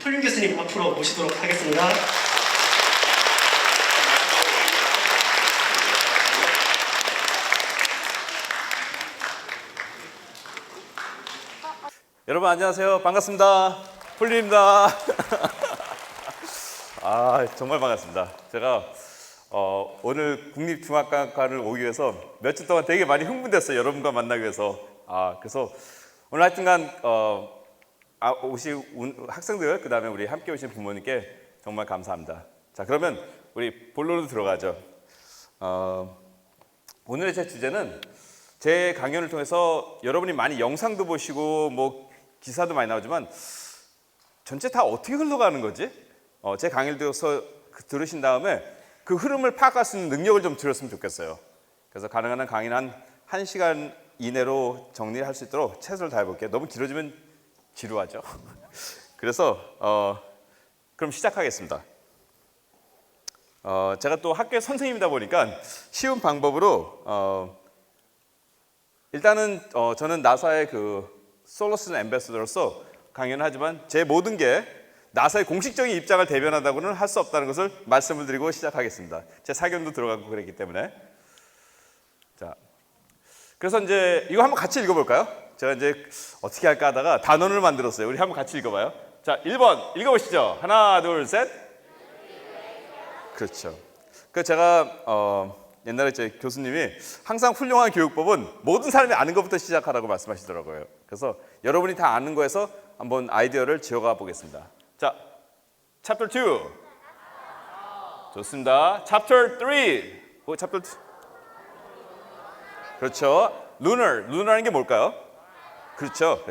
풀림 교수님 앞으로 모시도록 하겠습니다. 여러분 안녕하세요. 반갑습니다. 풀림입니다. 정말 반갑습니다. 제가 오늘 국립중앙과를 오기 위해서 며칠 동안 되게 많이 흥분됐어요. 여러분과 만나기 위해서. 그래서 오늘 하여튼간 오신 학생들, 그 다음에 우리 함께 오신 부모님께 정말 감사합니다. 자, 그러면 우리 본론으로 들어가죠. 오늘의 제 주제는 제 강연을 통해서 여러분이 많이 영상도 보시고 뭐 기사도 많이 나오지만 전체 다 어떻게 흘러가는 거지? 제 강의를 들어서 들으신 다음에 그 흐름을 파악할 수 있는 능력을 좀 들었으면 좋겠어요. 그래서 가능한 한 강의는 한 1시간 이내로 정리할 수 있도록 최선을 다해볼게요. 너무 길어지면 지루하죠. 그래서 그럼 시작하겠습니다. 제가 또 학교의 선생님이다 보니까 쉬운 방법으로 일단은 저는 나사의 그 솔로스 앰베서더로서 강연을 하지만 제 모든 게 나사의 공식적인 입장을 대변한다고는 할 수 없다는 것을 말씀을 드리고 시작하겠습니다. 제 사견도 들어가고 그랬기 때문에. 자, 그래서 이제 이거 한번 같이 읽어볼까요? 제가 이제 어떻게 할까 하다가 단원을 만들었어요. 우리 한번 같이 읽어봐요. 자, 1번 읽어보시죠. 하나, 둘, 셋. 그렇죠. 그 제가 옛날에 제 교수님이 항상 훌륭한 교육법은 모든 사람이 아는 것부터 시작하라고 말씀하시더라고요. 그래서 여러분이 다 아는 거에서 한번 아이디어를 지어가 보겠습니다. 자, 챕터 2. 좋습니다. 챕터 3. 챕터 2. 그렇죠. lunar. 게 뭘까요? 그렇죠.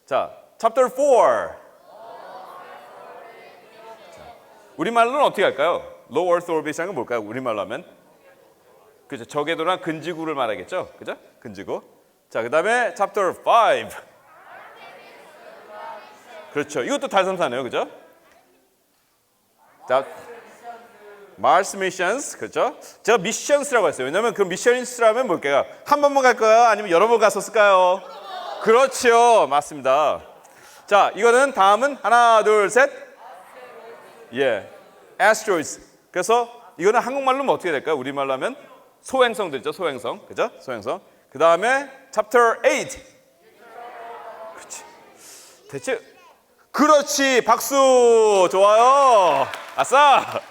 자, 챕터 4. 우리말로는 어떻게 할까요? low earth orbit이라는 건 뭘까요? 우리말로 하면 그죠? 저궤도나 근지구를 말하겠죠? 그죠? 근지구. 자, 그다음에 chapter 5. 그렇죠. 이것도 달섬사네요. 그죠? 자, Mars missions. 그렇죠? 제가 missions라고 했어요. 왜냐면 그 missions라면 뭘까요? 한 번만 갈 거야? 아니면 여러 번 갔었을까요? 그렇죠. 맞습니다. 자, 이거는 다음은 하나, 둘, 셋. 예. asteroids. 그래서 이거는 한국말로는 어떻게 될까요? 우리말로 하면 소행성들 있죠. 소행성. 그죠? 소행성. 그 다음에 chapter 8. 그렇지. 대체 그렇지. 박수. 좋아요. 아싸.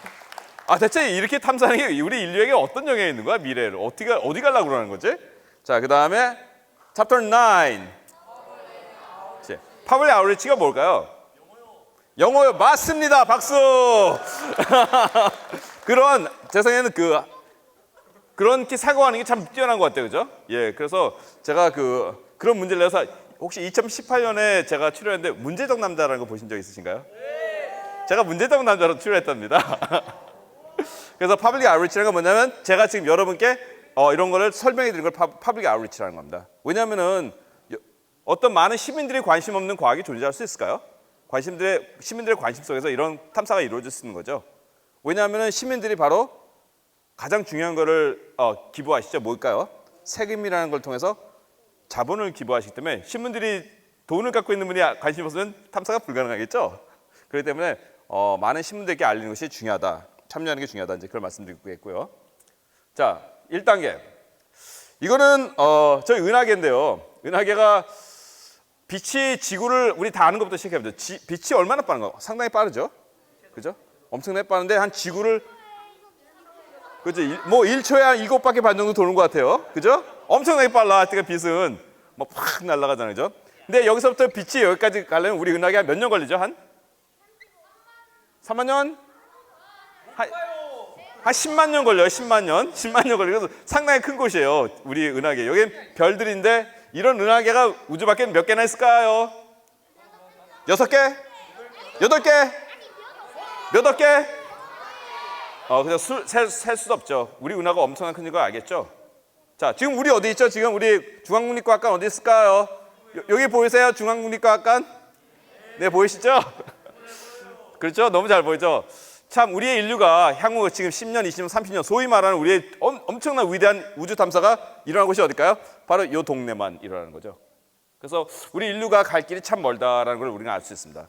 대체 이렇게 탐사하는 게 우리 인류에게 어떤 영향이 있는 거야? 미래를. 어디 가려고 그러는 거지? 자, 그 다음에 chapter 9. public outreach가 뭘까요? 영어요. 맞습니다. 박수. 그런 제 생각에는 그런 사고하는 게 참 뛰어난 것 같아요. 그죠? 예. 그래서 제가 그런 문제를 내서 혹시 2018년에 제가 출연했는데 문제적 남자라는 거 보신 적 있으신가요? 네. 제가 문제적 남자로 출연했답니다. 그래서 퍼블릭 아웃리치라는 건 뭐냐면 제가 지금 여러분께 이런 거를 설명해 드린 걸 퍼블릭 아웃리치라는 겁니다. 왜냐하면은 어떤 많은 시민들이 관심 없는 과학이 존재할 수 있을까요? 시민들의 관심 속에서 이런 탐사가 이루어질 수 있는 거죠. 왜냐하면 시민들이 바로 가장 중요한 거를 기부하시죠. 뭘까요? 세금이라는 걸 통해서 자본을 기부하시기 때문에 시민들이 돈을 갖고 있는 분이 관심이 없으면 탐사가 불가능하겠죠. 그렇기 때문에 많은 시민들에게 알리는 것이 중요하다. 참여하는 게 중요하다. 이제 그걸 말씀드리겠고요. 자, 1단계. 이거는 저희 은하계인데요. 은하계가 빛이 지구를 우리 다 아는 것부터 시작해보죠. 빛이 얼마나 빠른가? 상당히 빠르죠. 그죠? 엄청나게 빠른데 한 지구를 그죠? 뭐 1초에 한 7바퀴 반 정도 도는 것 같아요. 그죠? 엄청나게 빨라. 그러니까 빛은 막 팍 날아가잖아요. 그죠? 근데 여기서부터 빛이 여기까지 가려면 우리 은하계가 몇 년 걸리죠? 한 3만 년? 한 10만 년 걸려요. 10만 년 걸려서 상당히 큰 곳이에요. 우리 은하계. 여긴 별들인데 이런 은하계가 우주 밖에 몇 개나 있을까요? 6개? 8개? 몇 개? 그냥 셀 수도 없죠. 우리 은하가 엄청난 큰 거 알겠죠? 자, 지금 우리 어디 있죠? 지금 우리 중앙국립과학관 어디 있을까요? 여기 보이세요? 중앙국립과학관? 네, 보이시죠? 그렇죠? 너무 잘 보이죠? 참 우리의 인류가 향후 지금 10년, 20년, 30년 소위 말하는 우리의 엄청난 위대한 우주 탐사가 일어나는 곳이 어딜까요? 바로 이 동네만 일어나는 거죠. 그래서 우리 인류가 갈 길이 참 멀다라는 걸 우리가 알 수 있습니다.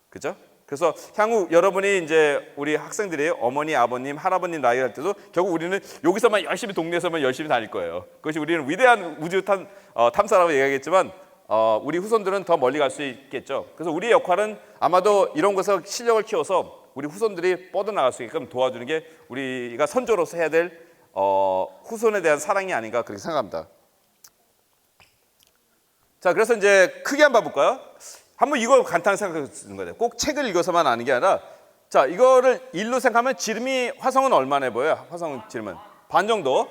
그죠? 그래서 향후 여러분이 이제 우리 학생들이 어머니, 아버님, 할아버님 나이 할 때도 결국 우리는 여기서만 열심히 동네에서만 열심히 다닐 거예요. 그것이 우리는 위대한 우주 탐사라고 얘기하겠지만 우리 후손들은 더 멀리 갈 수 있겠죠. 그래서 우리의 역할은 아마도 이런 곳에서 실력을 키워서 우리 후손들이 뻗어나갈 수 있게끔 도와주는 게 우리가 선조로서 해야 될 후손에 대한 사랑이 아닌가 그렇게 생각합니다. 자, 그래서 이제 크게 한번 봐볼까요? 한번 이거 간단히 생각해 보는 거예요. 꼭 책을 읽어서만 아는 게 아니라, 자, 이거를 일로 생각하면 지름이 화성은 얼마나 보여요? 화성 지름은 반 정도.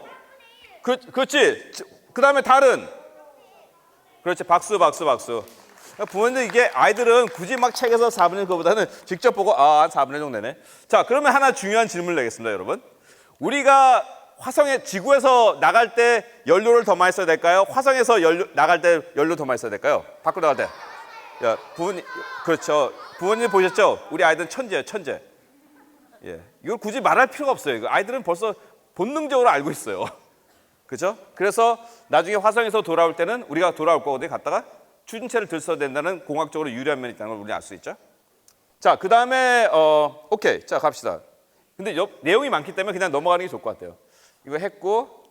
그렇지. 그 다음에 달은 그렇지. 박수. 부모님들 이게 아이들은 굳이 막 책에서 4분의 1 그거보다는 직접 보고 한 4분의 1 정도 되네. 자, 그러면 하나 중요한 질문을 내겠습니다, 여러분. 우리가 화성에 지구에서 나갈 때 연료를 더 많이 써야 될까요? 화성에서 나갈 때 연료 더 많이 써야 될까요? 밖으로 나갈 때. 야, 부모님, 그렇죠. 부모님 보셨죠? 우리 아이들은 천재예요, 천재. 예, 이걸 굳이 말할 필요가 없어요. 이거 아이들은 벌써 본능적으로 알고 있어요. 그렇죠? 그래서 나중에 화성에서 돌아올 때는 우리가 돌아올 거거든요. 갔다가 추진체를 들써야 된다는 공학적으로 유리한 면이 있다는 걸 우리는 알 수 있죠. 자, 그 다음에 오케이, 자 갑시다. 근데 내용이 많기 때문에 그냥 넘어가는 게 좋을 것 같아요. 이거 했고,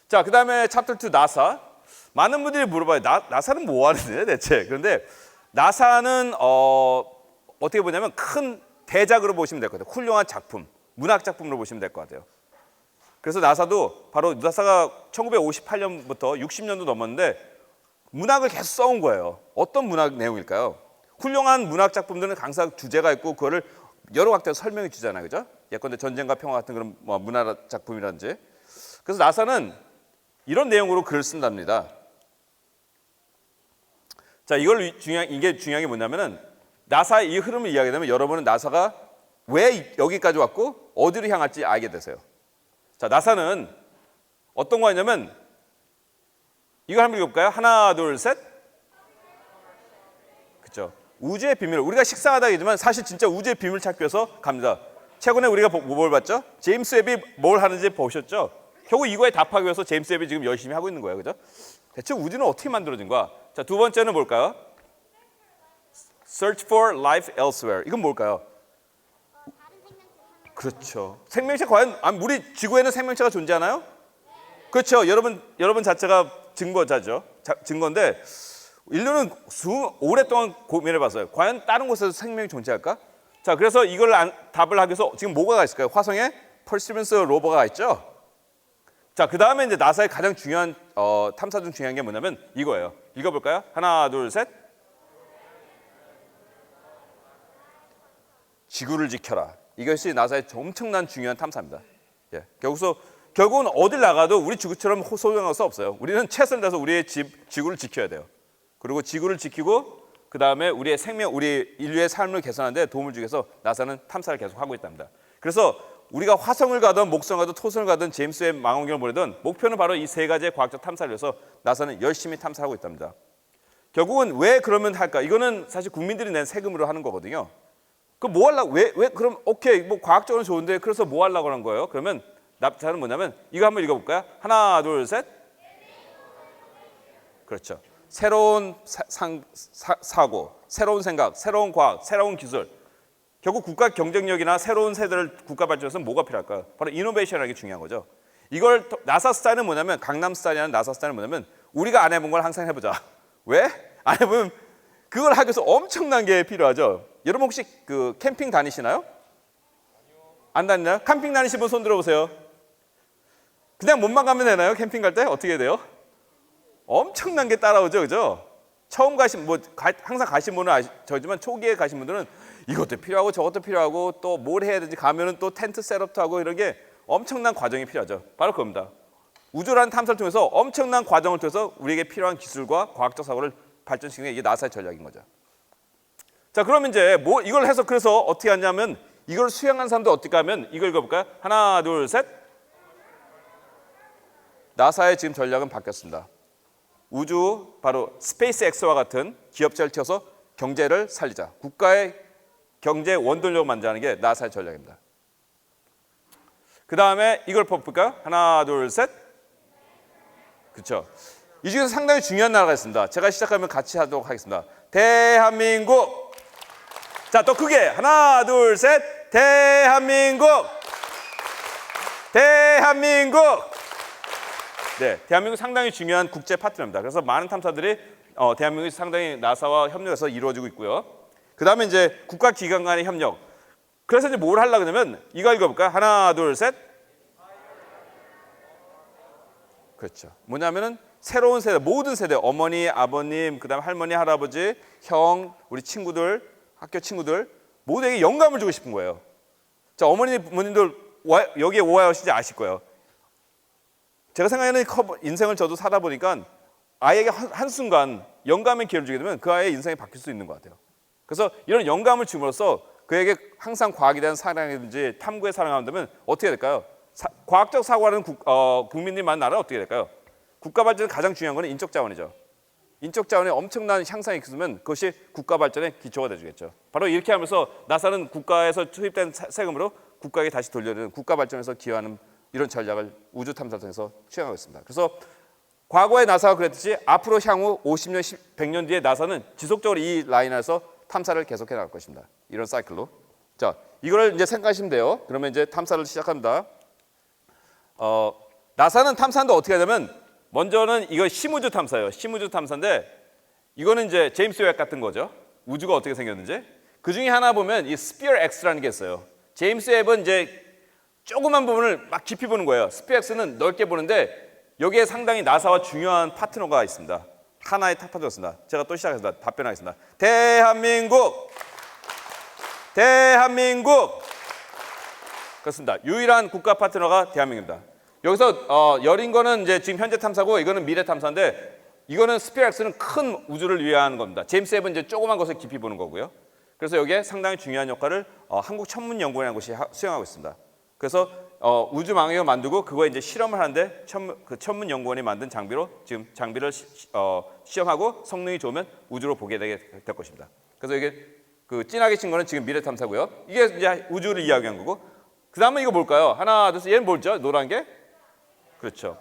자, 그 다음에 챕터 2 나사. 많은 분들이 물어봐요. 나사는 뭐 하는데 대체? 그런데 나사는 어떻게 보냐면 큰 대작으로 보시면 될 것 같아요. 훌륭한 작품, 문학 작품으로 보시면 될 것 같아요. 그래서 나사도 바로 나사가 1958년부터 60년도 넘었는데 문학을 계속 써온 거예요. 어떤 문학 내용일까요? 훌륭한 문학 작품들은 항상 주제가 있고 그거를 여러 각도에서 설명해 주잖아요, 그죠? 예컨대 전쟁과 평화 같은 그런 문화 작품이라든지. 그래서 나사는 이런 내용으로 글을 쓴답니다. 자, 이게 중요한 게 뭐냐면은 나사의 이 흐름을 이야기하면 여러분은 나사가 왜 여기까지 왔고 어디로 향할지 알게 되세요. 자, 나사는 어떤 거냐면 이거 한번 읽어볼까요? 하나, 둘, 셋. 그렇죠. 우주의 비밀. 우리가 식상하다 하지만 사실 진짜 우주의 비밀 찾기 위해서 갑니다. 최근에 우리가 뭘 봤죠? 제임스 웹이 뭘 하는지 보셨죠? 결국 이거에 답하기 위해서 제임스 웹이 지금 열심히 하고 있는 거예요, 그죠? 대체 우주는 어떻게 만들어진 거야? 자, 두 번째는 뭘까요? Search for life elsewhere. 이건 뭘까요? 그렇죠. 생명체 과연 우리 지구에는 생명체가 존재하나요? 그렇죠. 여러분 자체가 증거자죠. 증거인데 인류는 오랫동안 고민해봤어요. 과연 다른 곳에서 생명이 존재할까? 자, 그래서 이걸 답을 하기 위해서 지금 뭐가 있을까요? 화성에 퍼시버런스 로버가 있죠. 자, 그 다음에 이제 나사의 가장 중요한 탐사 중 중요한 게 뭐냐면 이거예요. 읽어볼까요? 하나, 둘, 셋. 지구를 지켜라. 이것이 나사의 엄청난 중요한 탐사입니다. 예, 결국은 어딜 나가도 우리 지구처럼 소중할 수 없어요. 우리는 최선을 다해서 우리의 지구를 지켜야 돼요. 그리고 지구를 지키고 그 다음에 우리의 생명, 우리 인류의 삶을 개선하는 데 도움을 주기 위해서 나사는 탐사를 계속 하고 있답니다. 그래서 우리가 화성을 가든 목성을 가든 토성을 가든 제임스 웹 망원경을 보내든 목표는 바로 이 세 가지의 과학적 탐사를 위해서 나사는 열심히 탐사하고 있답니다. 결국은 왜 그러면 할까? 이거는 사실 국민들이 낸 세금으로 하는 거거든요. 그럼 뭐 하려고? 왜 그럼 오케이, 뭐 과학적으로 좋은데 그래서 뭐 하려고 하는 거예요? 그러면 나사는 뭐냐면 이거 한번 읽어볼까요? 하나, 둘, 셋. 그렇죠. 새로운 사고, 새로운 생각, 새로운 과학, 새로운 기술. 결국 국가 경쟁력이나 새로운 세대를 국가 발전에서 뭐가 필요할까요? 바로 이노베이션이라는 게 중요한 거죠. 이걸 나사 스타일은 뭐냐면 강남 스타일이라는 나사 스타일은 뭐냐면 우리가 안 해본 걸 항상 해보자. 왜? 안 해보면 그걸 하기 위해서 엄청난 게 필요하죠. 여러분 혹시 그 캠핑 다니시나요? 안 다니나요? 캠핑 다니신 분 손 들어보세요. 그냥 몸만 가면 되나요? 캠핑 갈 때 어떻게 해야 돼요? 엄청난 게 따라오죠, 그죠? 처음 가신 항상 가신 분은 저지만 초기에 가신 분들은 이것도 필요하고 저것도 필요하고 또 뭘 해야 되지 가면은 또 텐트 셋업도 하고 이런 게 엄청난 과정이 필요하죠. 바로 그겁니다. 우주라는 탐사를 통해서 엄청난 과정을 통해서 우리에게 필요한 기술과 과학적 사고를 발전시키는 게 이게 나사의 전략인 거죠. 자, 그러면 이제 뭐 이걸 해서 그래서 어떻게 하냐면 이걸 수행한 사람도 어떻게 하면 이걸 읽어볼까요? 하나, 둘, 셋. 나사의 지금 전략은 바뀌었습니다. 우주 바로 스페이스X와 같은 기업체를 튀어서 경제를 살리자. 국가의 경제 원동력을 만드는 게 나사의 전략입니다. 그 다음에 이걸 볼까요? 하나, 둘, 셋. 그렇죠. 이 중에서 상당히 중요한 나라가 있습니다. 제가 시작하면 같이 하도록 하겠습니다. 대한민국. 자, 또 크게 하나, 둘, 셋. 대한민국. 대한민국. 네, 대한민국 상당히 중요한 국제 파트너입니다. 그래서 많은 탐사들이 대한민국이 상당히 나사와 협력해서 이루어지고 있고요. 그 다음에 이제 국가기관 간의 협력. 그래서 이제 뭘 하려고 하냐면 이거 읽어볼까요? 하나, 둘, 셋. 그렇죠. 뭐냐면은 새로운 세대, 모든 세대, 어머니, 아버님, 그 다음에 할머니, 할아버지, 형, 우리 친구들, 학교 친구들 모두에게 영감을 주고 싶은 거예요. 자, 어머니, 부모님들 여기에 오하시지 아실 거예요. 제가 생각하는 인생을 저도 사다 보니까 아이에게 한순간 영감의 기회를 주게 되면 그 아이의 인생이 바뀔 수 있는 것 같아요. 그래서 이런 영감을 줌으로써 그에게 항상 과학에 대한 사랑이든지 탐구에 사랑한다면 어떻게 될까요? 과학적 사고하는 국민들이 많은 나라는 어떻게 될까요? 국가 발전의 가장 중요한 것은 인적 자원이죠. 인적 자원에 엄청난 향상이 있으면 그것이 국가 발전의 기초가 되주겠죠. 바로 이렇게 하면서 나사는 국가에서 투입된 세금으로 국가에게 다시 돌려드리는 국가 발전에서 기여하는 이런 전략을 우주 탐사를 통해서 수행하고 있습니다. 그래서 과거의 나사가 그랬듯이 앞으로 향후 50년, 100년 뒤에 나사는 지속적으로 이 라인에서 탐사를 계속해 나갈 것입니다. 이런 사이클로. 자, 이걸 이제 생각하시면 돼요. 그러면 이제 탐사를 시작합니다. 나사는 탐사하는데 어떻게 하냐면 먼저는 이거 심우주 탐사예요. 심우주 탐사인데 이거는 이제 제임스 웹 같은 거죠. 우주가 어떻게 생겼는지. 그 중에 하나 보면 이 스피어 X라는 게 있어요. 제임스 웹은 이제 조그만 부분을 막 깊이 보는 거예요. 스피어 X는 넓게 보는데 여기에 상당히 나사와 중요한 파트너가 있습니다. 하나의 파트너였습니다. 제가 또 시작해서 답변하겠습니다. 대한민국. 대한민국. 그렇습니다. 유일한 국가 파트너가 대한민국입니다. 여기서 여린 거는 이제 지금 현재 탐사고 이거는 미래 탐사인데 이거는 스피어 X는 큰 우주를 위한 겁니다. 제임스 웹은 이제 조그만 것을 깊이 보는 거고요. 그래서 여기에 상당히 중요한 역할을 한국천문연구원이라는 곳이 수행하고 있습니다. 그래서 우주 망원경을 만들고 그거에 이제 실험을 하는데 그 천문연구원이 만든 장비로 지금 장비를 시험하고 성능이 좋으면 우주로 보게 될 것입니다. 그래서 이게 그 진하게 친 거는 지금 미래 탐사고요. 이게 이제 우주를 이야기한 거고. 그 다음에 이거 뭘까요? 하나, 둘, 셋. 얘는 뭐죠? 노란 게? 그렇죠.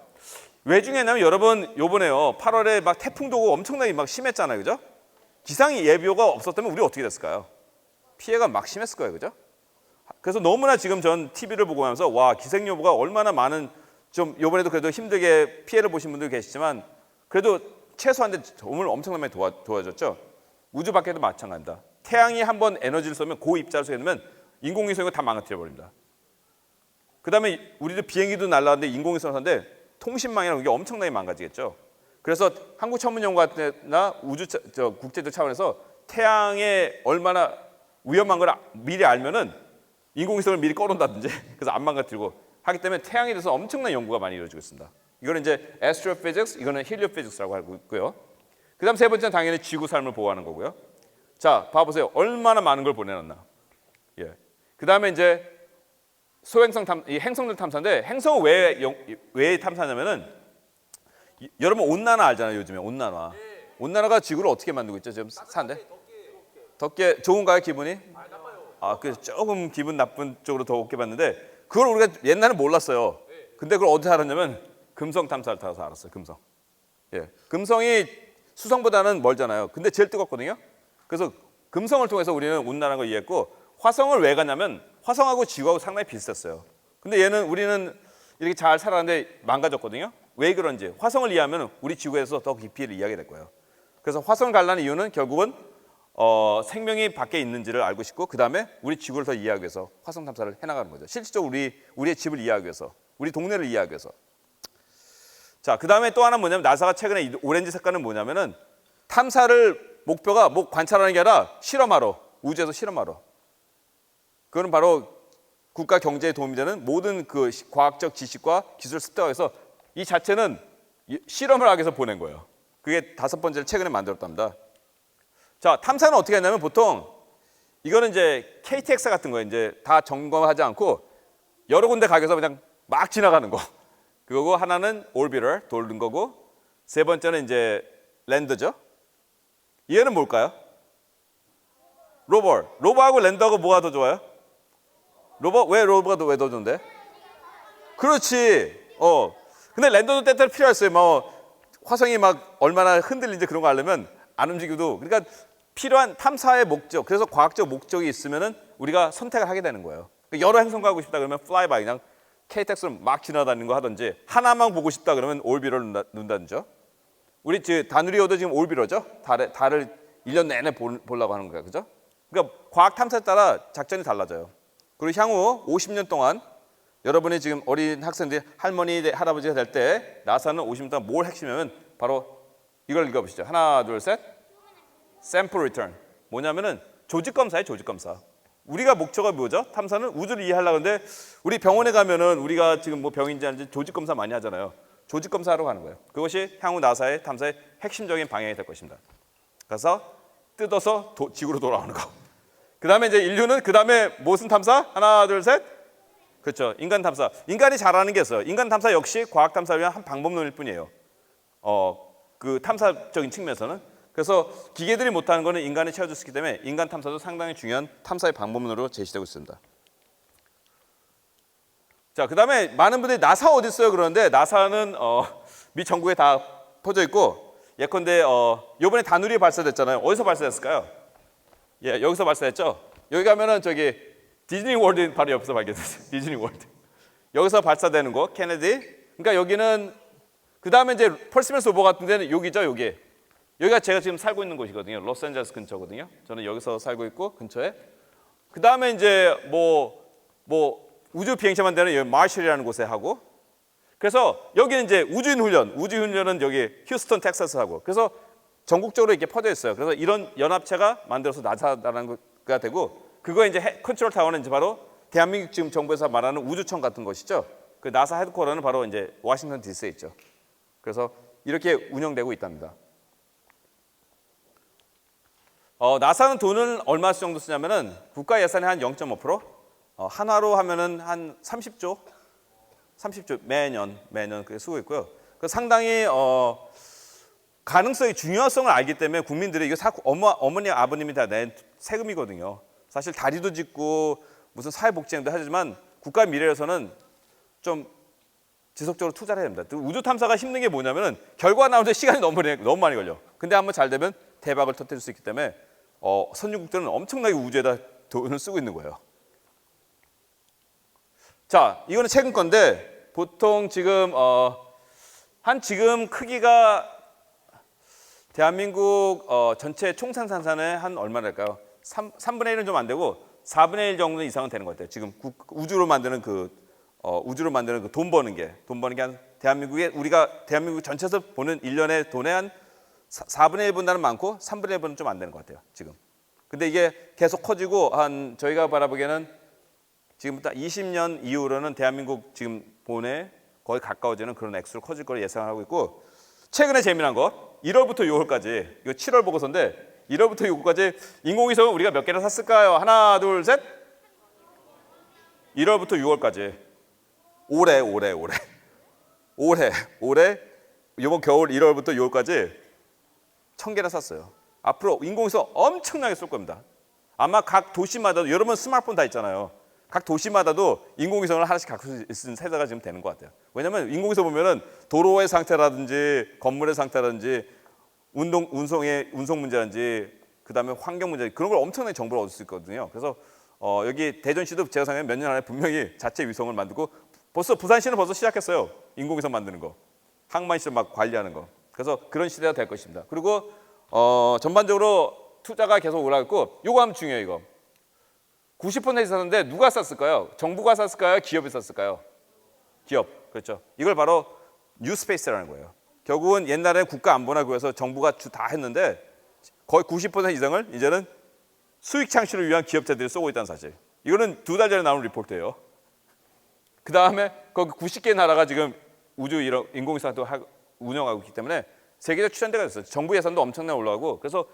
왜 중요했냐면 여러분 요번에요 8월에 막 태풍도 오고 엄청나게 막 심했잖아요, 그죠? 기상 예보가 없었다면 우리 어떻게 됐을까요? 피해가 막 심했을 거예요, 그죠? 그래서 너무나 지금 전 TV를 보고 하면서 와 기상 예보가 얼마나 많은 좀 요번에도 그래도 힘들게 피해를 보신 분들 계시지만 그래도 최소한데 정말 엄청나게 도와줬죠. 우주 밖에도 마찬가지입니다. 태양이 한번 에너지를 쏘면 고입자를 쏘게 되면 인공위성이 다 망가뜨려 버립니다. 그 다음에 우리도 비행기도 날라왔는데 인공위성 쏘는데 통신망이라는 게 엄청나게 망가지겠죠. 그래서 한국천문연구원이나 국제적 차원에서 태양에 얼마나 위험한 걸 미리 알면은 인공위성을 미리 꺼놓는다든지 그래서 안 망가뜨리고 하기 때문에 태양에 대해서 엄청난 연구가 많이 이루어지고 있습니다. 이거는 이제 astrophysics, 이거는 heliophysics라고 하고 있고요. 그 다음 세 번째는 당연히 지구 삶을 보호하는 거고요. 자, 봐보세요. 얼마나 많은 걸 보내놨나. 예. 그 다음에 이제 소행성 이 행성들 탐사인데 행성은 왜 탐사냐면은 여러분 온난화 알잖아요. 요즘에 온난화. 온난화가 지구를 어떻게 만들고 있죠? 지금 사는데 덥게 좋은가요 기분이? 그 조금 기분 나쁜 쪽으로 덥게 봤는데 그걸 우리가 옛날에 몰랐어요. 근데 그걸 어디서 알았냐면 금성 탐사를 타서 알았어요. 금성. 예, 금성이 수성보다는 멀잖아요. 근데 제일 뜨겁거든요. 그래서 금성을 통해서 우리는 온난화를 걸 이해했고 화성을 왜 갔냐면 화성하고 지구하고 상당히 비슷했어요. 근데 우리는 이렇게 잘 살았는데 망가졌거든요. 왜 그런지 화성을 이해하면 우리 지구에서 더 깊이를 이해하게 될 거예요. 그래서 화성을 가려는 이유는 결국은 생명이 밖에 있는지를 알고 싶고 그 다음에 우리 지구를 더 이해하기 위해서 화성 탐사를 해나가는 거죠. 실질적으로 우리의 집을 이해하기 위해서 우리 동네를 이해하기 위해서. 자, 그 다음에 또 하나 뭐냐면 나사가 최근에 이 오렌지 색깔은 뭐냐면은 탐사를 목표가 관찰하는 게 아니라 실험하러 우주에서 실험하러 그거는 바로 국가 경제에 도움이 되는 모든 그 과학적 지식과 기술 습득해서 이 자체는 실험을 하기 위해서 보낸 거예요. 그게 5번째를 최근에 만들었답니다. 자, 탐사는 어떻게 했냐면 보통 이거는 이제 KTX 같은 거예요. 이제 다 점검하지 않고 여러 군데 가게에서 그냥 막 지나가는 거. 그거고 하나는 orbital 돌는 거고 세 번째는 이제 랜더죠. 얘는 뭘까요? 로버. 로버하고 랜더하고 뭐가 더 좋아요? 로버? 왜 로버가 왜 더 좋은데? 그렇지. 근데 랜더도 때때로 필요했어요. 뭐 화성이 막 얼마나 흔들리는지 그런 거 알려면 안 움직여도 그러니까 필요한 탐사의 목적. 그래서 과학적 목적이 있으면은 우리가 선택을 하게 되는 거예요. 여러 행성 가고 싶다 그러면 flyby 그냥 KTX로 막 지나다니는 거 하든지 하나만 보고 싶다 그러면 올비러를 눈다든죠. 우리 다누리호도 지금 올비러죠. 달을 1년 내내 보려고 하는 거예요. 그죠? 그러니까 과학 탐사에 따라 작전이 달라져요. 그리고 향후 50년 동안 여러분이 지금 어린 학생들이 할머니, 할아버지가 될 때 나사는 50년 동안 뭘 핵심이냐면 바로 이걸 읽어보시죠. 하나, 둘, 셋. Sample return. 뭐냐면은 조직 검사예요, 조직 검사. 우리가 목표가 뭐죠? 탐사는 우주를 이해하려고 하는데 우리 병원에 가면은 우리가 지금 뭐 병인지 아닌지 조직 검사 많이 하잖아요. 조직 검사하러 가는 거예요. 그것이 향후 나사의 탐사의 핵심적인 방향이 될 것입니다. 그래서 뜯어서 지구로 돌아오는 거. 그다음에 이제 인류는 그다음에 무슨 탐사? 하나, 둘, 셋. 그렇죠. 인간 탐사. 인간이 잘하는 게 있어요. 인간 탐사 역시 과학 탐사를 위한 한 방법론일 뿐이에요. 그 탐사적인 측면에서는. 그래서 기계들이 못하는 거는 인간이 채워줄 수 있기 때문에 인간 탐사도 상당히 중요한 탐사의 방법론으로 제시되고 있습니다. 자, 그다음에 많은 분들이 나사 어디 있어요? 그러는데 나사는 미 전국에 다 퍼져 있고 예컨대 이번에 다누리 발사됐잖아요. 어디서 발사됐을까요? 예, 여기서 발사됐죠. 여기 가면은 저기 디즈니 월드 바로 옆에서 발견됐어요. 디즈니 월드. 여기서 발사되는 거 케네디. 그러니까 여기는 그다음에 이제 펄시메스 오버 같은 데는 여기죠, 여기. 여기가 제가 지금 살고 있는 곳이거든요. 로스앤젤레스 근처거든요. 저는 여기서 살고 있고 근처에. 그 다음에 이제 뭐 우주 비행체만 되는 여기 마셜이라는 곳에 하고. 그래서 여기는 이제 우주인 훈련은 여기 휴스턴 텍사스 하고. 그래서 전국적으로 이렇게 퍼져 있어요. 그래서 이런 연합체가 만들어서 나사라는 거가 되고 그거에 이제 컨트롤 타워는 이제 바로 대한민국 지금 정부에서 말하는 우주청 같은 것이죠. 그 나사 헤드쿼터는 바로 이제 워싱턴 DC에 있죠. 그래서 이렇게 운영되고 있답니다. 나사는 돈을 얼마 정도 쓰냐면은 국가 예산의 한 0.5%, 한화로 하면은 한 30조 매년 그렇게 쓰고 있고요. 그 상당히 가능성의 중요성을 알기 때문에 국민들이 이거 어머니 아버님이 다 낸 세금이거든요. 사실 다리도 짓고 무슨 사회복지행도 하지만 국가 미래에서는 좀 지속적으로 투자를 해야 됩니다. 우주 탐사가 힘든 게 뭐냐면은 결과 나오는데 시간이 너무 많이 걸려. 근데 한번 잘 되면 대박을 터뜨릴 수 있기 때문에 선진국들은 엄청나게 우주에다 돈을 쓰고 있는 거예요. 자, 이거는 최근 건데 보통 지금 지금 크기가 대한민국 전체 총생산산의 한 얼마랄까요? 3분의 1은 좀 안 되고 4분의 1 정도 이상은 되는 것 같아요. 지금 우주로 만드는 그 돈 버는 게 한 우리가 대한민국 전체에서 보는 1년의 돈의 한 4분의 1보다는 많고 3분의 1은 좀 안 되는 것 같아요. 지금. 근데 이게 계속 커지고 한 저희가 바라보기에는 지금부터 20년 이후로는 대한민국 지금 돈에 거의 가까워지는 그런 액수로 커질 걸 예상하고 있고 최근에 재미난 거 1월부터 6월까지 이거 7월 보고서인데 1월부터 6월까지 인공위성을 우리가 몇 개나 샀을까요? 하나, 둘, 셋. 1월부터 6월까지 올해 이번 겨울 1월부터 6월까지 1,000개나 샀어요. 앞으로 인공위성 엄청나게 쏠 겁니다. 아마 각 도시마다도 여러분 스마트폰 다 있잖아요. 각 도시마다도 인공위성을 하나씩 갖고 있는 세대가 지금 되는 것 같아요. 왜냐하면 인공위성 보면은 도로의 상태라든지 건물의 상태라든지 운송 문제라든지 그다음에 환경 문제 그런 걸 엄청나게 정보를 얻을 수 있거든요. 그래서 여기 대전시도 제가 생각하면 몇 년 안에 분명히 자체 위성을 만들고 벌써 부산시는 벌써 시작했어요. 인공위성 만드는 거, 항만시설 막 관리하는 거. 그래서 그런 시대가 될 것입니다. 그리고 전반적으로 투자가 계속 올라갔고 요거 하면 중요해요. 이거 90% 샀는데 누가 샀을까요? 정부가 샀을까요? 기업이 샀을까요? 기업. 그렇죠. 이걸 바로 뉴스페이스라는 거예요. 결국은 옛날에 국가 안보나 그래서 정부가 다 했는데 거의 90% 이상을 이제는 수익 창출을 위한 기업체들이 쏘고 있다는 사실. 이거는 2달 전에 나온 리포트예요. 그 다음에 거기 90개 나라가 지금 우주 이런 인공위성도 운영하고 있기 때문에 세계적 추천대가 됐어요. 정부 예산도 엄청나게 올라가고. 그래서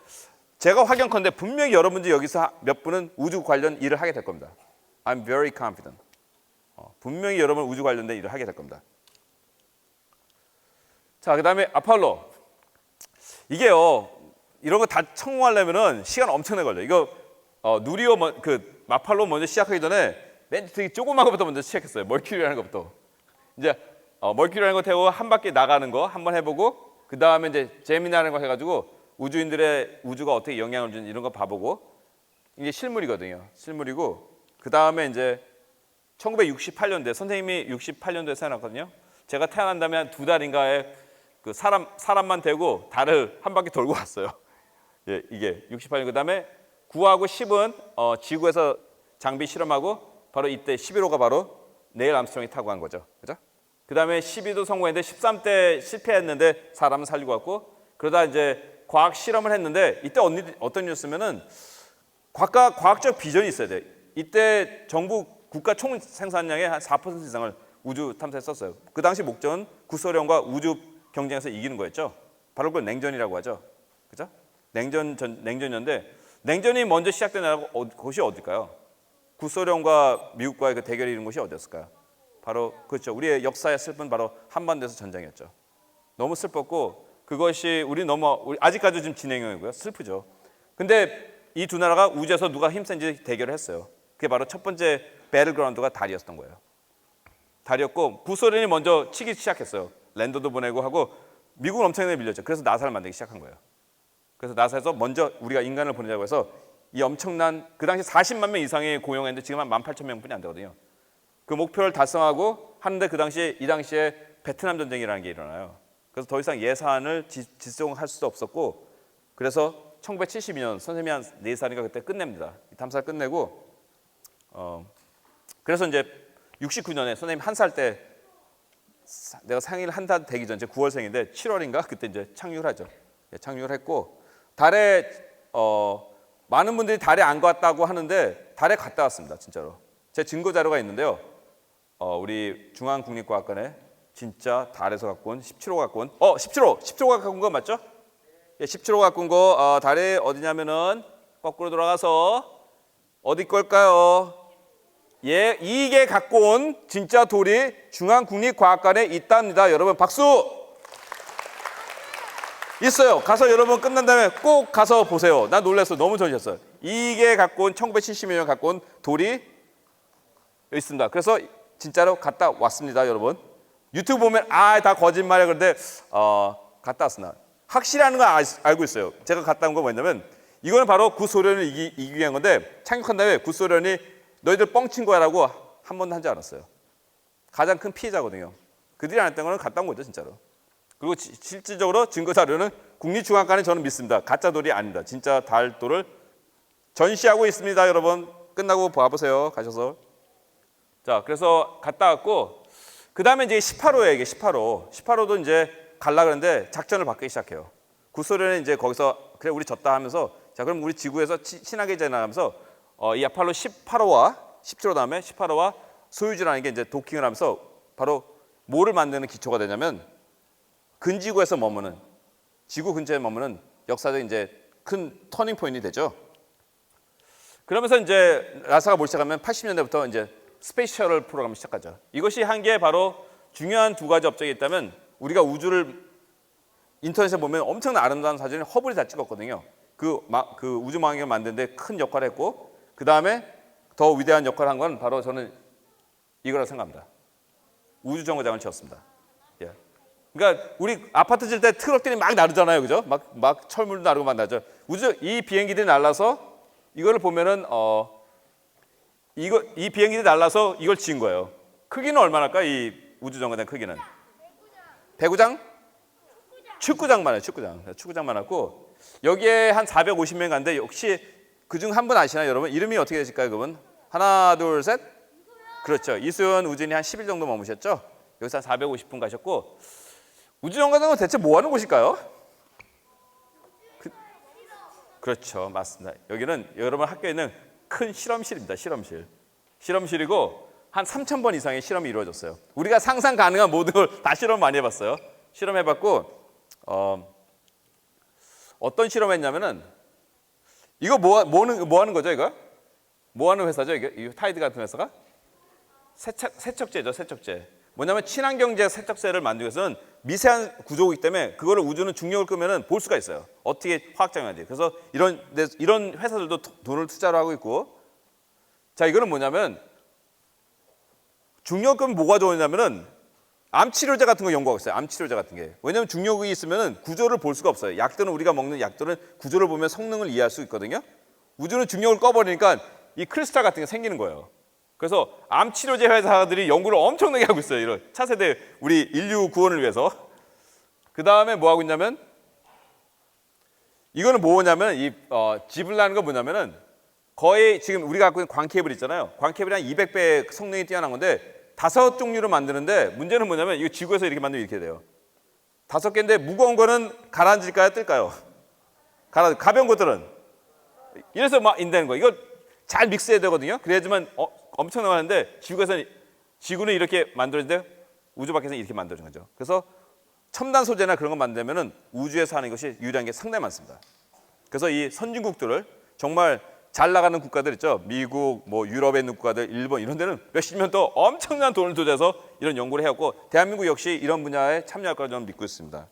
제가 확연컨대 분명히 여러분들 여기서 몇 분은 우주 관련 일을 하게 될 겁니다. I'm very confident. 분명히 여러분 우주 관련된 일을 하게 될 겁니다. 자, 그 다음에 아폴로. 이게요, 이런 거 다 성공하려면은 시간 엄청나게 걸려요. 이거 누리호 그 아폴로 먼저 시작하기 전에 맨 되게 조그만 것부터 먼저 시작했어요. 멀큐리라는 것부터. 이제 멀큐리라는 거 태우고 한 바퀴 나가는 거 한번 해보고, 그 다음에 이제 제미나라는 거 해가지고 우주인들의 우주가 어떻게 영향을 주는지 이런 거 봐보고, 이게 실물이거든요. 실물이고, 그 다음에 이제 1968년도에 선생님이 68년도에 태어났거든요. 제가 태어난 다음에 한 2달인가에 그 사람만 대고 달을 한 바퀴 돌고 왔어요. 예, 이게 68년. 그 다음에 9하고 10은 지구에서 장비 실험하고 바로 이때 11호가 바로 네일 암스트롱이 타고 간 거죠. 그죠? 그 다음에 12도 성공했는데 13때 실패했는데 사람은 살리고 왔고, 그러다 이제 과학 실험을 했는데 이때 어떤 일이었으면은 과학적 비전이 있어야 돼. 이때 정부 국가 총 생산량의 한 4% 이상을 우주 탐사에 썼어요. 그 당시 목적은 구소련과 우주 경쟁에서 이기는 거였죠. 바로 그걸 냉전이라고 하죠. 그죠? 냉전이었는데 냉전이 먼저 시작된 나라가 곳이 어딜까요? 구소련과 미국과의 그 대결이 이룬 곳이 어디였을까요? 바로 그렇죠. 우리의 역사의 슬픈 바로 한반도에서 전쟁이었죠. 너무 슬펐고 그것이 우리 아직까지 지금 진행형이고요. 슬프죠. 근데 이 두 나라가 우주에서 누가 힘센지 대결을 했어요. 그게 바로 첫 번째 배틀그라운드가 달이었던 거예요. 달이었고 구소련이 먼저 치기 시작했어요. 랜더도 보내고 하고 미국은 엄청나게 밀렸죠. 그래서 나사를 만들기 시작한 거예요. 그래서 나사에서 먼저 우리가 인간을 보내자고 해서 이 엄청난 그 당시 40만 명 이상이 고용했는데 지금 한 18,000명뿐이 안 되거든요. 그 목표를 달성하고 하는데 이 당시에 베트남 전쟁이라는 게 일어나요. 그래서 더 이상 예산을 지속할 수도 없었고, 그래서 1972년 선생님이 한 4살인가 그때 끝냅니다. 이 탐사를 끝내고 그래서 이제 69년에 선생님 1살 때 내가 생일 한 달 되기 전, 제 9월생인데 7월인가 그때 이제 착륙을 하죠. 예, 착륙을 했고 달에 많은 분들이 달에 안 갔다고 하는데 달에 갔다 왔습니다. 진짜로. 제 증거 자료가 있는데요. 우리 중앙국립과학관에 진짜 달에서 갖고 온 17호 갖고 온 17호가 갖고 온 거 맞죠? 예, 17호 갖고 온 거 달에 어디냐면은 거꾸로 돌아가서 어디 걸까요? 예, 이게 갖고 온 진짜 돌이 중앙국립과학관에 있답니다. 여러분 박수! 있어요. 가서 여러분 끝난 다음에 꼭 가서 보세요. 난 놀랐어요. 너무 좋으셨어요. 이게 갖고 온 1970년 갖고 온 돌이 있습니다. 그래서 진짜로 갔다 왔습니다, 여러분. 유튜브 보면 다 거짓말이야. 그런데 갔다 왔습니다. 확실하는 거 알고 있어요. 제가 갔다 온 거 뭐냐면 이거는 바로 구소련을 이기기 위한 건데, 착륙한 다음에 구소련이 너희들 뻥친 거야라고 한 번도 하지 않았어요. 가장 큰 피해자거든요. 그들이 안 했던 거는 갔다 온 거죠, 진짜로. 그리고 실질적으로 증거 자료는 국립중앙관에 저는 믿습니다. 가짜 돌이 아닙니다. 진짜 달돌을 전시하고 있습니다, 여러분. 끝나고 봐보세요. 가셔서. 자, 그래서 갔다 왔고 그 다음에 이제 18호예요. 이게 18호도 이제 갈라 그러는데 작전을 바꾸기 시작해요. 구소련은 이제 거기서 그래 우리 졌다 하면서 자 그럼 우리 지구에서 친하게 지내면서 이 아폴로 18호와 17호 다음에 18호와 소유주라는 게 이제 도킹을 하면서 바로 뭐를 만드는 기초가 되냐면 근지구에서 머무는 지구 근처에 머무는 역사적 이제 큰 터닝 포인트이 되죠. 그러면서 이제 나사가 뭘 시작하면 80년대부터 이제 스페이스 셔틀 프로그램을 시작하죠. 이것이 한 게 바로 중요한 두 가지 업적이 있다면 우리가 우주를 인터넷에 보면 엄청난 아름다운 사진을 허블이 다 찍었거든요. 그 우주망원경을 만드는데 큰 역할을 했고 그 다음에 더 위대한 역할을 한 건 바로 저는 이거라고 생각합니다. 우주정거장을 지었습니다. 예. 그러니까 우리 아파트 질 때 트럭들이 막 나르잖아요, 그죠? 막 철물도 나르고 막 나죠. 이 비행기들이 날라서 이거를 보면은 이 비행기들이 날라서 이걸 지은 거예요. 크기는 얼마나일까? 이 우주정거장 크기는? 배구장? 축구장만 해요. 축구장만 하고 여기에 한 450명 갔는데 혹시 그중 한 분 아시나요, 여러분? 이름이 어떻게 되실까요, 그분? 하나, 둘, 셋. 그렇죠. 이수연, 우진이 한 10일 정도 머무셨죠? 여기서 한 450분 가셨고 우주정거장은 대체 뭐 하는 곳일까요? 그렇죠, 맞습니다. 여기는 여러분 학교에 있는 큰 실험실입니다. 실험실이고 한 3,000번 이상의 실험이 이루어졌어요. 우리가 상상 가능한 모든 걸 다 실험 많이 해봤어요. 실험해봤고 어떤 실험했냐면은 이거 뭐 하는 거죠 이거? 뭐 하는 회사죠 이게? 이 타이드 같은 회사가? 세척제죠, 세척제. 뭐냐면 친환경제 세척제를 만들기 위해서는 미세한 구조이기 때문에 그거를 우주는 중력을 끄면은 볼 수가 있어요. 어떻게 화학 작용하는지. 그래서 이런 회사들도 돈을 투자를 하고 있고, 자 이거는 뭐냐면 중력을 끄면 뭐가 좋으냐면은 암 치료제 같은 거 연구하고 있어요. 암 치료제 같은 게. 왜냐하면 중력이 있으면은 구조를 볼 수가 없어요. 약들은 우리가 먹는 약들은 구조를 보면 성능을 이해할 수 있거든요. 우주는 중력을 꺼버리니까 이 크리스탈 같은 게 생기는 거예요. 그래서 암 치료제 회사들이 연구를 엄청나게 하고 있어요. 이런 차세대 우리 인류 구원을 위해서. 그 다음에 뭐 하고 있냐면 이거는 뭐냐면 이 지블라는 거 뭐냐면은 거의 지금 우리가 갖고 있는 광케이블 있잖아요. 광케이블이 한 200배 성능이 뛰어난 건데 5종류로 만드는데 문제는 뭐냐면 이거 지구에서 이렇게 만들면 이렇게 돼요. 5개인데 무거운 거는 가라앉을까요? 뜰까요? 가벼운 것들은 이래서 막 인다는 거예요. 이거 잘 믹스해야 되거든요. 그래야지만 엄청나는데 지구는 이렇게 만들어지는데 우주 밖에서는 이렇게 만들어진 거죠. 그래서 첨단 소재나 그런 거 만들면은 우주에서 하는 것이 유리한 게 상당히 많습니다. 그래서 이 선진국들을 정말 잘 나가는 국가들 있죠. 미국, 뭐 유럽에 있는 국가들, 일본 이런 데는 몇십 년 더 엄청난 돈을 투자해서 이런 연구를 해왔고 대한민국 역시 이런 분야에 참여할 거라 저는 믿고 있습니다.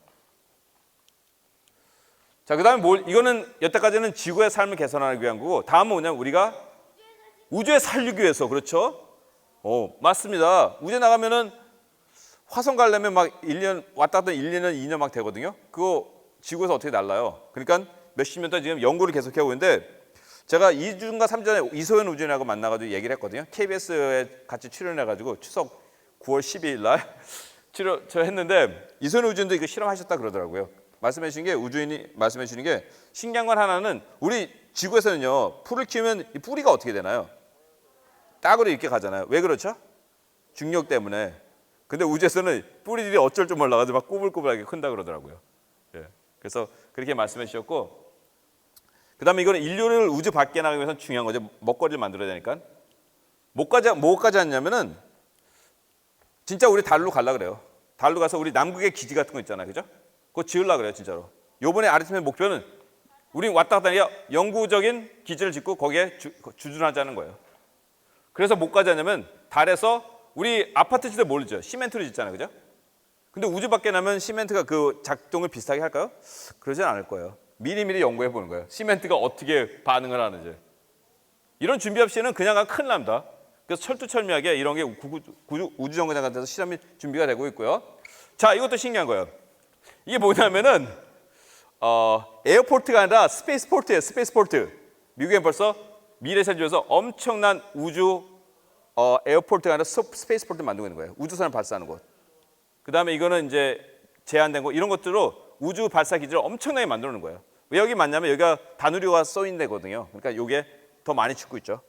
자, 그다음에 이거는 여태까지는 지구의 삶을 개선하기 위한 거고 다음은 뭐냐면 우리가 우주에 살기 위해서 그렇죠? 맞습니다. 우주에 나가면은 화성 가려면 막 1년 왔다 갔다 1년, 2년 막 되거든요. 그거 지구에서 어떻게 날라요? 그러니까 몇십 년 동안 지금 연구를 계속하고 있는데 제가 2주인가 3주 전에 이소연 우주인하고 만나가지고 얘기를 했거든요. KBS에 같이 출연해가지고 추석 9월 12일 날 저 했는데 이소연 우주인도 이거 실험하셨다 그러더라고요. 말씀해 주신 게 우주인이 말씀해 주시는 게 신기한 건 하나는 우리 지구에서는요 풀을 키우면 이 뿌리가 어떻게 되나요? 딱으로 이렇게 가잖아요. 왜 그렇죠? 중력 때문에. 근데 우주에서는 뿌리들이 어쩔 줄 몰라가지고 막 꼬불꼬불하게 큰다 그러더라고요. 예. 그래서 그렇게 말씀해 주셨고 그다음에 이거는 인류를 우주 밖에 나가기 위해서 중요한 거죠. 먹거리를 만들어야 되니까. 뭐까지 하냐면은 진짜 우리 달로 갈라 그래요. 달로 가서 우리 남극의 기지 같은 거 있잖아요. 그죠? 그거 지으려고 그래요. 진짜로. 요번에 아르테미스 목표는 우리 왔다 갔다 하니까 영구적인 기지를 짓고 거기에 주둔하자는 거예요. 그래서 뭐까지 하냐면 달에서 우리 아파트 짓을 모르죠. 시멘트로 짓잖아요. 그죠? 근데 우주 밖에 나면 시멘트가 그 작동을 비슷하게 할까요? 그러진 않을 거예요. 미리미리 연구해 보는 거예요. 시멘트가 어떻게 반응을 하는지. 이런 준비 없이는 그냥 가면 큰일 납니다. 그래서 철두철미하게 이런 게 우주정거장 같은 데서 실험이 준비가 되고 있고요. 자, 이것도 신기한 거예요. 이게 뭐냐면은 에어포트가 아니라 스페이스포트예요. 스페이스포트. 미국엔 벌써 미래세계에서 엄청난 우주 에어포트가 아니라 스페이스포트 만들고 있는 거예요. 우주선을 발사하는 곳. 그 다음에 이거는 이제 제한된 거 이런 것들로 우주 발사 기지를 엄청나게 만들어 놓은 거예요. 왜 여기 맞냐면 여기가 다누리가 쏘인 데거든요. 그러니까 이게 더 많이 죽고 있죠.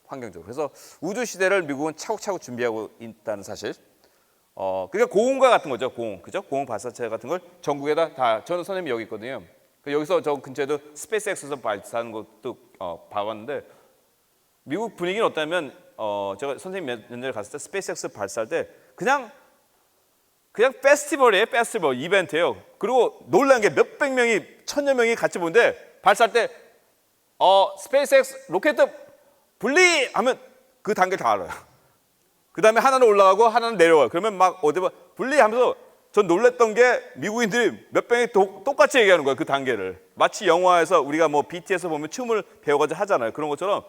환경적으로. 그래서 우주 시대를 미국은 차곡차곡 준비하고 있다는 사실. 그러니까 고공과 같은 거죠. 고공. 그죠? 고공 발사체 같은 걸 전국에다 다 저는 선생님이 여기 있거든요. 여기서 저 근처에도 스페이스X에서 발사하는 것도 봐봤는데 미국 분위기는 어떠냐면 제가 선생님 몇 년전에 갔을 때 스페이스X 발사할 때 그냥 페스티벌이에요. 페스티벌 이벤트예요. 그리고 놀란 게 몇백 명이 1,000여 명이 같이 보는데 발사할 때 스페이스X 로켓 분리 하면 그 단계 다 알아요. 그 다음에 하나는 올라가고 하나는 내려와요. 그러면 막 어디 분리하면서 전 놀랬던 게 미국인들이 몇 명이 똑같이 얘기하는 거예요. 그 단계를. 마치 영화에서 우리가 뭐 BTS 보면 춤을 배워가지고 하잖아요. 그런 것처럼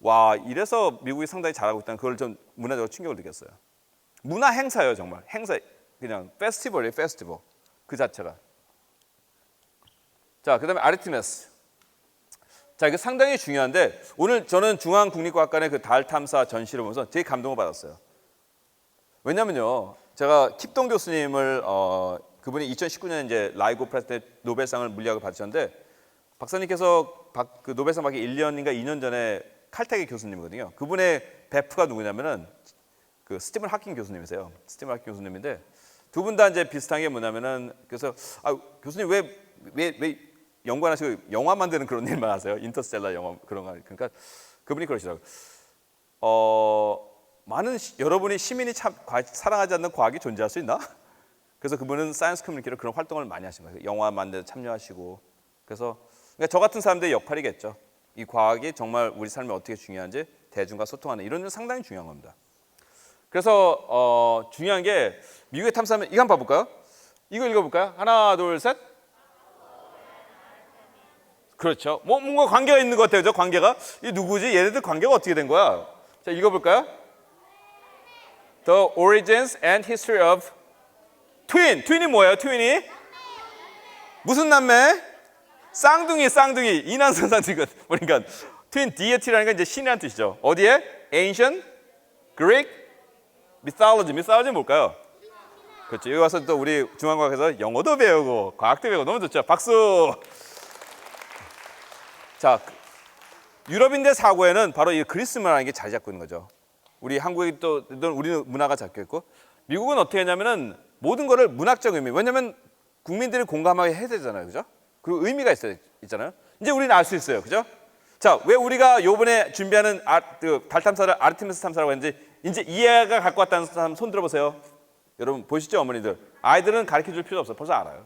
와 이래서 미국이 상당히 잘하고 있다는 그걸 좀 문화적으로 충격을 느꼈어요. 문화 행사예요. 정말 행사. 그냥 페스티벌이에요. 페스티벌. 그 자체가. 자, 그 다음에 아르테미스. 자, 이게 상당히 중요한데 오늘 저는 중앙국립과학관의 그 달 탐사 전시를 보면서 되게 감동을 받았어요. 왜냐면요, 제가 킵동 교수님을 그분이 2019년에 이제 라이고 프라이스 때 노벨상을 물리학을 받으셨는데 박사님께서 그 노벨상 받기 1년인가 2년 전에 칼텍의 교수님이거든요. 그분의 베프가 누구냐면은 그 스티븐 하킹 교수님이세요. 스티븐 하킹 교수님인데 두 분 다 이제 비슷한 게 뭐냐면은 그래서 교수님 왜 연구 안 하시고 영화 만드는 그런 일만 하세요? 인터스텔라 영화 그런 거. 그러니까 그분이 그러시더라고요. 여러분이 시민이 사랑하지 않는 과학이 존재할 수 있나? 그래서 그분은 사이언스 커뮤니티로 그런 활동을 많이 하신 거예요. 영화 만드는 데 참여하시고. 그래서 그러니까 저 같은 사람들의 역할이겠죠. 이 과학이 정말 우리 삶에 어떻게 중요한지 대중과 소통하는 이런 건 상당히 중요한 겁니다. 그래서 중요한 게 미국의 탐사하면 이거 한번 봐볼까요? 이거 읽어볼까요? 하나, 둘, 셋. 그렇죠. 뭔가 관계가 있는 것 같아요. 저 관계가. 이 누구지? 얘네들 관계가 어떻게 된 거야? 자, 읽어볼까요? The origins and history of twin. twin이 뭐예요? twin이? 무슨 남매? 쌍둥이. 이난선 쌍둥이. 그러니까 twin deity라는 건 이제 신이라는 뜻이죠. 어디에? ancient Greek mythology. mythology는 뭘까요? 그렇죠. 여기 와서 또 우리 중앙과학에서 영어도 배우고 과학도 배우고 너무 좋죠. 박수. 자, 유럽인들 사고에는 바로 이 그리스 문화라는 게 자리 잡고 있는 거죠. 우리 한국이 또 우리 문화가 잡혀 있고, 미국은 어떻게 하냐면은 모든 거를 문학적 의미. 왜냐면 국민들이 공감하게 해야 되잖아요, 그죠? 그리고 의미가 있잖아요. 이제 우리는 알 수 있어요, 그죠? 자, 왜 우리가 요번에 준비하는 달 탐사를 아르테미스 탐사라고 했는지 이제 이해가 갖고 왔다는 사람 손 들어보세요. 여러분 보시죠, 어머니들. 아이들은 가르쳐 줄 필요 없어요. 벌써 알아요.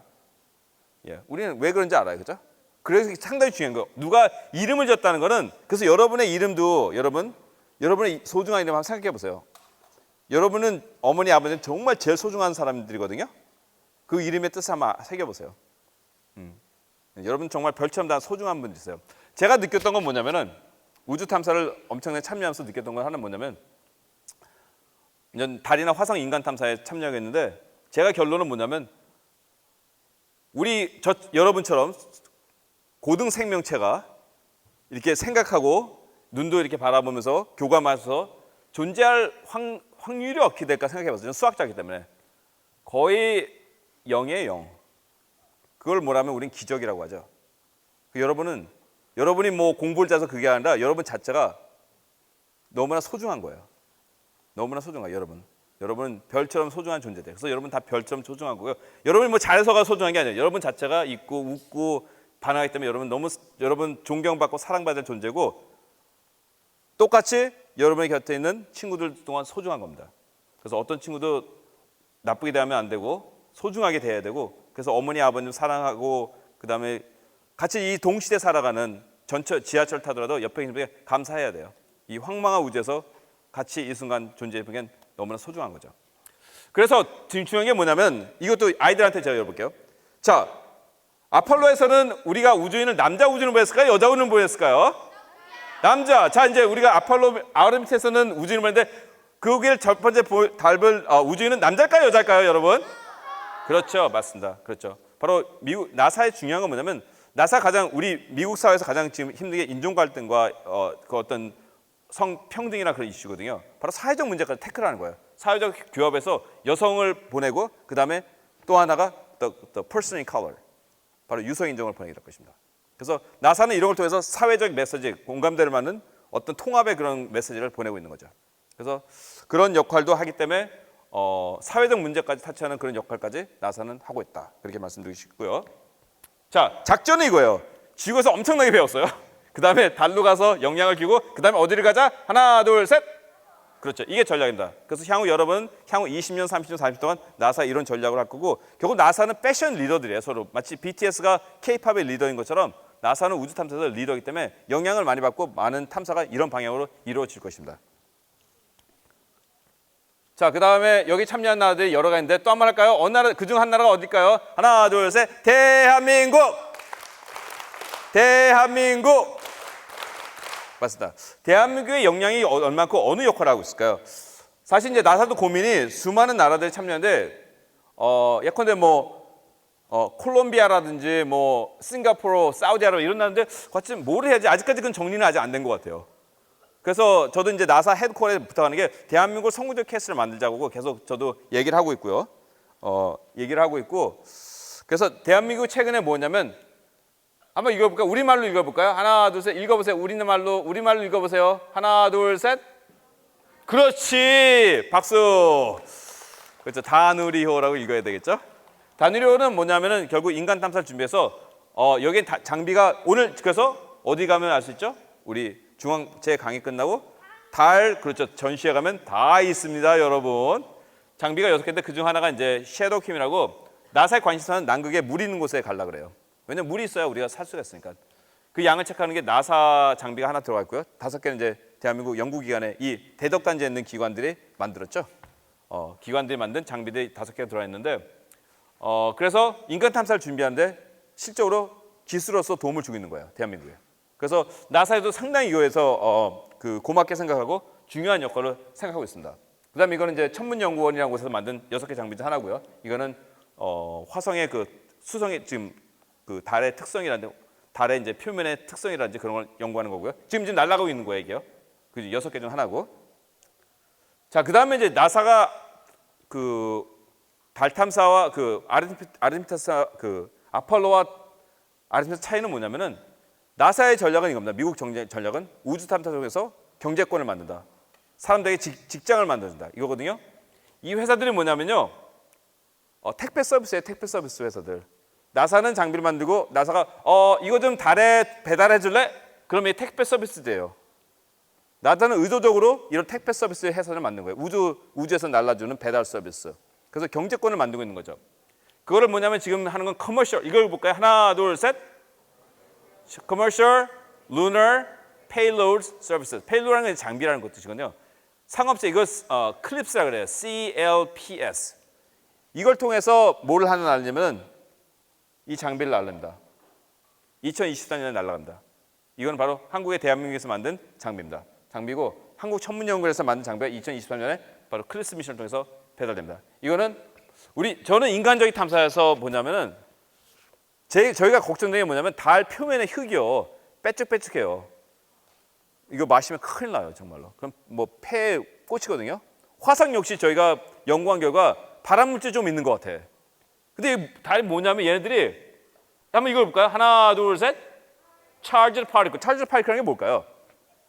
예, 우리는 왜 그런지 알아요, 그죠? 그래서 상당히 중요한 거. 누가 이름을 줬다는 거는, 그래서 여러분의 이름도 여러분의 소중한 이름 한번 생각해 보세요. 여러분은 어머니 아버지는 정말 제일 소중한 사람들이거든요. 그 이름의 뜻을 한번 새겨 보세요. 여러분 정말 별처럼 다 소중한 분이세요. 제가 느꼈던 건 뭐냐면은 우주 탐사를 엄청나게 참여하면서 느꼈던 건 하나는 뭐냐면, 달이나 화성 인간 탐사에 참여했는데 제가 결론은 뭐냐면, 여러분처럼 고등 생명체가 이렇게 생각하고 눈도 이렇게 바라보면서 교감하면서 존재할 확률이 어떻게 될까 생각해봤어요. 저는 수학자이기 때문에 거의 0이에요, 0. 그걸 뭐라면 우린 기적이라고 하죠. 여러분이 뭐 공부를 잘해서 그게 아니라 여러분 자체가 너무나 소중한 거예요. 너무나 소중해요, 여러분. 여러분은 별처럼 소중한 존재들. 그래서 여러분 다 별처럼 소중한 거고요. 여러분이 뭐 잘해서가 소중한 게 아니에요. 여러분 자체가 있고 웃고 반응하기 때문에 여러분 존경받고 사랑받을 존재고, 똑같이 여러분의 곁에 있는 친구들 동안 소중한 겁니다. 그래서 어떤 친구도 나쁘게 대하면 안 되고 소중하게 대해야 되고, 그래서 어머니 아버님 사랑하고, 그다음에 같이 이 동시대 살아가는 지하철 타더라도 옆에 있는 분에게 감사해야 돼요. 이 황망한 우주에서 같이 이 순간 존재해보기엔 너무나 소중한 거죠. 그래서 중요한 게 뭐냐면, 이것도 아이들한테 제가 열어볼게요. 자, 아폴로에서는 우리가 우주인을 남자 우주인을 보냈을까요? 여자 우주인을 보냈을까요? 남자. 자, 이제 우리가 아르테미스에서는 우주인을 보냈는데 그게 첫 번째 달별 우주인은 남자일까요? 여자일까요, 여러분? 그렇죠, 맞습니다. 그렇죠. 바로 미국 나사의 중요한 건 뭐냐면, 나사 우리 미국 사회에서 가장 지금 힘든 게 인종 갈등과 그 어떤 성평등이나 그런 이슈거든요. 바로 사회적 문제까지 태클하는 거예요. 사회적 규합에서 여성을 보내고, 그 다음에 또 하나가 the person in color, 바로 유서 인종을 보내기로 할 것입니다. 그래서 나사는 이런 걸 통해서 사회적 메시지, 공감대를 맞는 어떤 통합의 그런 메시지를 보내고 있는 거죠. 그래서 그런 역할도 하기 때문에 사회적 문제까지 타치하는 그런 역할까지 나사는 하고 있다. 그렇게 말씀드리고 싶고요. 자, 작전은 이거예요. 지구에서 엄청나게 배웠어요. 그 다음에 달로 가서 영향을 끼고, 그 다음에 어디를 가자? 하나, 둘, 셋. 그렇죠. 이게 전략입니다. 그래서 향후 20년, 30년, 40년 동안 나사 이런 전략을 할 거고, 결국 나사는 패션 리더들이에요, 서로. 마치 BTS가 K-팝의 리더인 것처럼 나사는 우주 탐사에서 리더이기 때문에 영향을 많이 받고 많은 탐사가 이런 방향으로 이루어질 것입니다. 자, 그 다음에 여기 참여한 나라들이 여러 가지인데 또 한 번 할까요? 어느 나라, 그중 한 나라가 어딜까요? 하나, 둘, 셋. 대한민국! 맞습니다. 대한민국의 역량이 얼마큼 어느 역할을 하고 있을까요? 사실 이제 나사도 고민이 수많은 나라들이 참여하는데, 예컨대 콜롬비아라든지 싱가포르, 사우디아라비아 이런 나라인데 같이 뭘 해야지, 아직까지 그건 정리는 아직 안 된 것 같아요. 그래서 저도 이제 나사 헤드쿼터에 부탁하는 게 대한민국 성공적 케이스를 만들자고 계속 저도 얘기를 하고 있고요. 그래서 대한민국 최근에 뭐냐면, 한번 읽어볼까요? 우리말로 읽어볼까요? 하나, 둘, 셋. 읽어보세요. 우리말로 읽어보세요. 하나, 둘, 셋. 그렇지. 박수. 그렇죠. 다누리호라고 읽어야 되겠죠? 다누리호는 뭐냐면은 결국 인간 탐사를 준비해서 여기 장비가 오늘, 그래서 어디 가면 알 수 있죠? 우리 제 강의 끝나고 달 그렇죠 전시회 가면 다 있습니다, 여러분. 장비가 6개인데 그중 하나가 이제 섀도우 캠이라고 나사에 관심 있는 남극에 물 있는 곳에 가려 그래요. 왜냐면 물이 있어야 우리가 살 수가 있으니까. 그 양을 체크하는 게 나사 장비가 하나 들어가 있고요. 5개는 이제 대한민국 연구기관에 이 대덕단지에 있는 기관들이 만들었죠. 기관들이 만든 장비들이 5개가 들어가 있는데 그래서 인간 탐사를 준비하는데 실적으로 기술로서 도움을 주고 있는 거예요, 대한민국에. 그래서 나사에도 상당히 이거에서 그 고맙게 생각하고 중요한 역할을 생각하고 있습니다. 그다음에 이거는 이제 천문연구원이라는 곳에서 만든 6개 장비 중 하나고요. 이거는 화성의 그 수성의 지금 그 달의 특성이라든지 달의 이제 표면의 특성이라든지 그런 걸 연구하는 거고요. 지금 날아가고 있는 거예요, 이게요. 그 6개 중 하나고. 자, 그다음에 이제 나사가 그 달 탐사와 그 아르테미스 그 아폴로와 아르테미스 차이는 뭐냐면은 나사의 전략은 이겁니다. 미국 전략은 우주 탐사 쪽에서 경제권을 만든다. 사람들에게 직장을 만든다. 이거거든요. 이 회사들이 뭐냐면요. 택배 서비스예요. 택배 서비스 회사들. 나사는 장비를 만들고 나사가 이거 좀 달에 배달해 줄래? 그러면 이 택배 서비스 돼요. 나사는 의도적으로 이런 택배 서비스 회사를 만든 거예요. 우주에서 날라주는 배달 서비스. 그래서 경제권을 만들고 있는 거죠. 그거를 뭐냐면 지금 하는 건 커머셜. 이걸 볼까요? 하나, 둘, 셋. Commercial Lunar Payload Services. Payload라는 건 장비라는 것도 뜻이거든요. 상업체 이거 클립스라 그래요. CLPS. 이걸 통해서 뭘 날리냐면 이 장비를 날립니다. 2024년에 날아갑니다. 이건 바로 한국의 대한민국에서 만든 장비입니다. 장비고 한국 천문연구원에서 만든 장비가 2023년에 바로 클립스 미션을 통해서 배달됩니다. 이거는 저는 인간적인 탐사에서 뭐냐면은 저희가 걱정되는 게 뭐냐면 달 표면의 흙이요 빼쭉빼쭉해요. 이거 마시면 큰일 나요, 정말로. 그럼 뭐 폐에 꽂히거든요. 화성 역시 저희가 연구한 결과 발암물질 좀 있는 것 같아. 근데 달이 뭐냐면 얘네들이 한번 이걸 볼까요? 하나, 둘, 셋. 차르지드 파티클. 차르지드 파티클이라는 게 뭘까요?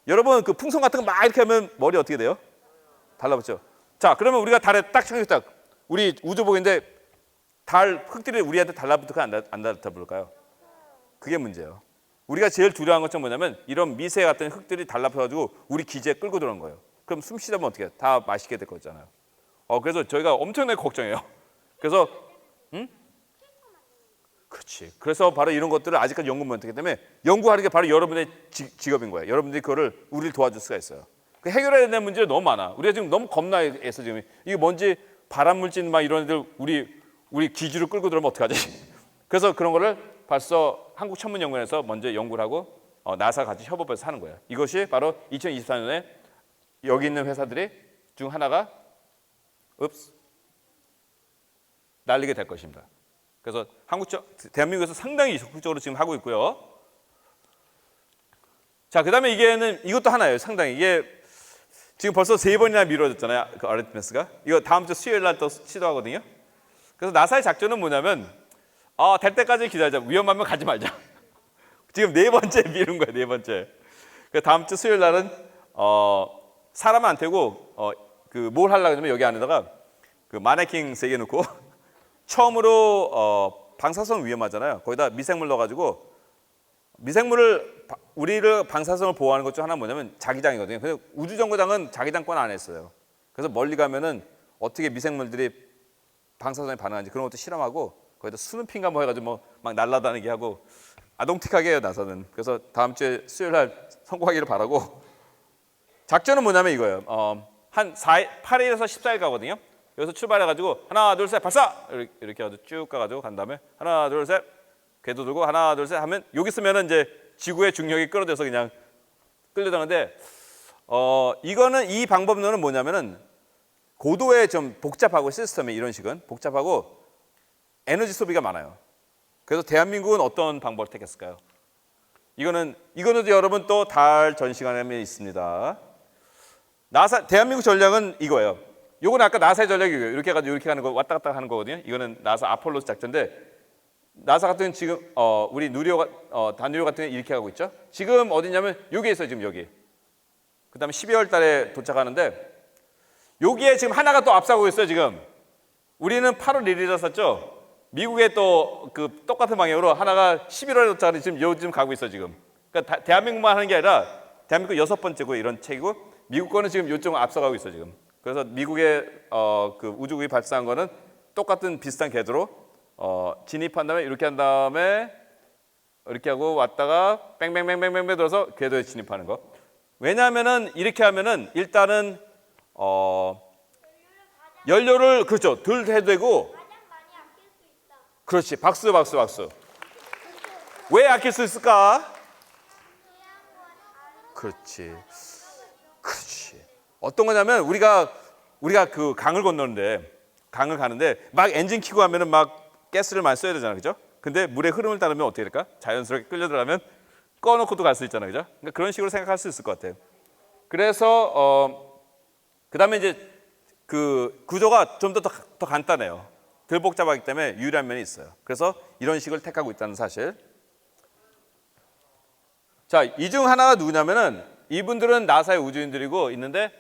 여러분 그 풍선 같은 거 막 이렇게 하면 머리 어떻게 돼요? 달라붙죠. 자, 그러면 우리가 달에 딱 착륙했다. 우리 우주복인데 달 흙들이 우리한테 달라붙을까 안 달라붙을까요? 그게 문제예요. 우리가 제일 두려워하는 것은 뭐냐면 이런 미세 같은 흙들이 달라붙어가지고 우리 기지에 끌고 들어온 거예요. 그럼 숨 쉬다 보면 어떻게 해? 다 마시게 될 거잖아요. 그래서 저희가 엄청나게 걱정해요. 그래서 그렇지. 그래서 바로 이런 것들을 아직까지 연구 못했기 때문에 연구하는 게 바로 여러분의 직업인 거예요. 여러분들이 그거를 우리를 도와줄 수가 있어요. 그 해결해야 되는 문제가 너무 많아. 우리가 지금 너무 겁나해서 지금 이게 뭔지 발암물질 막 이런 애들 우리 기지로 끌고 들어오면 어떡하지? 그래서 그런 거를 벌써 한국천문연구원에서 먼저 연구를 하고 나사 같이 협업해서 하는 거예요. 이것이 바로 2024년에 여기 있는 회사들이 중 하나가 날리게 될 것입니다. 그래서 대한민국에서 상당히 적극적으로 지금 하고 있고요. 자, 그다음에 이것도 하나예요. 상당히 이게 지금 벌써 3번이나 미뤄졌잖아요. 그 아르테미스가 이거 다음 주 수요일 날 또 시도하거든요. 그래서 나사의 작전은 뭐냐면 될 때까지 기다리자. 위험하면 가지 말자. 지금 4번째 미룬 거예요. 4번째. 그 다음 주 수요일 날은 사람 안 태우고 뭘 하려고 하냐면 여기 안에다가 그 마네킹 3개 넣고 처음으로 방사선 위험하잖아요. 거기다 미생물 넣어가지고 우리를 방사선을 보호하는 것 중 하나 뭐냐면 자기장이거든요. 그래서 우주정거장은 자기장권 안 했어요. 그래서 멀리 가면은 어떻게 미생물들이 방사선에 반응하는지 그런 것도 실험하고 거기다 수능핀가 뭐 해가지고 막 날아다니게 하고 아동틱하게 해요, 나사는. 그래서 다음 주에 수요일 날 성공하기를 바라고. 작전은 뭐냐면 이거예요. 한 8일에서 14일 가거든요. 여기서 출발해가지고 하나 둘 셋 발사 이렇게 해가지고 쭉 가가지고 간 다음에 하나 둘 셋 궤도 들고 하나 둘 셋 하면 여기 있으면은 이제 지구의 중력이 끌어들여서 그냥 끌려다는데 이거는 이 방법론은 뭐냐면은 고도의 좀 복잡하고 시스템이 이런 식은 복잡하고 에너지 소비가 많아요. 그래서 대한민국은 어떤 방법을 택했을까요? 이거는 여러분 또 달 전시관에 있습니다. 대한민국 전략은 이거예요. 요거는 아까 나사의 전략이에요. 이렇게 해가지고 이렇게 하는 거 왔다 갔다 하는 거거든요. 이거는 나사 아폴로 작전인데 나사 같은 경우는 지금 우리 단누리호 같은 경우는 이렇게 하고 있죠. 지금 어디냐면 여기에 있어요. 지금 여기. 그다음에 12월 달에 도착하는데 여기에 지금 하나가 또 앞서고 있어요. 지금 우리는 8월 1일이었었죠. 미국에 또 그 똑같은 방향으로 하나가 11월에 도착하는데 지금 요즘 가고 있어 지금. 그러니까 대한민국만 하는 게 아니라 대한민국 6번째고 이런 책이고 미국 거는 지금 요점 앞서가고 있어 지금. 그래서 미국의 그 우주국이 발사한 거는 똑같은 비슷한 궤도로 진입한 다음에 이렇게 한 다음에 이렇게 하고 왔다가 뺑뺑뺑뺑뺑 돌아서 궤도에 진입하는 거. 왜냐하면은 이렇게 하면은 일단은 연료를 그렇죠 덜 해도 되고 그렇지 박수. 왜 아낄 수 있을까? 그렇지. 어떤 거냐면 우리가 그 강을 건너는데 강을 가는데 막 엔진 켜고 하면은 막 가스를 많이 써야 되잖아, 그죠? 근데 물의 흐름을 따르면 어떻게 될까? 자연스럽게 끌려 들어가면 꺼놓고도 갈 수 있잖아, 그죠? 그러니까 그런 식으로 생각할 수 있을 것 같아요. 그래서 그다음에 이제 그 구조가 좀 더 간단해요. 덜 복잡하기 때문에 유리한 면이 있어요. 그래서 이런 식을 택하고 있다는 사실. 자, 이 중 하나가 누구냐면은 이분들은 나사의 우주인들이고 있는데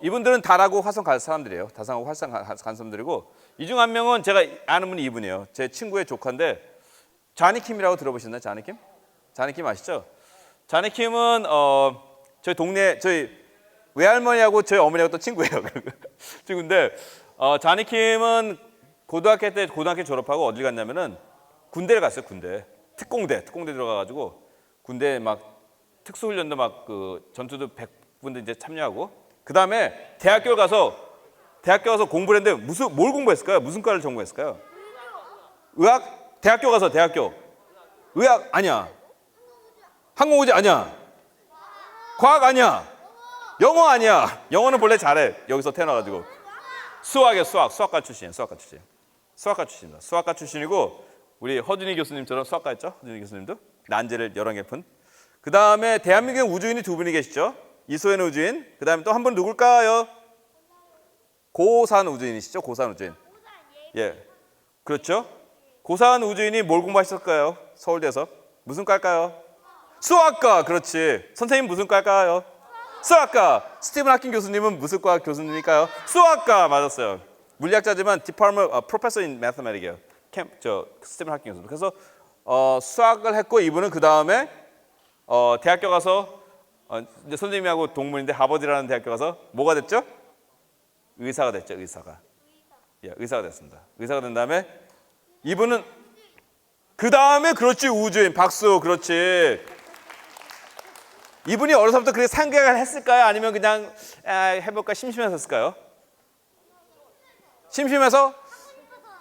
이분들은 달하고 화성 갈 사람들이에요. 달하고 화성 간 사람들이고 이 중 한 명은 제가 아는 분이 이분이에요. 제 친구의 조카인데 자니킴이라고 들어보셨나요? 자니킴? 자니킴 아시죠? 자니킴은 저희 동네 저희 외할머니하고 저희 어머니하고 또 친구예요. 친구인데 자니킴은 고등학교 졸업하고 어딜 갔냐면은 군대를 갔어요. 군대 특공대 들어가가지고 군대 막 특수훈련도 막 그 전투도 100군데 이제 참여하고 그 다음에 대학교 가서 공부를 했는데 뭘 공부했을까요? 무슨 과를 전공했을까요? 의학? 대학교 의학 아니야. 항공우주 아니야. 과학 아니야. 영어 아니야. 영어는 본래 잘해. 여기서 태어나가지고 수학이에요. 수학과 출신입니다. 수학과 출신이고 우리 허준희 교수님처럼 수학과였죠. 허준희 교수님도 난제를 여러 개 푼. 그 다음에 대한민국에 우주인이 2분이 계시죠. 이소연 우주인. 그 다음에 또 한 분 누굴까요? 고산 우주인이시죠. 고산 우주인. 예, 그렇죠. 고산 우주인이 뭘 공부하셨을까요? 서울대에서 무슨 과일까요? 수학과. 그렇지. 선생님 무슨 과일까요? 수학과. 스티븐 하킹 교수님은 무슨 과 교수님일까요? 수학과. 맞았어요. 물리학자지만 Department Professor in Mathematics이에요. 스티븐 하킹 교수님. 그래서 수학을 했고 이분은 그 다음에 대학교 가서 이제 선생님하고 동문인데 하버드라는 대학교 가서 뭐가 됐죠? 의사가 됐죠. 예, 의사가 됐습니다. 의사가 된 다음에 이분은 그 다음에 그렇지 우주인 박수. 그렇지. 이분이 어려서부터 그렇게 생각을 했을까요? 아니면 그냥 해볼까 심심해서 했을까요? 심심해서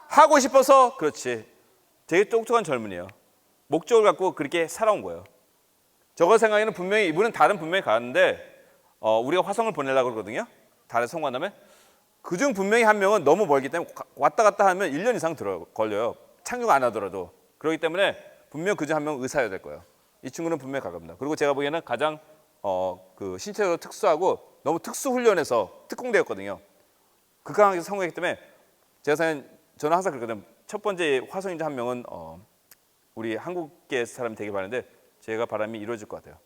하고 싶어서. 그렇지. 되게 똑똑한 젊은이에요. 목적을 갖고 그렇게 살아온 거예요. 저거 생각에는 분명히 이분은 달은 분명히 가는데 우리가 화성을 보내려고 그러거든요. 달에 성공한 다음에 그중 분명히 한 명은 너무 멀기 때문에 왔다 갔다 하면 1년 이상 걸려요. 착륙 안 하더라도. 그렇기 때문에 분명 그중 한 명은 의사여야 될 거예요. 이 친구는 분명히 갈 겁니다. 그리고 제가 보기에는 가장 그 신체적으로 특수하고 너무 특수 훈련해서 특공대였거든요. 극강하게 성공했기 때문에 제가 저는 항상 그러거든요. 첫 번째 화성인자 한 명은 우리 한국계 사람이 되길 바라는데 제가 바람이 이루어질 것 같아요.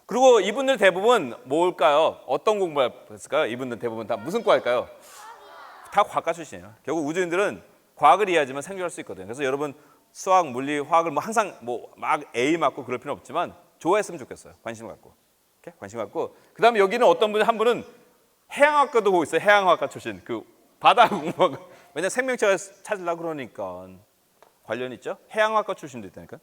그리고 이분들 대부분 뭘까요? 어떤 공부를 했을까요? 이분들 대부분 다 무슨 과일까요? 다 과학과 출신이에요. 결국 우주인들은 과학을 이해하지만 생존할 수 있거든요. 그래서 여러분 수학, 물리, 화학을 뭐 항상 뭐 막 A 맞고 그럴 필요는 없지만 좋아했으면 좋겠어요. 관심을 갖고. 이렇게? 관심 갖고. 그다음에 여기는 어떤 분이 한 분은 해양학과도 보고 있어요. 해양학과 출신. 그 바다 공부하고. 왜냐면 생명체를 찾으려고 그러니까 관련 있죠. 해양학과 출신도 있다니까.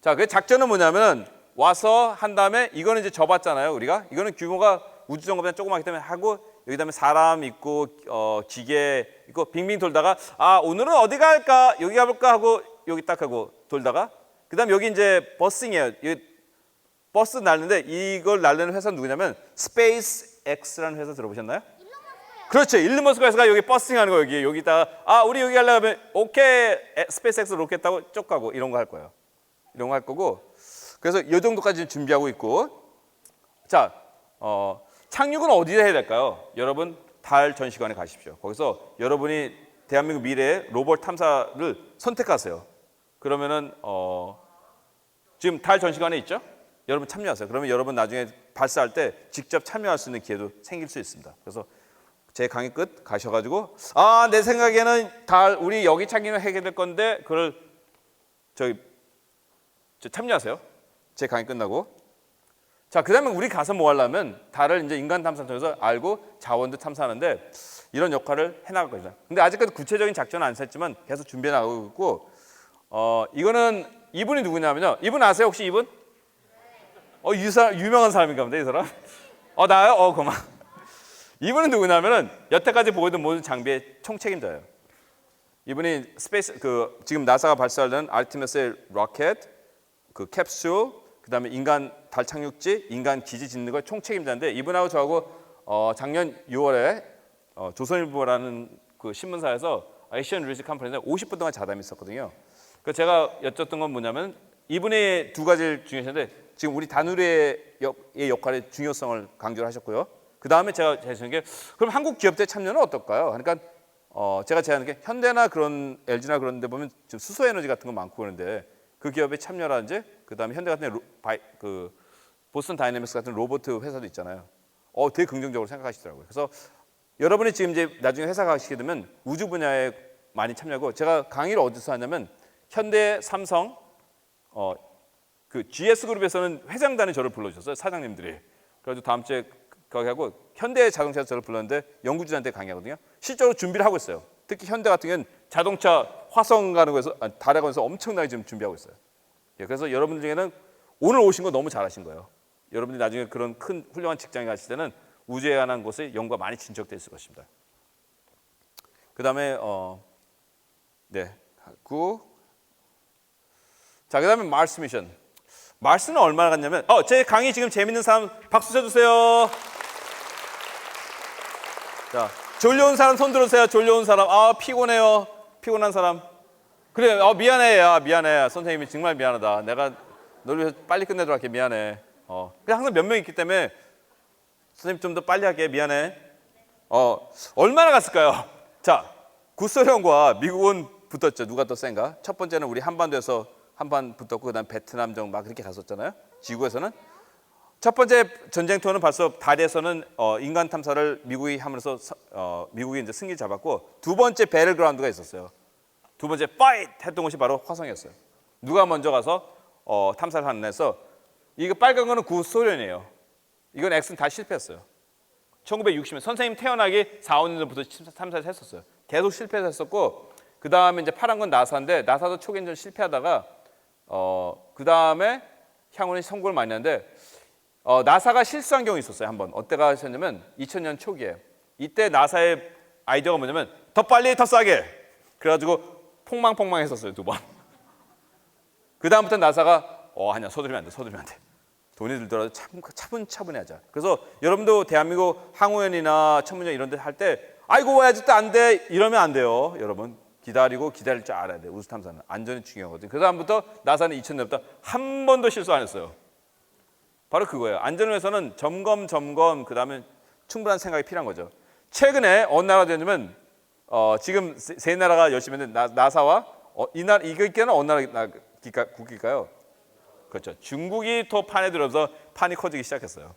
자, 그 작전은 뭐냐면은 와서 한 다음에 이거는 이제 접었잖아요. 우리가 이거는 규모가 우주정거보다 조그맣기 때문에 하고 여기 다음에 사람 있고 기계 있고 빙빙 돌다가 오늘은 어디 갈까 여기 가볼까 하고 여기 딱 하고 돌다가 그다음 여기 이제 버싱이에요. 버스 날는데 이걸 날리는 회사 누구냐면 스페이스X라는 회사 들어보셨나요? 그렇죠. 일론 머스크가 여기 버싱하는 거 여기다가 우리 여기 가려고 하면 오케이 스페이스X 로켓 타고 쪽 가고 이런 거 할 거예요. 이런 거 할 거고 그래서 이 정도까지 준비하고 있고 자 착륙은 어디에 해야 될까요? 여러분 달 전시관에 가십시오. 거기서 여러분이 대한민국 미래의 로봇 탐사를 선택하세요. 그러면은 지금 달 전시관에 있죠? 여러분 참여하세요. 그러면 여러분 나중에 발사할 때 직접 참여할 수 있는 기회도 생길 수 있습니다. 그래서 제 강의 끝 가셔가지고 내 생각에는 달 우리 여기 착륙을 하게 될 건데 그걸 참여하세요. 제 강의 끝나고. 자, 그다음에 우리 가서 뭐 하려면 달을 이제 인간 탐사를 통해서 알고 자원도 탐사하는데 이런 역할을 해나갈 거죠. 근데 아직까지 구체적인 작전은 안 짰지만 계속 준비해 나가고 있고, 이거는 이분이 누구냐면요. 이분 아세요 혹시 이분? 유명한 사람인가 본데 이 사람? 나요? 고마워. 이분은 누구냐면은 여태까지 보여준 모든 장비의 총책임자예요. 이분이 스페이스 지금 나사가 발사하는 알티머스의 로켓, 그 캡슐, 그다음에 인간 달 착륙지, 인간 기지 짓는 걸 총책임자인데 이분하고 저하고 작년 6월에 조선일보라는 그 신문사에서 에이시언 리서치 컨퍼런스에 50분 동안 자담이 있었거든요. 그 제가 여쭸던 건 뭐냐면 이분의 두 가지를 중요했는데 지금 우리 다누리의 역할의 중요성을 강조를 하셨고요. 그 다음에 제가 제시한 게 그럼 한국 기업들 참여는 어떨까요? 그러니까 제가 제안한 게 현대나 그런 LG나 그런 데 보면 지금 수소 에너지 같은 거 많고 그러는데 그 기업에 참여라든지 그 다음에 현대 같은 그 보스턴 다이내믹스 같은 로봇 회사도 있잖아요. 되게 긍정적으로 생각하시더라고요. 그래서 여러분이 지금 이제 나중에 회사 가시게 되면 우주 분야에 많이 참여하고 제가 강의를 어디서 하냐면 현대, 삼성, 그 GS 그룹에서는 회장단이 저를 불러주셨어요. 사장님들이. 그래서 다음 주에 거기 하고 현대 자동차에서 저를 불렀는데 연구진한테 강의하거든요. 실제로 준비를 하고 있어요. 특히 현대 같은 경우는 자동차 화성 가는 거에서 달에 가면서 엄청나게 지금 준비하고 있어요. 그래서 여러분들 중에는 오늘 오신 거 너무 잘하신 거예요. 여러분들이 나중에 그런 큰 훌륭한 직장에 가실 때는 우주에 관한 곳에 연구가 많이 진척돼 있을 것입니다. 그 다음에 자, 그 다음에 마스 미션. 마스는 얼마나 갔냐면 제 강의 지금 재밌는 사람 박수 쳐주세요. 자, 졸려온 사람 손 들어주세요. 졸려온 사람. 피곤해요. 피곤한 사람. 그래, 미안해. 미안해. 선생님이 정말 미안하다. 내가 너를 위해서 빨리 끝내도록 할게. 미안해. 그냥 항상 몇 명 있기 때문에 선생님 좀 더 빨리 할게. 미안해. 얼마나 갔을까요? 자, 구소련과 미국은 붙었죠. 누가 더 센가? 첫 번째는 우리 한반도에서 한반 붙었고 그다음 베트남정 막 그렇게 갔었잖아요. 지구에서는 첫 번째 전쟁터는 벌써 달에서는 인간 탐사를 미국이 하면서 미국이 이제 승리 잡았고 두 번째 배틀그라운드가 있었어요. 두 번째 파이트 했던 곳이 바로 화성이었어요. 누가 먼저 가서 탐사를 하는 데서 이거 빨간 거는 구소련이에요. 이건 X는 다 실패했어요. 1960년 선생님 태어나기 4, 5년 전부터 탐사를 했었어요. 계속 실패를 했었고 그 다음에 이제 파란 건 나사인데 나사도 초기엔 좀 실패하다가 그 다음에 향후에 성공을 많이 했는데 나사가 실수한 경우 있었어요. 한번 어때가 하셨냐면 2000년 초기에 이때 나사의 아이디어가 뭐냐면 더 빨리 더 싸게 그래가지고 폭망했었어요. 2번. 그 다음부터 나사가 아니야 서두르면 안 돼. 서두르면 안 돼. 돈이 들더라도 차분차분히 하자. 그래서 여러분도 대한민국 항우연이나 천문연 이런 데 할 때 아이고 왜 아직도 안 돼 이러면 안 돼요. 여러분 기다릴 줄 알아야 돼요. 우주 탐사는 안전이 중요하거든요. 그 다음부터 나사는 2000년부터 한 번도 실수 안 했어요. 바로 그거예요. 안전을 위해서는 점검 그 다음에 충분한 생각이 필요한 거죠. 최근에 어느 나라가 되냐면 지금 세 나라가 열심히 했는데 나사와 이거는 어느 나라 국기일까요? 그렇죠. 중국이 또 판에 들어서 판이 커지기 시작했어요.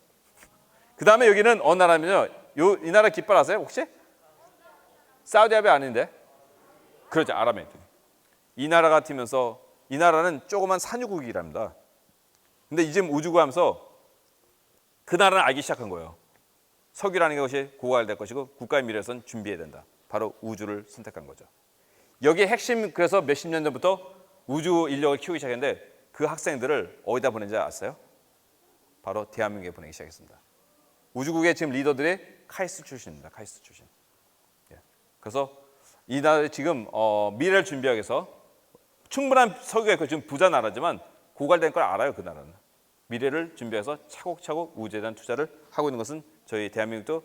그 다음에 여기는 어느 나라면요. 이 나라 깃발 아세요 혹시? 사우디아라비아 아닌데? 그렇죠. 아랍에미리트. 이 나라 같으면서 이 나라는 조그만 산유국이랍니다. 근데 이제 우주가 하면서 그 나라는 알기 시작한 거예요. 석유라는 것이 고갈될 것이고 국가의 미래에선 준비해야 된다. 바로 우주를 선택한 거죠. 여기에 핵심 그래서 몇십 년 전부터 우주 인력을 키우기 시작했는데 그 학생들을 어디다 보낸지 아세요? 바로 대한민국에 보내기 시작했습니다. 우주국의 지금 리더들이 카이스트 출신입니다. 카이스트 출신. 그래서 이 나라 지금 미래를 준비하기 위해서 충분한 석유가 있고 지금 부자 나라지만 고갈된 걸 알아요. 그 나라는. 미래를 준비해서 차곡차곡 우주에 대한 투자를 하고 있는 것은 저희 대한민국도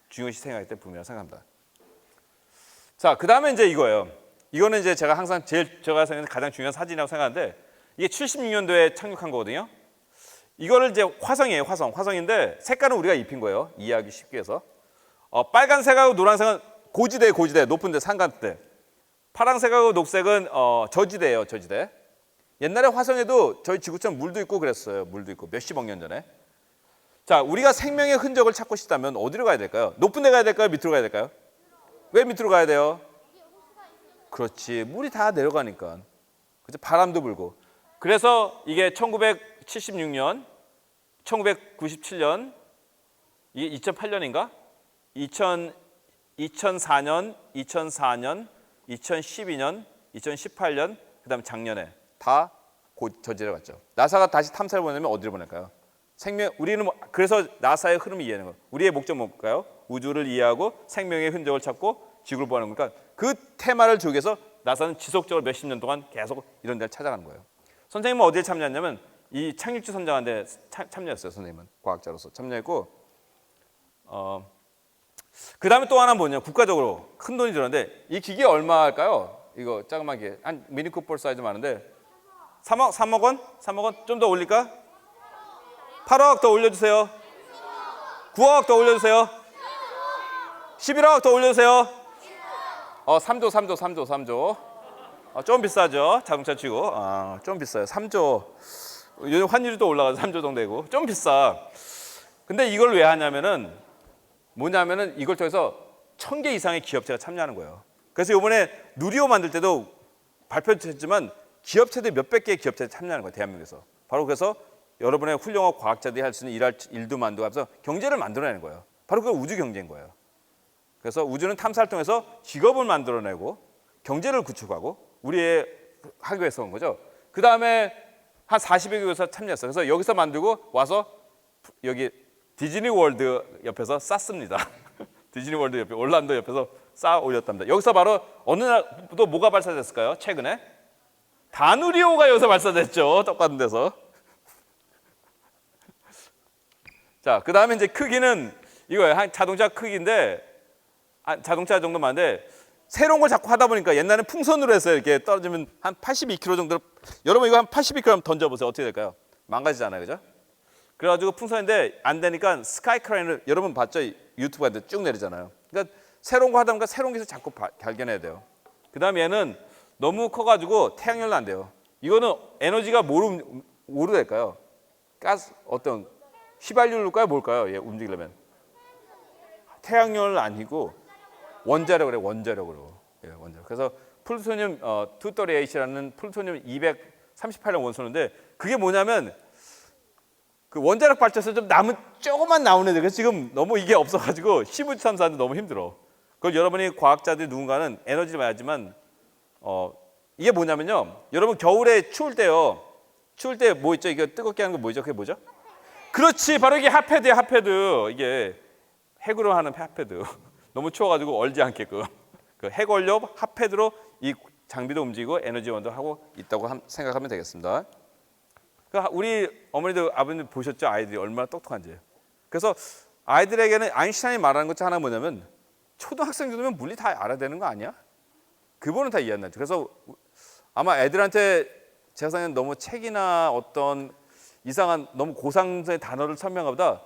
중요시 생각할 때 분명히 생각합니다. 자, 그 다음에 이제 이거예요. 이거는 이제 제가 항상 제가 생각하는 가장 중요한 사진이라고 생각하는데 이게 76년도에 착륙한 거거든요. 이거를 이제 화성이에요. 화성인데 색깔은 우리가 입힌 거예요. 이해하기 쉽게 해서 빨간색하고 노란색은 고지대 높은 데 산간대. 파란색하고 녹색은 저지대예요. 저지대. 옛날에 화성에도 저희 지구처럼 물도 있고 그랬어요. 물도 있고 몇십억 년 전에. 자, 우리가 생명의 흔적을 찾고 싶다면 어디로 가야 될까요? 높은 데 가야 될까요? 밑으로 가야 될까요? 왜 밑으로 가야 돼요? 그렇지. 물이 다 내려가니까. 그렇죠? 바람도 불고. 그래서 이게 1976년, 1997년, 이게 2008년인가? 2004년, 2004년, 2012년, 2018년, 그다음에 작년에 다 저지를 갔죠. 나사가 다시 탐사를 보내면 어디를 보낼까요? 우리는 그래서 나사의 흐름을 이해하는 거예요. 우리의 목적 뭘까요? 우주를 이해하고 생명의 흔적을 찾고 지구를 보는 거니까 그 테마를 주기 위해서 나사는 지속적으로 몇십 년 동안 계속 이런 데를 찾아가는 거예요. 선생님은 어디에 참여했냐면 이 착륙지 선정하는 데 참여했어요. 선생님은 과학자로서 참여했고 그 다음에 또 하나 뭐냐, 국가적으로 큰 돈이 들었는데 이 기계 얼마일까요? 이거 자그마한 기계 한 미니쿠퍼 사이즈 많은데 3억 원? 3억 원? 좀 더 올릴까? 8억 더 올려주세요. 9억 더 올려주세요. 11억 더 올려주세요. 3조. 좀 비싸죠. 자동차 치고. 좀 비싸요. 3조. 요즘 환율이 또 올라가서 3조 정도 되고. 좀 비싸. 근데 이걸 왜 하냐면은 뭐냐면은 이걸 통해서 1000개 이상의 기업체가 참여하는 거예요. 그래서 이번에 누리호 만들 때도 발표했지만 기업체들 몇백 개의 기업체가 참여하는 거예요. 대한민국에서. 바로 그래서 여러분의 훌륭한 과학자들이 할 수 있는 일도 만들고 하면서 경제를 만들어내는 거예요. 바로 그게 우주 경제인 거예요. 그래서 우주는 탐사를 통해서 직업을 만들어내고 경제를 구축하고 우리의 하기 위해서 온 거죠. 그 다음에 한 40여 개 회사 참여했어요. 그래서 여기서 만들고 와서 여기 디즈니 월드 옆에서 쌌습니다. 디즈니 월드 옆에 올란도 옆에서 쌓아 올렸답니다. 여기서 바로 어느 날도 뭐가 발사됐을까요? 최근에 다누리호가 여기서 발사됐죠. 똑같은 데서. 자, 그 다음에 이제 크기는 이거예요. 한 자동차 크기인데 자동차 정도 많은데 새로운 걸 자꾸 하다 보니까 옛날에는 풍선으로 했어요. 이렇게 떨어지면 한 82km 정도. 여러분 이거 한 82km 던져보세요. 어떻게 될까요? 망가지잖아요, 그죠? 그래가지고 풍선인데 안 되니까 스카이크라인을 여러분 봤죠? 유튜브 같은 데 쭉 내리잖아요. 그러니까 새로운 거 하다 보니까 새로운 기술 자꾸 발견해야 돼요. 그 다음에 얘는 너무 커가지고 태양열도 안 돼요. 이거는 에너지가 뭐로 될까요? 가스 어떤 휘발유일까요? 뭘까요? 얘 움직이려면 태양열 아니고 원자력으로 해요. 원자력으로. 예, 원자력. 그래서 플루토늄 238이라는 플루토늄 238년 원소인데 그게 뭐냐면 그 원자력 발전소 좀 조금만 나오는 애들. 그래서 지금 너무 이게 없어가지고 시무지 탐사하는데 너무 힘들어. 그걸 여러분이 과학자들 누군가는 에너지를 많이 하지만 이게 뭐냐면요. 여러분 겨울에 추울 때요. 추울 때 뭐 있죠? 이거 뜨겁게 하는 거 뭐죠? 그게 뭐죠? 그렇지, 바로 이게 핫패드야. 핫패드. 이게 핵으로 하는 핫패드. 너무 추워가지고 얼지 않게끔 그 핵원료 핫패드로 이 장비도 움직이고 에너지원도 하고 있다고 생각하면 되겠습니다. 우리 어머니도 아버님도 보셨죠? 아이들이 얼마나 똑똑한지. 그래서 아이들에게는 아인슈타인이 말하는 것 중 하나 뭐냐면 초등학생 정도면 물리 다 알아야 되는 거 아니야? 그분은 다 이해한다. 그래서 아마 애들한테 제가 생각하는 너무 책이나 어떤 이상한 너무 고상의 단어를 설명하보다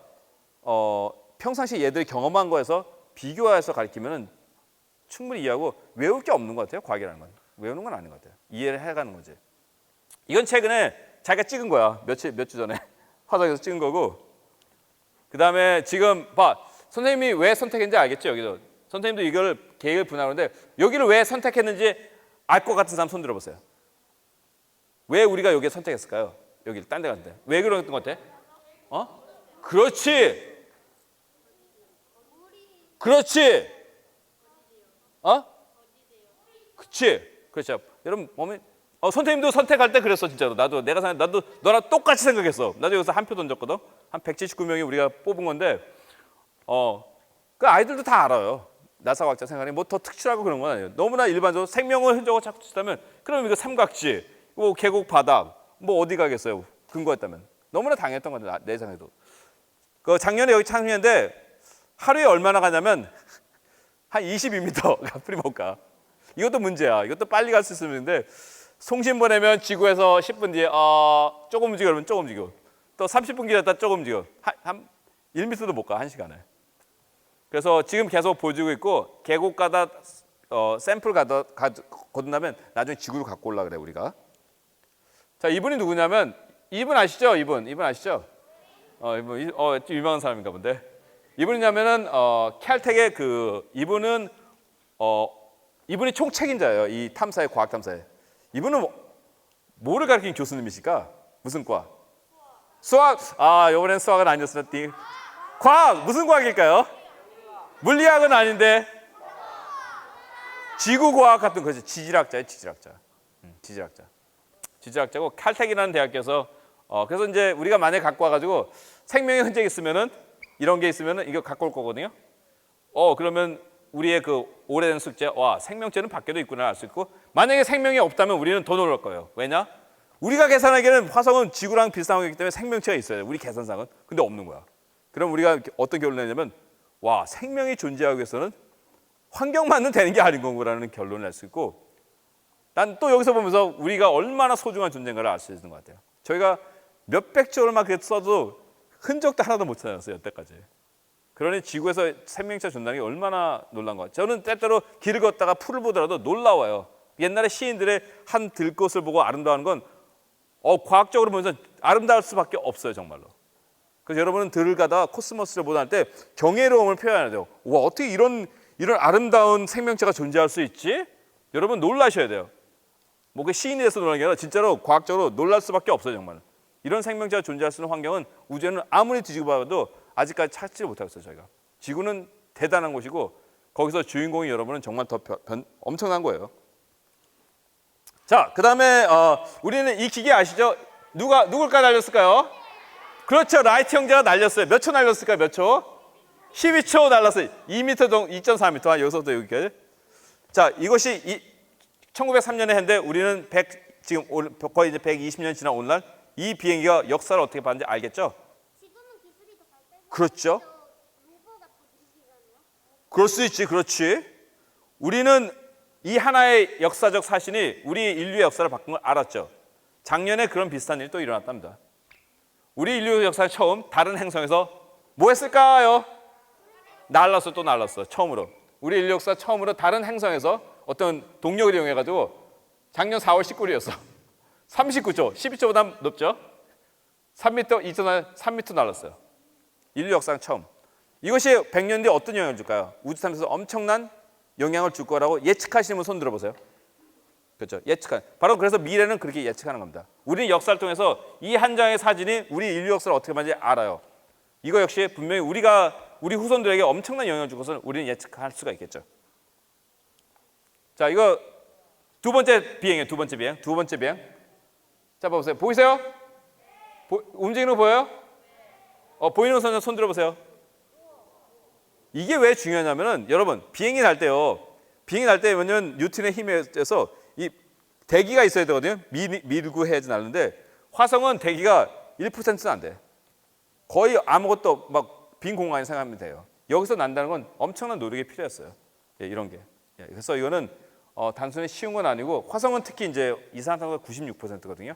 평상시 얘들이 경험한 거에서 비교해서 가르치면 충분히 이해하고 외울 게 없는 것 같아요. 과학이라는 건 외우는 건 아닌 것 같아요. 이해를 해가는 거지. 이건 최근에 자기가 찍은 거야. 몇 주 전에 화장에서 찍은 거고. 그 다음에 지금 봐, 선생님이 왜 선택했는지 알겠죠? 여기서 선생님도 이걸 계획을 분할하는데 여기를 왜 선택했는지 알 것 같은 사람 손 들어보세요. 왜 우리가 여기에 선택했을까요? 여기를 딴 데 갔는데 왜 그랬던 것 같아? 그렇지. 그렇지. 그렇죠. 여러분 몸이 선생님도 선택할 때 그랬어 진짜로. 나도 너랑 똑같이 생각했어. 나도 여기서 한 표 던졌거든. 한 179명이 우리가 뽑은 건데 그 아이들도 다 알아요. 나사 과학자 생각하니 뭐 더 특출하고 그런 건 아니에요. 너무나 일반적으로 생명을 흔적을 찾고 싶다면 그럼 이거 삼각지, 뭐 계곡 바닥, 뭐 어디 가겠어요? 근거했다면 너무나 당했던 건데 내 생각에도. 그 작년에 여기 참여했는데 하루에 얼마나 가냐면 한 22m 앞으로 못 가. 이것도 문제야. 이것도 빨리 갈 수 있었는데 송신 보내면 지구에서 10분 뒤에 조금 움직여 그러면 조금 움직여. 또 30분 기다렸다 조금 움직여. 한 1m도 못 가. 1시간에. 그래서 지금 계속 보여주고 있고 계곡 가다 샘플 거둔다면 나중에 지구로 갖고 올라 그래 우리가. 자, 이분이 누구냐면 이분 아시죠? 이분 아시죠? 이분 유명한 사람인가 본데. 이분이냐면은 캘텍의 이분이 총 책임자예요. 이 탐사의 과학 탐사에. 이분은 뭐를 가르치는 교수님이실까? 무슨 과? 수학. 아, 이번엔 수학은 아니었으나 띵. 과학. 무슨 과학일까요? 물리학은 아닌데. 지구과학 같은 거죠. 지질학자예요, 지질학자. 지질학자. 지질학자고 칼텍이라는 대학교에서 그래서 이제 우리가 만약에 갖고 와가지고 생명의 흔적이 있으면은 이런 게 있으면은 이거 갖고 올 거거든요. 그러면 우리의 그 오래된 숙제, 와 생명체는 밖에도 있구나 알 수 있고 만약에 생명이 없다면 우리는 더 놀랄 거예요. 왜냐? 우리가 계산하기에는 화성은 지구랑 비슷한 거기 때문에 생명체가 있어요. 우리 계산상은. 근데 없는 거야. 그럼 우리가 어떤 결론을 내냐면 와 생명이 존재하기 위해서는 환경만은 되는 게 아닌 거라는 결론을 낼 수 있고 난 또 여기서 보면서 우리가 얼마나 소중한 존재인가를 알 수 있는 것 같아요. 저희가 몇백 조를 막 써도 흔적도 하나도 못 찾았어요. 여태까지. 그러니 지구에서 생명체 존재하는 게 얼마나 놀란 것 같아요. 저는 때때로 길을 걷다가 풀을 보더라도 놀라워요. 옛날에 시인들의 한 들꽃을 보고 아름다워하는 건 과학적으로 보면서 아름다울 수밖에 없어요. 정말로. 그래서 여러분은 들을 가다가 코스모스를 보다 할 때 경이로움을 표현해야 돼요. 와 어떻게 이런 아름다운 생명체가 존재할 수 있지? 여러분 놀라셔야 돼요. 뭐 그 시인이 돼서 놀라는 게 아니라 진짜로 과학적으로 놀랄 수밖에 없어요. 정말. 이런 생명체가 존재할 수 있는 환경은 우주에는 아무리 뒤지고 봐도 아직까지 찾지 못하고 있어요. 저희가. 지구는 대단한 곳이고 거기서 주인공이 여러분은 정말 더 엄청난 거예요. 자, 그 다음에 우리는 이 기계 아시죠? 누굴까 날렸을까요? 그렇죠. 라이트 형제가 날렸어요. 몇 초 날렸을까요? 몇 초? 12초 날랐어요. 2m 정도, 2.4m. 여기서부터 여기까지. 자, 이것이 1903년에 했는데 우리는 지금 거의 이제 120년 지난 오늘날 이 비행기가 역사를 어떻게 봤는지 알겠죠? 지금은 기술이 더 발달해서 그렇죠. 로버가 더 느리시잖아요. 그럴 수 있지. 그렇지. 우리는 이 하나의 역사적 사실이 우리 인류의 역사를 바꾼 걸 알았죠. 작년에 그런 비슷한 일이 또 일어났답니다. 우리 인류 역사 처음 다른 행성에서 뭐 했을까요? 날랐어. 또 날랐어. 처음으로. 우리 인류 역사 처음으로 다른 행성에서 어떤 동력을 이용해가지고 작년 4월 19일이었어. 39초. 12초보다 높죠? 3m, 3m 날랐어요. 인류 역사상 처음. 이것이 100년 뒤에 어떤 영향을 줄까요? 우주 탐사에서 엄청난 영향을 줄 거라고 예측하시는 분 손 들어보세요. 그렇죠? 바로 그래서 미래는 그렇게 예측하는 겁니다. 우리는 역사를 통해서 이 한 장의 사진이 우리 인류 역사를 어떻게 만든지 알아요. 이거 역시 분명히 우리 후손들에게 엄청난 영향을 줄 것을 우리는 예측할 수가 있겠죠. 자, 이거 두 번째 비행이에요. 두 번째 비행. 자, 봐보세요. 보이세요? 움직이는 거 보여요? 보이는 손 들어보세요. 이게 왜 중요하냐면은 여러분 비행이 날 때 왜냐면 뉴턴의 힘에 의해서 이 대기가 있어야 되거든요. 밀고 해야지 나는데 화성은 대기가 1%는 안 돼. 거의 아무것도 막 빈 공간이 생각하면 돼요. 여기서 난다는 건 엄청난 노력이 필요했어요. 예, 이런 게. 예, 그래서 이거는 단순히 쉬운 건 아니고 화성은 특히 이제 이산화탄소가 96%거든요.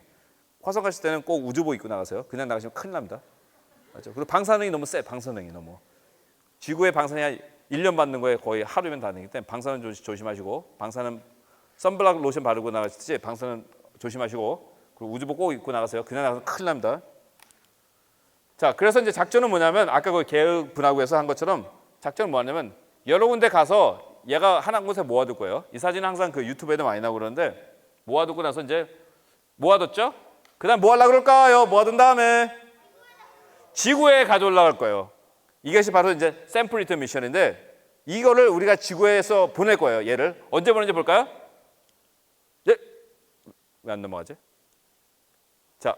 화성 가실 때는 꼭 우주복 입고 나가세요. 그냥 나가시면 큰일 납니다. 맞죠? 그리고 방사능이 너무 세. 방사능이 너무. 지구의 방사능이 한 1년 받는 거에 거의 하루면 다 되기 때문에 방사능 조심하시고 방사능 선블락 로션 바르고 나가시지 방사능 조심하시고 그리고 우주복 꼭 입고 나가세요. 그냥 나가서 큰일 납니다. 자, 그래서 이제 작전은 뭐냐면 아까 그 계획 분화구에서 한 것처럼 작전은 뭐냐면 여러 군데 가서 얘가 한 곳에 모아둘 거예요. 이 사진은 항상 그 유튜브에도 많이 나오고 그러는데 모아두고 나서 이제 모아뒀죠? 그 다음 뭐 하려고 그럴까요? 모아둔 다음에 지구에 가져올라갈 거예요. 이것이 바로 이제 샘플 리턴 미션인데 이거를 우리가 지구에서 보낼 거예요. 얘를 언제 보내는지 볼까요? 예? 왜 안 넘어가지? 자,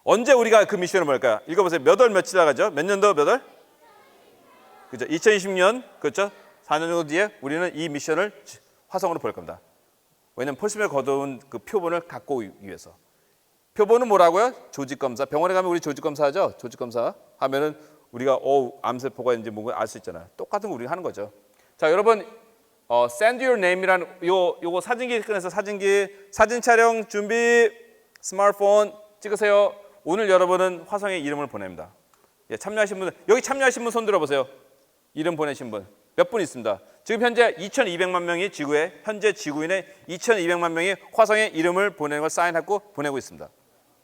언제 우리가 그 미션을 보낼까요? 읽어보세요. 몇 월 며칠 나가죠? 몇 년도 몇 월? 그죠? 2020년 그렇죠? 4년 정도 뒤에 우리는 이 미션을 화성으로 보낼 겁니다. 왜냐하면 폴스멜 거두은 그 표본을 갖고 오기 위해서. 표본은 뭐라고요? 조직 검사. 병원에 가면 우리 조직 검사하죠. 조직 검사 하면은 우리가 암세포가 있는지 뭔가 알 수 있잖아요. 똑같은 거 우리가 하는 거죠. 자, 여러분 send your name이라는 요거 사진기 꺼내서 사진 촬영 준비. 스마트폰 찍으세요. 오늘 여러분은 화성에 이름을 보냅니다. 예, 참여하신 분 여기 참여하신 분 손 들어보세요. 이름 보내신 분 몇 분 있습니다. 지금 현재 2,200만 명이 지구에 현재 지구인의 2,200만 명이 화성에 이름을 보내는 걸 사인하고 보내고 있습니다.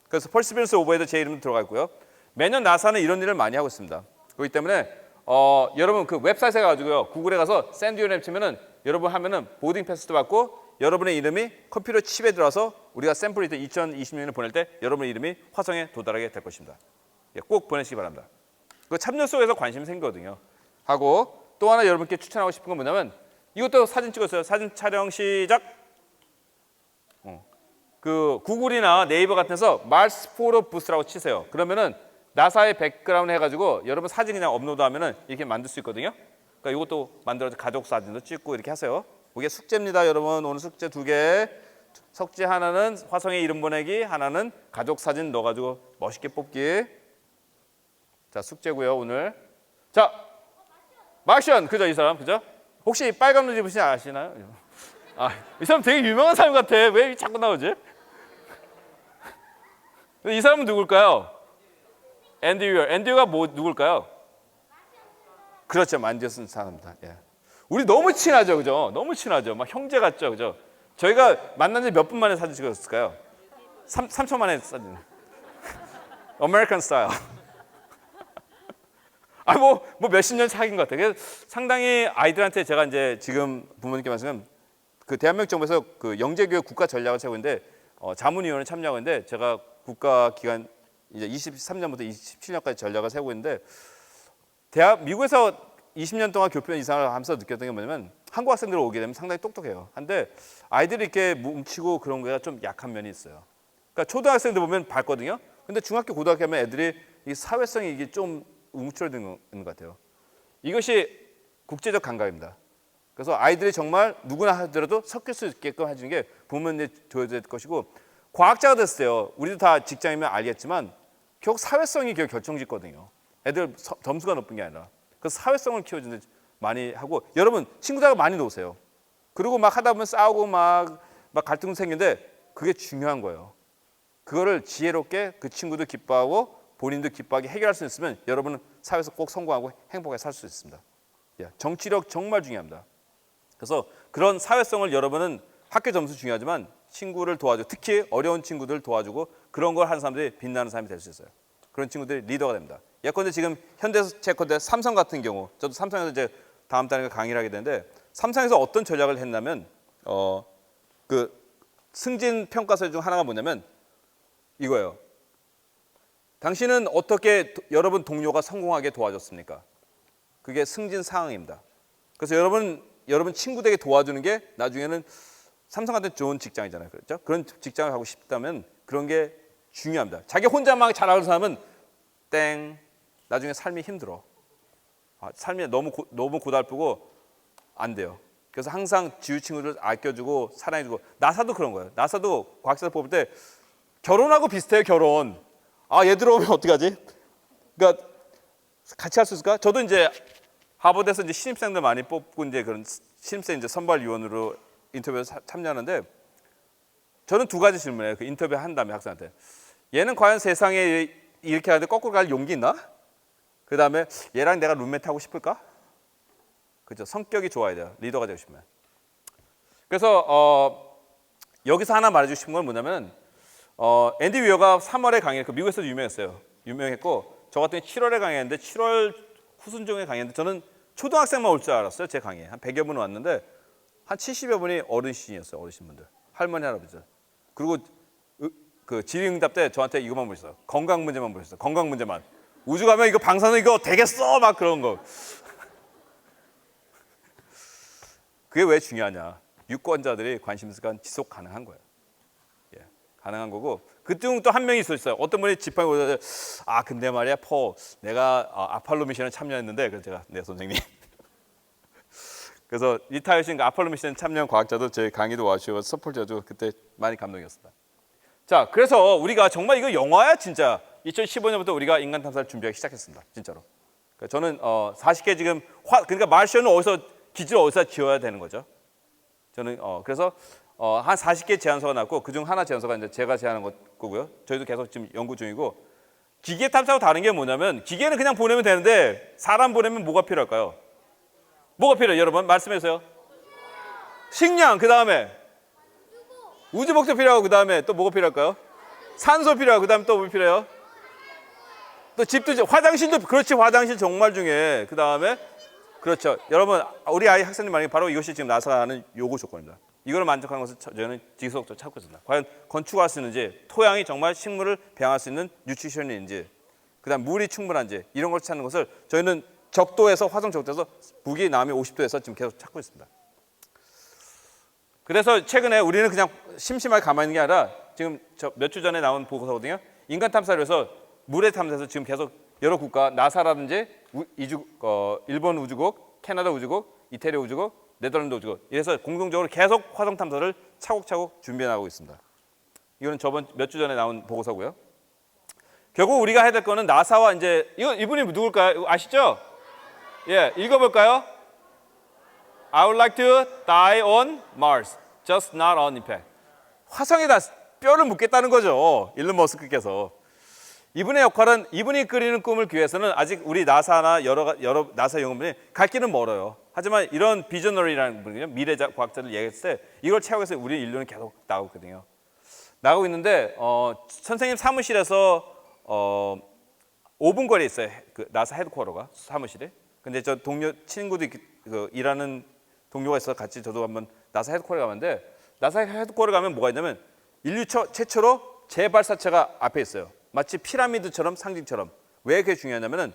그래서 퍼시비런스 오버에도 제 이름도 들어가 있고요. 매년 나사는 이런 일을 많이 하고 있습니다. 그렇기 때문에 여러분 그 웹사이트에 가지고요. 구글에 가서 send your name 치면은 여러분 하면은 보딩 패스도 받고 여러분의 이름이 컴퓨터 칩에 들어와서 우리가 샘플리터 2026년에 보낼 때 여러분 이름이 화성에 도달하게 될 것입니다. 예, 꼭 보내시기 바랍니다. 그 참여 속에서 관심이 생기거든요. 하고 또 하나 여러분께 추천하고 싶은 건 뭐냐면 이것도 사진 찍었어요. 사진 촬영 시작. 그 구글이나 네이버 같은 데서 마스 포로 부스라고 치세요. 그러면은 나사의 백그라운드 해가지고 여러분 사진 그냥 업로드하면은 이렇게 만들 수 있거든요. 그러니까 이것도 만들어서 가족 사진도 찍고 이렇게 하세요. 이게 숙제입니다, 여러분. 오늘 숙제 2개. 숙제 하나는 화성에 이름 보내기, 하나는 가족 사진 넣어가지고 멋있게 뽑기. 자, 숙제고요 오늘. 자, 마션 그죠 이 사람 그죠? 혹시 빨간 옷 입으신 아시나요? 아, 이 사람 되게 유명한 사람 같아. 왜 자꾸 나오지? 이 사람은 누굴까요? 앤디 뮤어. 앤디가 뭐 누굴까요? 그렇죠, 만지어 쓴 사람입니다. 예. 우리 너무 친하죠, 그죠? 너무 친하죠. 막 형제 같죠, 그죠? 저희가 만난 지 몇 분 만에 사진 찍었을까요? 3초 만에 사진. 아메리칸 스타일. 아, 뭐 몇십 년 사귄 것 같아요. 그래서 상당히 아이들한테 제가 이제 지금 부모님께 말씀은 그 대한민국 정부에서 그 영재교육 국가 전략을 세우고 있는데 자문위원회 참여하고 있는데 제가 국가 기간 이제 23년부터 27년까지 전략을 세우고 있는데 미국에서 20년 동안 교편 이상을 하면서 느꼈던 게 뭐냐면 한국 학생들 오게 되면 상당히 똑똑해요. 한데 아이들이 이렇게 뭉치고 그런 거가 좀 약한 면이 있어요. 그러니까 초등학생들 보면 밝거든요. 근데 중학교, 고등학교 하면 애들이 이 사회성이 이게 좀 움츠러드는 것 같아요. 이것이 국제적 감각입니다. 그래서 아이들이 정말 누구나 하더라도 섞일 수 있게끔 해주는 게 부모님이 줘야 될 것이고 과학자가 됐어요. 우리도 다 직장이면 알겠지만 결국 사회성이 결정짓거든요. 애들 점수가 높은 게 아니라. 그래서 사회성을 키워주는 데 많이 하고 여러분 친구들하고 많이 노세요. 그리고 막 하다 보면 싸우고 막 갈등 생기는데 그게 중요한 거예요. 그거를 지혜롭게 그 친구도 기뻐하고 본인도 기뻐하게 해결할 수 있으면 여러분은 사회에서 꼭 성공하고 행복하게 살 수 있습니다. 정치력 정말 중요합니다. 그래서 그런 사회성을 여러분은 학교 점수 중요하지만 친구를 도와주고 특히 어려운 친구들 도와주고 그런 걸 하는 사람들이 빛나는 사람이 될 수 있어요. 그런 친구들이 리더가 됩니다. 예컨대 지금 현대제컨대 삼성 같은 경우 저도 삼성에서 이제 다음 달에 강의를 하게 되는데 삼성에서 어떤 전략을 했냐면 그 승진 평가서 중 하나가 뭐냐면 이거예요. 당신은 어떻게 여러분 동료가 성공하게 도와줬습니까? 그게 승진 상황입니다. 그래서 여러분 친구들에게 도와주는 게 나중에는 삼성 같은 좋은 직장이잖아요. 그렇죠? 그런 직장을 가고 싶다면 그런 게 중요합니다. 자기 혼자만 잘하는 사람은 땡. 나중에 삶이 힘들어. 삶이 너무 고달프고 안 돼요. 그래서 항상 지우 친구들 아껴주고 사랑해주고 나사도 그런 거예요. 나사도 과학자들 뽑을 때 결혼하고 비슷해요. 결혼. 얘 들어오면 어떡하지? 그러니까 같이 할 수 있을까? 저도 이제 하버드에서 이제 신입생들 많이 뽑고 이제 그런 신입생 이제 선발위원으로 인터뷰에 참여하는데 저는 2가지 질문해요. 그 인터뷰 한 다음에 학생한테 얘는 과연 세상에 이렇게 하는데 거꾸로 갈 용기 있나? 그 다음에 얘랑 내가 룸메트 하고 싶을까? 그죠? 성격이 좋아야 돼요. 리더가 되고 싶으면. 그래서 여기서 하나 말해주고 싶은 건 뭐냐면 앤디 뮤어가 3월에 강의했고 미국에서도 유명했어요. 유명했고 저 같은 경우 7월에 강의했는데 7월 후순정에 강의했는데 저는 초등학생만 올 줄 알았어요. 제 강의에. 한 100여 분 왔는데 한 70여 분이 어르신이었어요. 어르신분들. 할머니, 할아버지들. 그리고 그 질의응답 때 저한테 이것만 물으셨어요. 건강 문제만 물으셨어요. 건강 문제만. 우주 가면 이거 방사능 이거 되겠어? 막 그런 거. 그게 왜 중요하냐. 유권자들이 관심 있으니까 지속 가능한 거예요. 예, 가능한 거고 그중 또 한 명이 있었어요. 어떤 분이 지팡이 보자 근데 말이야 내가 아폴로 미션에 참여했는데 그래서 제가 네 선생님 그래서 리타이어신 아폴로 미션 참여한 과학자도 제 강의도 와주시고 서포트해주고 그때 많이 감동이었습니다. 자, 그래서 우리가 정말 이거 영화야 진짜 2015년부터 우리가 인간 탐사를 준비하기 시작했습니다. 진짜로. 그러니까 저는 40개 지금 그러니까 마션은 기지를 어디서 지어야 되는 거죠. 저는 그래서 한 40개 제안서가 나왔고 그중 하나 제안서가 이제 제가 제안한 거고요. 저희도 계속 지금 연구 중이고 기계 탐사하고 다른 게 뭐냐면 기계는 그냥 보내면 되는데 사람 보내면 뭐가 필요할까요? 뭐가 필요해요? 여러분 말씀해주세요. 식량 그 다음에 우주 목적 필요하고 그 다음에 또 뭐가 필요할까요? 산소 필요하고 그 다음에 또 뭐 필요해요? 또 집도 화장실도 그렇지 화장실 정말 중요해. 그 다음에 그렇죠. 여러분, 우리 아이 학생님 만약에 바로 이것이 지금 나사가 하는 요구 조건입니다. 이걸 만족하는 것을 저희는 지속적으로 찾고 있습니다. 과연 건축할 수 있는지, 토양이 정말 식물을 배양할 수 있는 뉴트리션인지, 그다음 물이 충분한지 이런 걸 찾는 것을 저희는 적도에서 화성 적도에서 북위 남이 50도에서 지금 계속 찾고 있습니다. 그래서 최근에 우리는 그냥 심심하게 가만히 있는 게 아니라 지금 몇 주 전에 나온 보고서거든요. 인간 탐사를 해서 물의 탐사에서 지금 계속 여러 국가 나사라든지 일본 우주국, 캐나다 우주국, 이태리 우주국, 네덜란드 우주국 이래서 공동적으로 계속 화성 탐사를 차곡차곡 준비해 나가고 있습니다. 이거는 저번 몇 주 전에 나온 보고서고요. 결국 우리가 해야 될 거는 나사와 이제 이분이 누굴까요? 아시죠? 예, 읽어볼까요? I would like to die on Mars, just not on impact. 화성에다 뼈를 묻겠다는 거죠. 일론 머스크께서. 이분의 역할은 이분이 그리는 꿈을 기 위해서는 아직 우리 나사나 여러 나사 연구분이 갈 길은 멀어요. 하지만 이런 비저너리라는 분이요, 미래 과학자를 얘기했을 때 이걸 채우기 위해서 우리 인류는 계속 나가고 있거든요. 나가고 있는데 선생님 사무실에서 5분 거리에 있어요. 그 나사 헤드쿼터가 사무실에. 근데 저 동료 친구도 일하는 동료가 있어서 같이 저도 한번 나사 헤드쿼터 가봤는데 나사 헤드쿼터 가면 뭐가 있냐면 인류 최초로 재발사체가 앞에 있어요. 마치 피라미드처럼 상징처럼. 왜 그게 중요하냐면은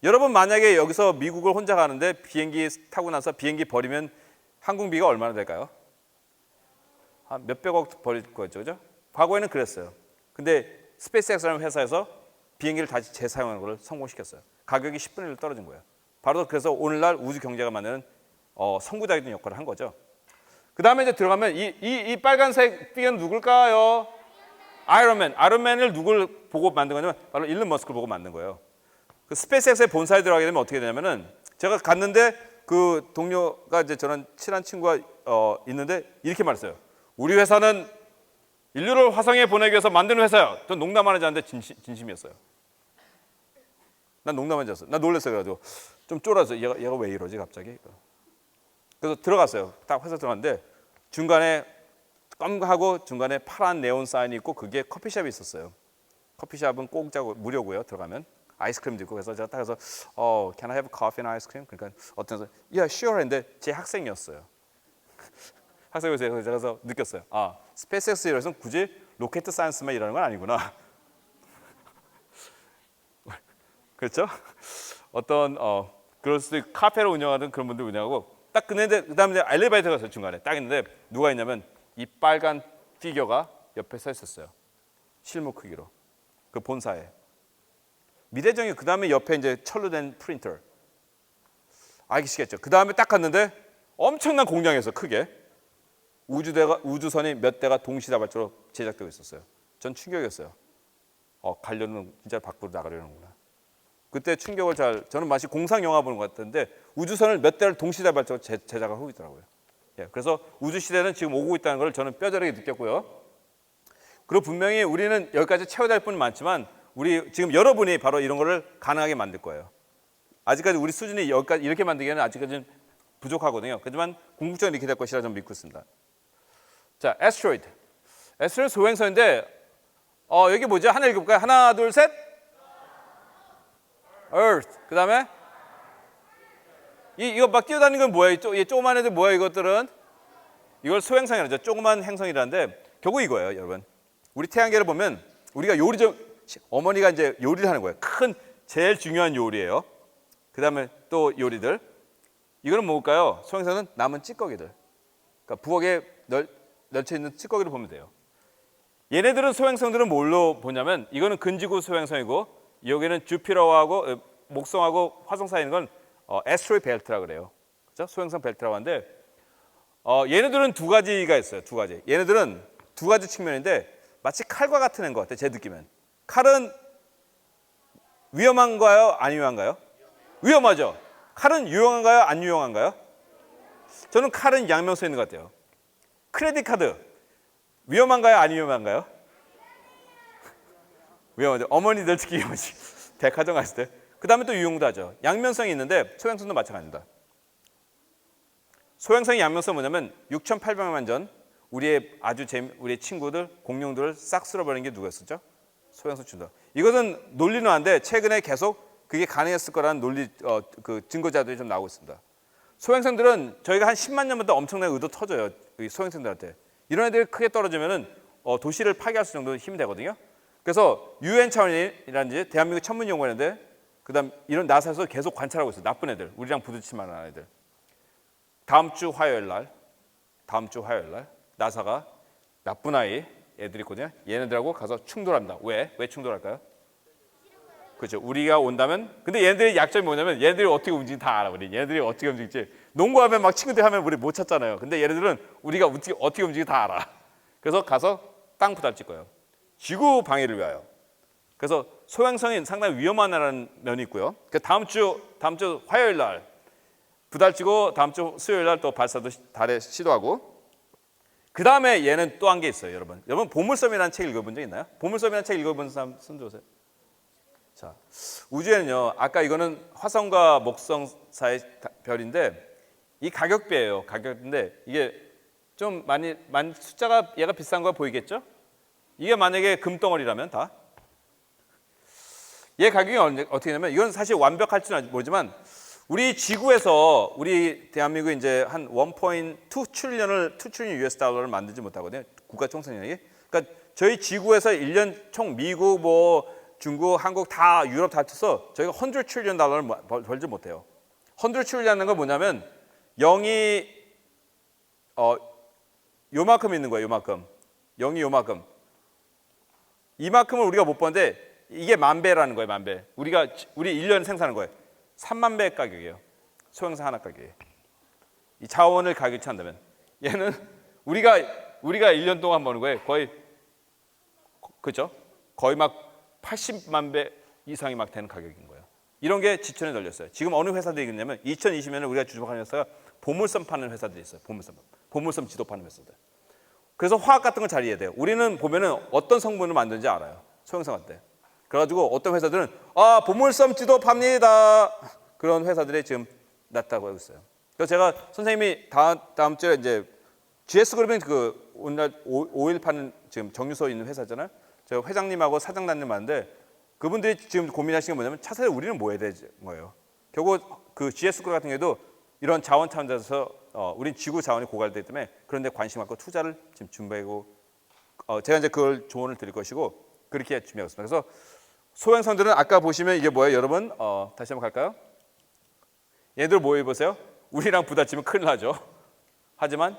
여러분 만약에 여기서 미국을 혼자 가는데 비행기 타고 나서 비행기 버리면 항공비가 얼마나 될까요? 한 몇백억 버릴 거죠, 그죠? 과거에는 그랬어요. 근데 스페이스X라는 회사에서 비행기를 다시 재사용하는 걸 성공시켰어요. 가격이 10분의 1 떨어진 거예요. 바로 그래서 오늘날 우주 경제가 만드는 선구자적인 역할을 한 거죠. 그 다음에 이제 들어가면 이 빨간색 띠는 누굴까요? 아이언맨. 아이언맨을 누굴 보고 만든 거냐면 바로 일론 머스크를 보고 만든 거예요. 그 스페이스X의 본사에 들어가게 되면 어떻게 되냐면은 제가 갔는데 그 동료가 이제 저는 친한 친구가 있는데 이렇게 말했어요. 우리 회사는 인류를 화성에 보내기 위해서 만드는 회사예요. 전 농담하는지 않는데 진심이었어요. 난 농담하지 않았어요. 난 놀랐어요. 그래가지고 좀 쫄았어요. 얘가 왜 이러지 갑자기? 그래서 들어갔어요. 딱 회사 들어갔는데 중간에 검하고 중간에 파란 네온 사인이 있고 그게 커피숍이 있었어요. 커피숍은 공짜고 무료고요. 들어가면 아이스크림도 있고 그래서 제가 딱 해서 can I have coffee and ice cream? 그러니까 어떤 사람 yeah, sure 했는데 제 학생이었어요. 학생이어서 제가 그래서 느꼈어요. 아, 스페이스X 이래서 굳이 로켓 사이언스만 일하는 건 아니구나. 그렇죠? 어떤 그럴 수도 있고 카페를 운영하던 그런 분들 운영하고 딱 그다음에 엘리베이터가 있어요. 중간에 딱 있는데 누가 있냐면 이 빨간 피규어가 옆에 서 있었어요. 실무 크기로 그 본사에 미래정이 그 다음에 옆에 이제 철로 된 프린터 알겠시겠죠? 그 다음에 딱 갔는데 엄청난 공장에서 크게 우주선이 몇 대가 동시다발적으로 제작되고 있었어요. 전 충격이었어요. 가려는 진짜 밖으로 나가려는구나. 그때 충격을 저는 마치 공상 영화 보는 것 같은데 우주선을 몇 대를 동시다발적으로 제작을 하고 있더라고요. 예, 그래서 우주 시대는 지금 오고 있다는 걸 저는 뼈저리게 느꼈고요. 그리고 분명히 우리는 여기까지 채워야 될 분은 많지만 우리 지금 여러분이 바로 이런 거를 가능하게 만들 거예요. 아직까지 우리 수준이 여기까지 이렇게 만들기에는 아직까지는 부족하거든요. 하지만 궁극적으로 이렇게 될 것이라 저는 믿고 있습니다. 자, 애스트로이드 소행성인데 여기 뭐죠? 하나 읽어볼까요? 하나, 둘, 셋. Earth. 그 다음에 이거 막 뛰어다니는 건 뭐야? 이 조그만 애들 뭐야 이것들은? 이걸 소행성이라죠. 조그만 행성이라는데 결국 이거예요, 여러분. 우리 태양계를 보면 우리가 어머니가 이제 요리를 하는 거예요. 큰 제일 중요한 요리예요. 그 다음에 또 요리들. 이거는 뭘까요? 소행성은 남은 찌꺼기들. 그러니까 부엌에 널쳐 있는 찌꺼기를 보면 돼요. 얘네들은 소행성들은 뭘로 보냐면 이거는 근지구 소행성이고 여기는 주피터하고 목성하고 화성 사이에 있는 건 애스트로이드 벨트라 그래요. 그렇죠? 소행성 벨트라고 하는데 얘네들은 두 가지가 있어요. 두 가지. 얘네들은 두 가지 측면인데 마치 칼과 같은 애인 것 같아요. 제 느낌엔. 칼은 위험한가요? 안 위험한가요? 위험하죠. 칼은 유용한가요? 안 유용한가요? 저는 칼은 양면서 있는 것 같아요. 크레딧 카드 위험한가요? 안 위험한가요? 위험하죠. 어머니들 특히 위험하지. 백화점 갔을 때. 그 다음에 또 유용도 하죠. 양면성이 있는데 소행성도 마찬가지입니다. 소행성의 양면성은 뭐냐면 6,800만 전 우리의 우리의 친구들, 공룡들을 싹 쓸어버리는 게 누구였었죠? 소행성 춘다. 이것은 논리는 한데 최근에 계속 그게 가능했을 거라는 논리 그 증거 자료들이 좀 나오고 있습니다. 소행성들은 저희가 한 10만 년부터 엄청나게 의도 터져요. 이 소행성들한테. 이런 애들이 크게 떨어지면은 도시를 파괴할 수 정도 힘이 되거든요. 그래서 유엔 차원이라든지 대한민국 천문연구원인데 그다음 이런 나사에서 계속 관찰하고 있어요. 나쁜 애들, 우리랑 부딪힐 만한 애들. 다음 주 화요일 날 나사가 나쁜 아이 애들이 있거든요. 얘네들하고 가서 충돌합니다. 왜 충돌할까요? 그렇죠. 우리가 온다면, 근데 얘네들의 약점이 뭐냐면 얘네들이 어떻게 움직이는지 다 알아. 우리 얘네들이 어떻게 움직일지. 농구하면 막 친구들 하면 우리 못 찾잖아요. 근데 얘네들은 우리가 어떻게 움직이는지 다 알아. 그래서 가서 땅 부닥칠 거예요. 지구 방해를 위하여. 그래서 소행성이 상당히 위험하다는 면이 있고요. 그 다음 주 화요일 날 부닥치고 다음 주 수요일 날 또 발사도 달에 시도하고. 그 다음에 얘는 또 한 게 있어요, 여러분. 여러분 보물섬이라는 책 읽어본 적 있나요? 보물섬이라는 책 읽어본 사람 손 들어보세요. 자, 우주에는요. 아까 이거는 화성과 목성 사이 별인데 이 가격배예요. 가격인데 이게 좀 많이 숫자가 얘가 비싼 거 보이겠죠? 이게 만약에 금덩어리라면 다. 얘 가격이 어떻게 되냐면 이건 사실 완벽할지는 모르지만 우리 지구에서 우리 대한민국이 이제 한 1.2 트릴리언 US 달러를 만들지 못하거든요. 국가 총생산이. 그러니까 저희 지구에서 1년 총 미국 중국, 한국 다 유럽 다 합쳐서 저희가 100 트릴리언 달러를 벌지 못해요. 100 트릴리언이라는 건 뭐냐면 0이 요만큼 있는 거예요. 요만큼. 0이 요만큼. 이만큼을 우리가 못 버는데 이게 만 배라는 거예요. 만 배. 우리 1년 생산하는 거예요. 3만 배 가격이에요. 소형사 하나 가격이. 이 자원을 가격치 한다면 얘는 우리가 1년 동안 버는 거예요. 거의 그렇죠? 거의 막 80만 배 이상이 막 되는 가격인 거예요. 이런 게 지천에 널렸어요. 지금 어느 회사들이 있냐면 2020년에 우리가 주목하는 회사가 보물섬 파는 회사들이 있어요. 보물섬 지도 파는 회사들. 그래서 화학 같은 걸 잘 이해해야 돼요. 우리는 보면은 어떤 성분을 만드는지 알아요. 소형성한테. 그래가지고 어떤 회사들은 보물섬 지도 팝니다. 그런 회사들이 지금 났다고 하고 있어요. 그래서 제가 선생님이 다음 주에 이제 GS그룹은 그 오늘 오일 파는 지금 정유소 있는 회사잖아요. 제가 회장님하고 사장님 만는데 그분들이 지금 고민하시는 게 뭐냐면 차세대 우리는 뭐 해야 되는 거예요. 결국 그 GS그룹 같은 경우도 이런 자원 차원에서 우린 지구 자원이 고갈되기 때문에 그런 데 관심 갖고 투자를 지금 준비하고 제가 이제 그걸 조언을 드릴 것이고 그렇게 준비하고 있습니다. 그래서 소행성들은 아까 보시면 이게 뭐예요, 여러분? 다시 한번 갈까요? 얘들 뭐 해보세요? 우리랑 부딪히면 큰일 나죠. 하지만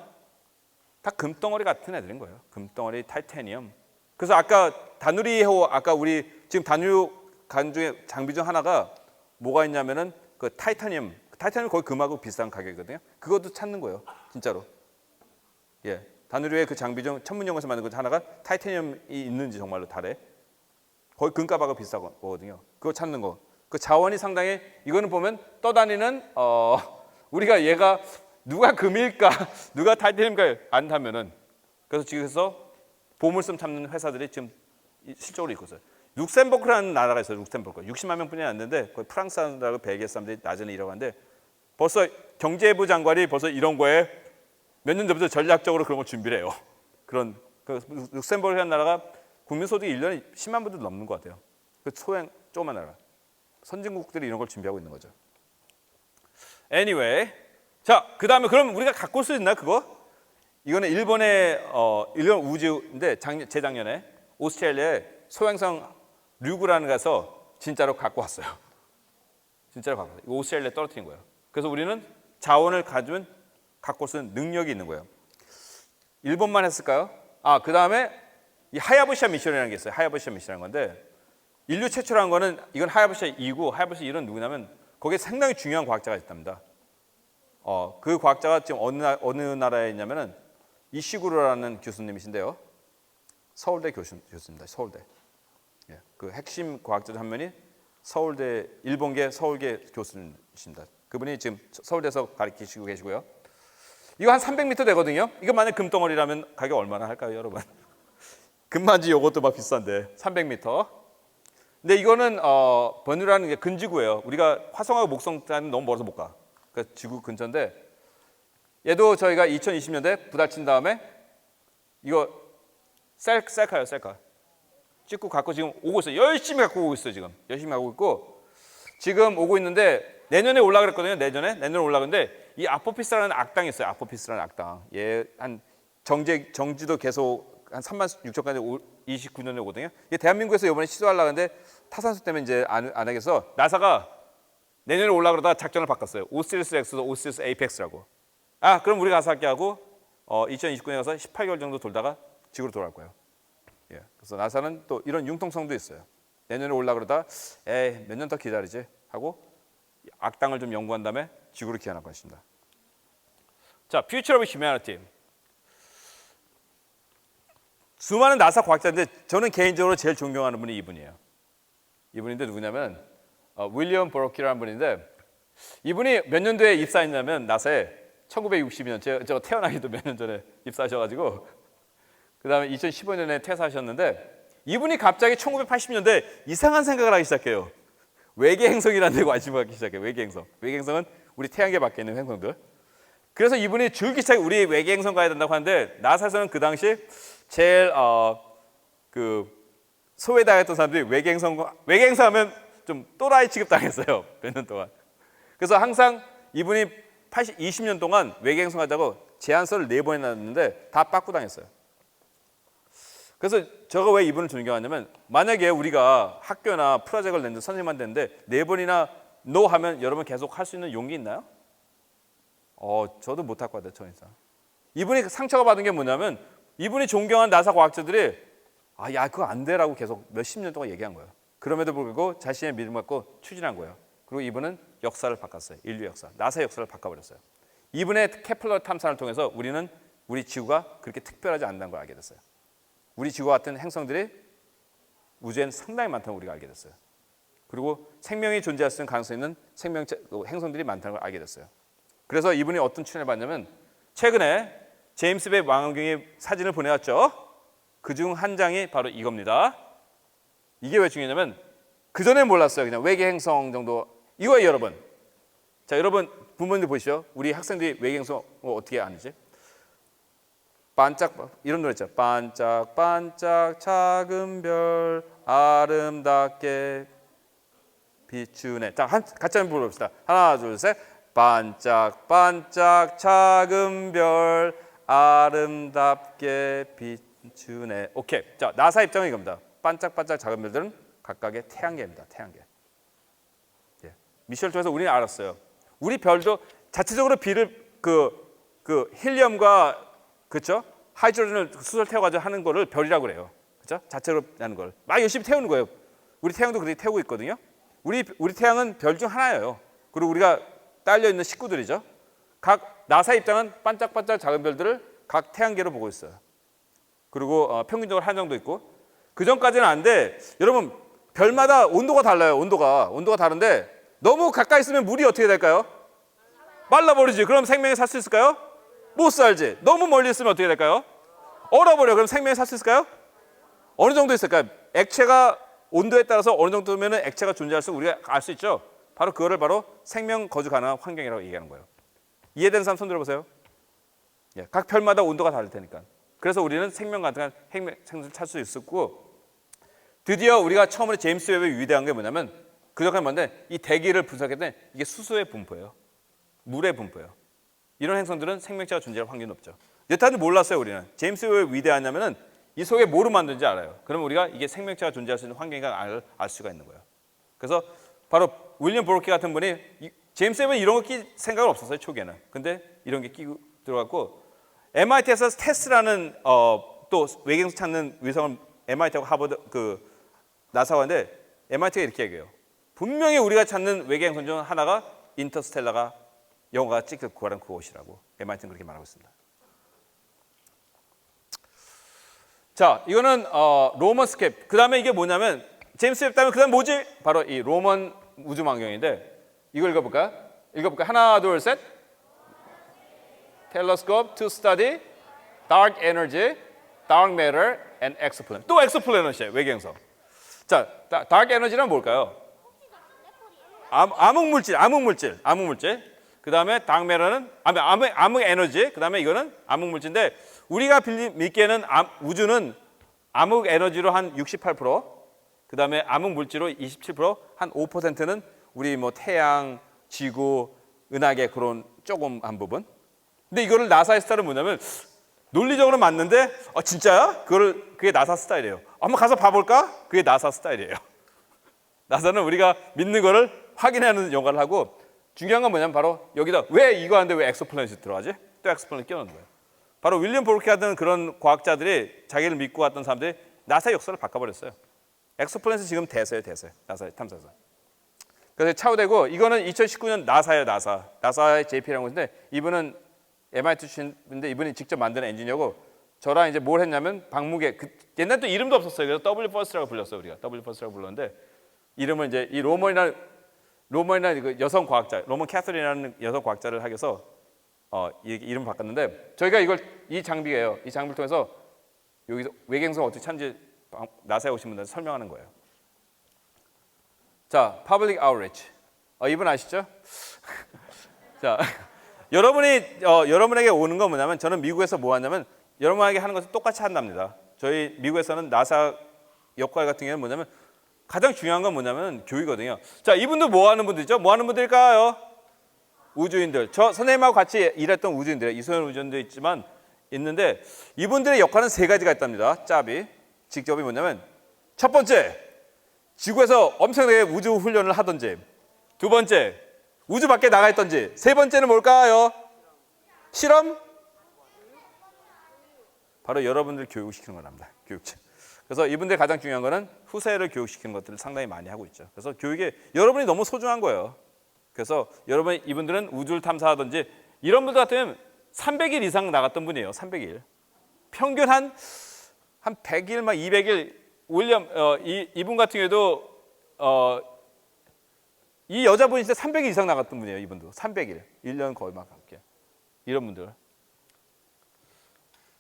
다 금덩어리 같은 애들인 거예요. 금덩어리, 타이타늄. 그래서 아까 다누리호 아까 우리 지금 다누리 간 중에 장비 중 하나가 뭐가 있냐면은 그 타이타늄 거의 금하고 비슷한 가격이거든요. 그것도 찾는 거예요, 진짜로. 예, 다누리의 그 장비 중 천문연구에서 만든 것 하나가 타이타늄이 있는지 정말로 달에 거의 금값하고 비슷한 거거든요. 그거 찾는 거. 그 자원이 상당히 이거는 보면 떠다니는 우리가 얘가 누가 금일까 누가 타이타늄일까 안다면은 그래서 지금서 보물섬 찾는 회사들이 지금 실적으로 있고 있어요. 룩셈부르크라는 나라가 있어요. 룩셈부르크. 60만 명뿐이 안 되는데 거의 프랑스 사람들하고 벨기에 사람들이 낮에는 일하고 하는데 벌써 경제부 장관이 벌써 이런 거에 몇 년 전부터 전략적으로 그런 걸 준비를 해요. 그런 룩셈부르크라는 나라가 국민소득이 1년에 10만 불도 넘는 것 같아요. 그 소형 조그만 나라. 선진국들이 이런 걸 준비하고 있는 거죠. Anyway, 자 그다음에 그럼 우리가 갖고 올 수 있나 그거? 이거는 일본 우주인데 재작년에 오스트레일리아에 소행성 류구라는 가서 진짜로 갖고 왔어요. 진짜로 갖고 왔어요. 오스트레일리아에 떨어뜨린 거예요. 그래서 우리는 자원을 가지면 갖고 올 수 있는 능력이 있는 거예요. 일본만 했을까요? 그 다음에 이 하야부사 미션이라는 게 있어요. 하야부사 미션이라는 건데 인류 최초로 한 거는 이건 하야부사 2고 하야부사 1은 누구냐면 거기에 상당히 중요한 과학자가 있답니다. 그 과학자가 지금 어느 나라에 있냐면은 이시구로라는 교수님이신데요. 서울대 교수입니다. 서울대. 예, 그 핵심 과학자 한 명이 서울대 일본계 서울계 교수님이십니다. 그분이 지금 서울대에서 가르치시고 계시고요. 이거 한 300m 되거든요. 이거 만약 금덩어리라면 가격 얼마나 할까요, 여러분? 금만지 요것도 막 비싼데 300m. 근데 이거는 번유라는 게 근지구예요. 우리가 화성하고 목성까지는 너무 멀어서 못 가. 그러니까 지구 근처인데 얘도 저희가 2020년대 부닥친 다음에 이거 셀카 찍고 갖고 지금 오고 있어요. 열심히 갖고 오고 있어요. 지금 열심히 하고 있고 지금 오고 있는데 내년에 올라 그랬거든요. 내년에 올라가는데 이 아포피스라는 악당이 있어요. 아포피스라는 악당. 얘한 정지도 계속 한 3만 6천까지 29년에 오거든요. 이게 대한민국에서 이번에 시도하려고 하는데 타산수 때문에 이제 안 하겠어. 나사가 내년에 올라 그러다가 작전을 바꿨어요. 오시리스 엑스도 오시리스 에이펙스라고. 그럼 우리 가서 할게 하고 2029년에 가서 18개월 정도 돌다가 지구로 돌아올 거예요. 예. 그래서 나사는 또 이런 융통성도 있어요. 내년에 올라 그러다 몇 년 더 기다리지 하고 악당을 좀 연구한 다음에 지구로 귀환할 것입니다. 자, Future of Humanity. 수많은 나사 과학자인데 저는 개인적으로 제일 존경하는 분이 이분이에요. 이분인데 누구냐면 윌리엄 버로키라는 분인데 이분이 몇 년도에 입사했냐면 나사에 1962년 제가 태어나기도 몇 년 전에 입사하셔가지고 그 다음에 2015년에 퇴사하셨는데 이분이 갑자기 1980년대 이상한 생각을 하기 시작해요. 외계 행성이라는 데 관심을 갖기 시작해요. 외계 행성. 외계 행성은 우리 태양계 밖에 있는 행성들. 그래서 이분이 줄기 시작해 우리 외계 행성 가야 된다고 하는데 나사에서는 그 당시 제일 소외당했던 사람들이 외계 행성 하면 좀 또라이 취급당했어요. 몇 년 동안. 그래서 항상 이분이 20년 동안 외계 행성 하자고 제안서를 4번이나 냈는데 다 빠꾸당했어요. 그래서 제가 왜 이분을 존경하냐면 만약에 우리가 학교나 프로젝트를 냈는데 선생님한테 했는데 4번이나 NO 하면 여러분 계속 할 수 있는 용기 있나요? 저도 못할 것 같아요. 저 이상. 이분이 상처가 받은 게 뭐냐면 이분이 존경한 나사 과학자들이 그거 안 돼라고 계속 몇십 년 동안 얘기한 거예요. 그럼에도 불구하고 자신의 믿음을 갖고 추진한 거예요. 그리고 이분은 역사를 바꿨어요. 인류 역사. 나사의 역사를 바꿔버렸어요. 이분의 케플러 탐사를 통해서 우리는 우리 지구가 그렇게 특별하지 않다는 걸 알게 됐어요. 우리 지구와 같은 행성들이 우주엔 상당히 많다는 걸 우리가 알게 됐어요. 그리고 생명이 존재할 수 있는 가능성이 있는 행성들이 많다는 걸 알게 됐어요. 그래서 이분이 어떤 출연을 받냐면 최근에 제임스 웹 망원경이 사진을 보내왔죠. 그중 한 장이 바로 이겁니다. 이게 왜 중요하냐면 그전에 몰랐어요. 그냥 외계 행성 정도. 이거예요, 여러분. 자, 여러분 부모님들 보시죠. 우리 학생들이 외계 행성 어떻게 아는지. 반짝 이런 노래 있죠. 반짝반짝 작은 별 아름답게 비추네. 자, 같이 한번 불러봅시다. 하나, 둘, 셋. 반짝반짝 작은 별 아름답게 비추네. 오케이. 자, 나사 입장은 이겁니다. 반짝반짝 작은 별들은 각각의 태양계입니다. 태양계. 예. 미션을 통해서 우리는 알았어요. 우리 별도 자체적으로 비를 그 헬리엄과 그렇죠? 하이드로전을 수소를 태워가지고 하는 거를 별이라고 그래요. 그렇죠? 자체로 하는 걸 막 열심히 태우는 거예요. 우리 태양도 그렇게 태우고 있거든요. 우리 태양은 별 중 하나예요. 그리고 우리가 딸려 있는 식구들이죠. 각 나사 입장은 반짝반짝 작은 별들을 각 태양계로 보고 있어요. 그리고 평균적으로 한 정도 있고 그 전까지는 안 돼. 여러분 별마다 온도가 달라요. 온도가 다른데 너무 가까이 있으면 물이 어떻게 될까요? 말라버리지. 그럼 생명이 살 수 있을까요? 못 살지. 너무 멀리 있으면 어떻게 될까요? 얼어버려. 그럼 생명이 살 수 있을까요? 어느 정도 있을까요? 액체가 온도에 따라서 어느 정도면 액체가 존재할 수 우리가 알 수 있죠. 바로 그거를 바로 생명 거주 가능한 환경이라고 얘기하는 거예요. 이해되는 사람 손 들어보세요. 예, 각 별마다 온도가 다를 테니까. 그래서 우리는 생명 가능한 생물을 찾을 수 있었고 드디어 우리가 처음으로 제임스 웹의 위대한 게 뭐냐면 그전까지 뭔데 이 대기를 분석했더니 이게 수소의 분포예요. 물의 분포예요. 이런 행성들은 생명체가 존재할 확률이 높죠. 여태까지 몰랐어요. 우리는 제임스 웹이 위대하냐면은 이 속에 뭐로 만든지 알아요. 그러면 우리가 이게 생명체가 존재할 수 있는 환경인가 알 수가 있는 거예요. 그래서 바로 윌리엄 보로키 같은 분이 제임스 웹은 이런 거 끼 생각은 없었어요. 초기에는. 근데 이런 게 끼고 들어갔고 MIT에서 테스라는 또 외계행성 찾는 위성을 MIT하고 하버드 나사가 하는데 MIT가 이렇게 얘기해요. 분명히 우리가 찾는 외계행성 중 하나가 인터스텔라가 영화가 찍혀 구하는 그곳이라고 MIT는 그렇게 말하고 있습니다. 자, 이거는 로먼 스케이프. 그 다음에 이게 뭐냐면 제임스 웹 다음에 그 다음 뭐지? 바로 이 로먼 우주망경인데 이걸 읽어볼까요? 하나, 둘, 셋. Telescope to study dark energy, dark matter, and exoplanet. 또 엑소플래닛이에요. 외계행성. 자, dark energy는 뭘까요? 암흑물질. 그 다음에 dark matter는 암흑 에너지. 그 다음에 이거는 암흑물질인데 우리가 믿기에는 우주는 암흑 에너지로 한 68%, 그 다음에 암흑 물질로 27%, 한 5%는 우리 뭐 태양, 지구, 은하계 그런 조금한 부분. 근데 이거를 나사의 스타일은 뭐냐면 논리적으로 맞는데 진짜야? 그게 나사 스타일이에요. 한번 가서 봐볼까? 그게 나사 스타일이에요. 나사는 우리가 믿는 거를 확인하는 역할을 하고 중요한 건 뭐냐면 바로 여기다 왜 이거 하는데 왜 엑소플래닛이 들어가지? 또 엑소플래닛 끼워넣는 거예요. 바로 윌리엄 포르케 같은 그런 과학자들이 자기를 믿고 왔던 사람들이 나사의 역사를 바꿔버렸어요. 엑소플래닛은 지금 대세예요, 대세. 나사의 탐사선. 그래서 차후되고 이거는 2019년 나사예요, 나사. 나사의 JP라는 곳인데 이분은 MIT 출신인데 이분이 직접 만든 엔지니어고 저랑 이제 뭘 했냐면 방무게 옛날 또 이름도 없었어요. 그래서 W 퍼스트라고 불렀어요, 우리가. W 퍼스트라고 불렀는데 이름을 이제 이 로먼이라는 그 여성 과학자, 로먼 캐서린이라는 여성 과학자를 하게서 이 이름 바꿨는데 저희가 이 장비예요. 이 장비를 통해서 여기서 외계행성 어떻게 찾는지 나사에 오신 분들한테 설명하는 거예요. 자, Public Outreach. 이분 아시죠? 자, 여러분에게 오는 건 뭐냐면 저는 미국에서 뭐 하냐면 여러분에게 하는 것을 똑같이 한답니다. 저희 미국에서는 나사 역할 같은 경우는 뭐냐면 가장 중요한 건 뭐냐면 교육이거든요. 자, 이분들 뭐 하는 분들이죠? 뭐 하는 분들일까요? 우주인들. 저 선생님하고 같이 일했던 우주인들, 이소연 우주인도 있는데 이분들의 역할은 세 가지가 있답니다. 직접이 뭐냐면 첫 번째, 지구에서 엄청나게 우주 훈련을 하든지, 두 번째, 우주 밖에 나가 있든지, 세 번째는 뭘까요? 실험? 바로 여러분들 교육시키는 거랍니다. 교육청. 그래서 이분들 가장 중요한 거는 후세를 교육시키는 것들을 상당히 많이 하고 있죠. 그래서 교육에 여러분이 너무 소중한 거예요. 그래서 이분들은 우주를 탐사하든지 이런 분들 같으면 300일 이상 나갔던 분이에요. 300일. 평균 한 100일, 막 200일. 이분 같은 경우에도 이 여자분이 진짜 300일 이상 나갔던 분이에요. 이분도 300일, 1년 거의 막 함께 이런 분들.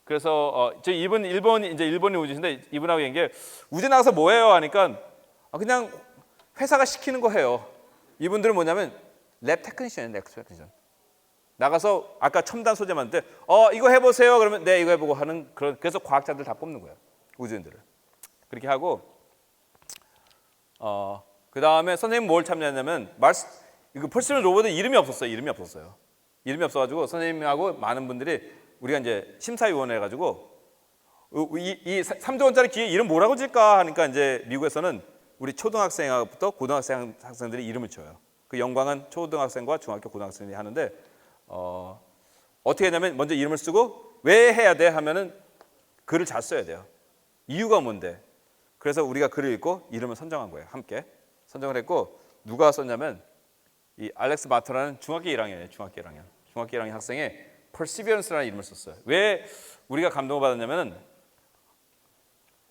그래서 저 이분 일본이 우주신데 이분하고 얘기한 게 우주 나가서 뭐해요 하니까 그냥 회사가 시키는 거 해요. 이분들은 뭐냐면 랩 테크니션이에요. 나가서 아까 첨단 소재 만들 때 이거 해보세요. 그러면 네 이거 해보고 하는 그래서 과학자들 다 뽑는 거예요. 우주인들을 그렇게 하고 그 다음에 선생님 뭘 참여했냐면 이거 퍼스널 로봇은 이름이 없었어요. 이름이 없어가지고 선생님하고 많은 분들이 우리가 이제 심사위원 해가지고 이 3조 원짜리 기계 이름 뭐라고 질까 하니까 이제 미국에서는 우리 초등학생부터 고등학생들이 이름을 줘요. 그 영광은 초등학생과 중학교 고등학생이 하는데 어떻게 하냐면 먼저 이름을 쓰고 왜 해야 돼 하면은 글을 잘 써야 돼요. 이유가 뭔데? 그래서 우리가 글을 읽고 이름을 선정한 거예요. 함께 선정을 했고 누가 썼냐면 이 알렉스 마터라는 중학교 1학년이에요. 중학교 1학년 학생이 Perseverance라는 이름을 썼어요. 왜 우리가 감동을 받았냐면은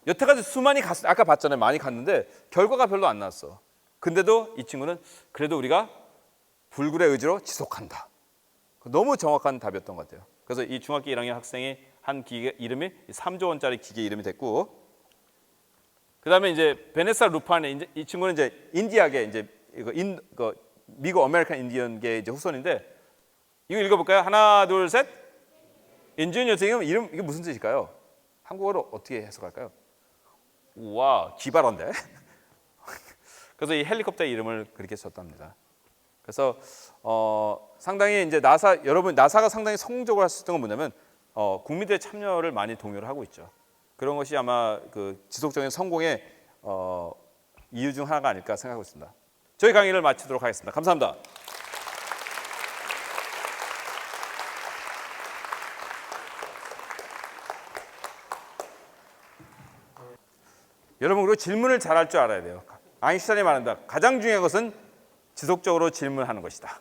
여태까지 수많이 아까 봤잖아요. 많이 갔는데 결과가 별로 안 나왔어. 근데도 이 친구는 그래도 우리가 불굴의 의지로 지속한다. 너무 정확한 답이었던 것 같아요. 그래서 이 중학교 1학년 학생이 한 기계 이름이 3조 원짜리 기계 이름이 됐고, 그다음에 이제 베네사 루파네 이 친구는 이제 인디아계 이제 미국 아메리칸 인디언계 이제 후손인데 이거 읽어볼까요? 하나, 둘, 셋. 인지니어 선생님 이름 이게 무슨 뜻일까요? 한국어로 어떻게 해석할까요? 우와, 기발한데. 그래서 이 헬리콥터의 이름을 그렇게 썼답니다. 그래서 상당히 이제 나사가 상당히 성공적으로 할 수 있던 건 뭐냐면 국민들의 참여를 많이 동요를 하고 있죠. 그런 것이 아마 그 지속적인 성공의 이유 중 하나가 아닐까 생각하고 있습니다. 저희 강의를 마치도록 하겠습니다. 감사합니다. 여러분, 그리고 질문을 잘할 줄 알아야 돼요. 아인슈타인이 말한다. 가장 중요한 것은 지속적으로 질문하는 것이다.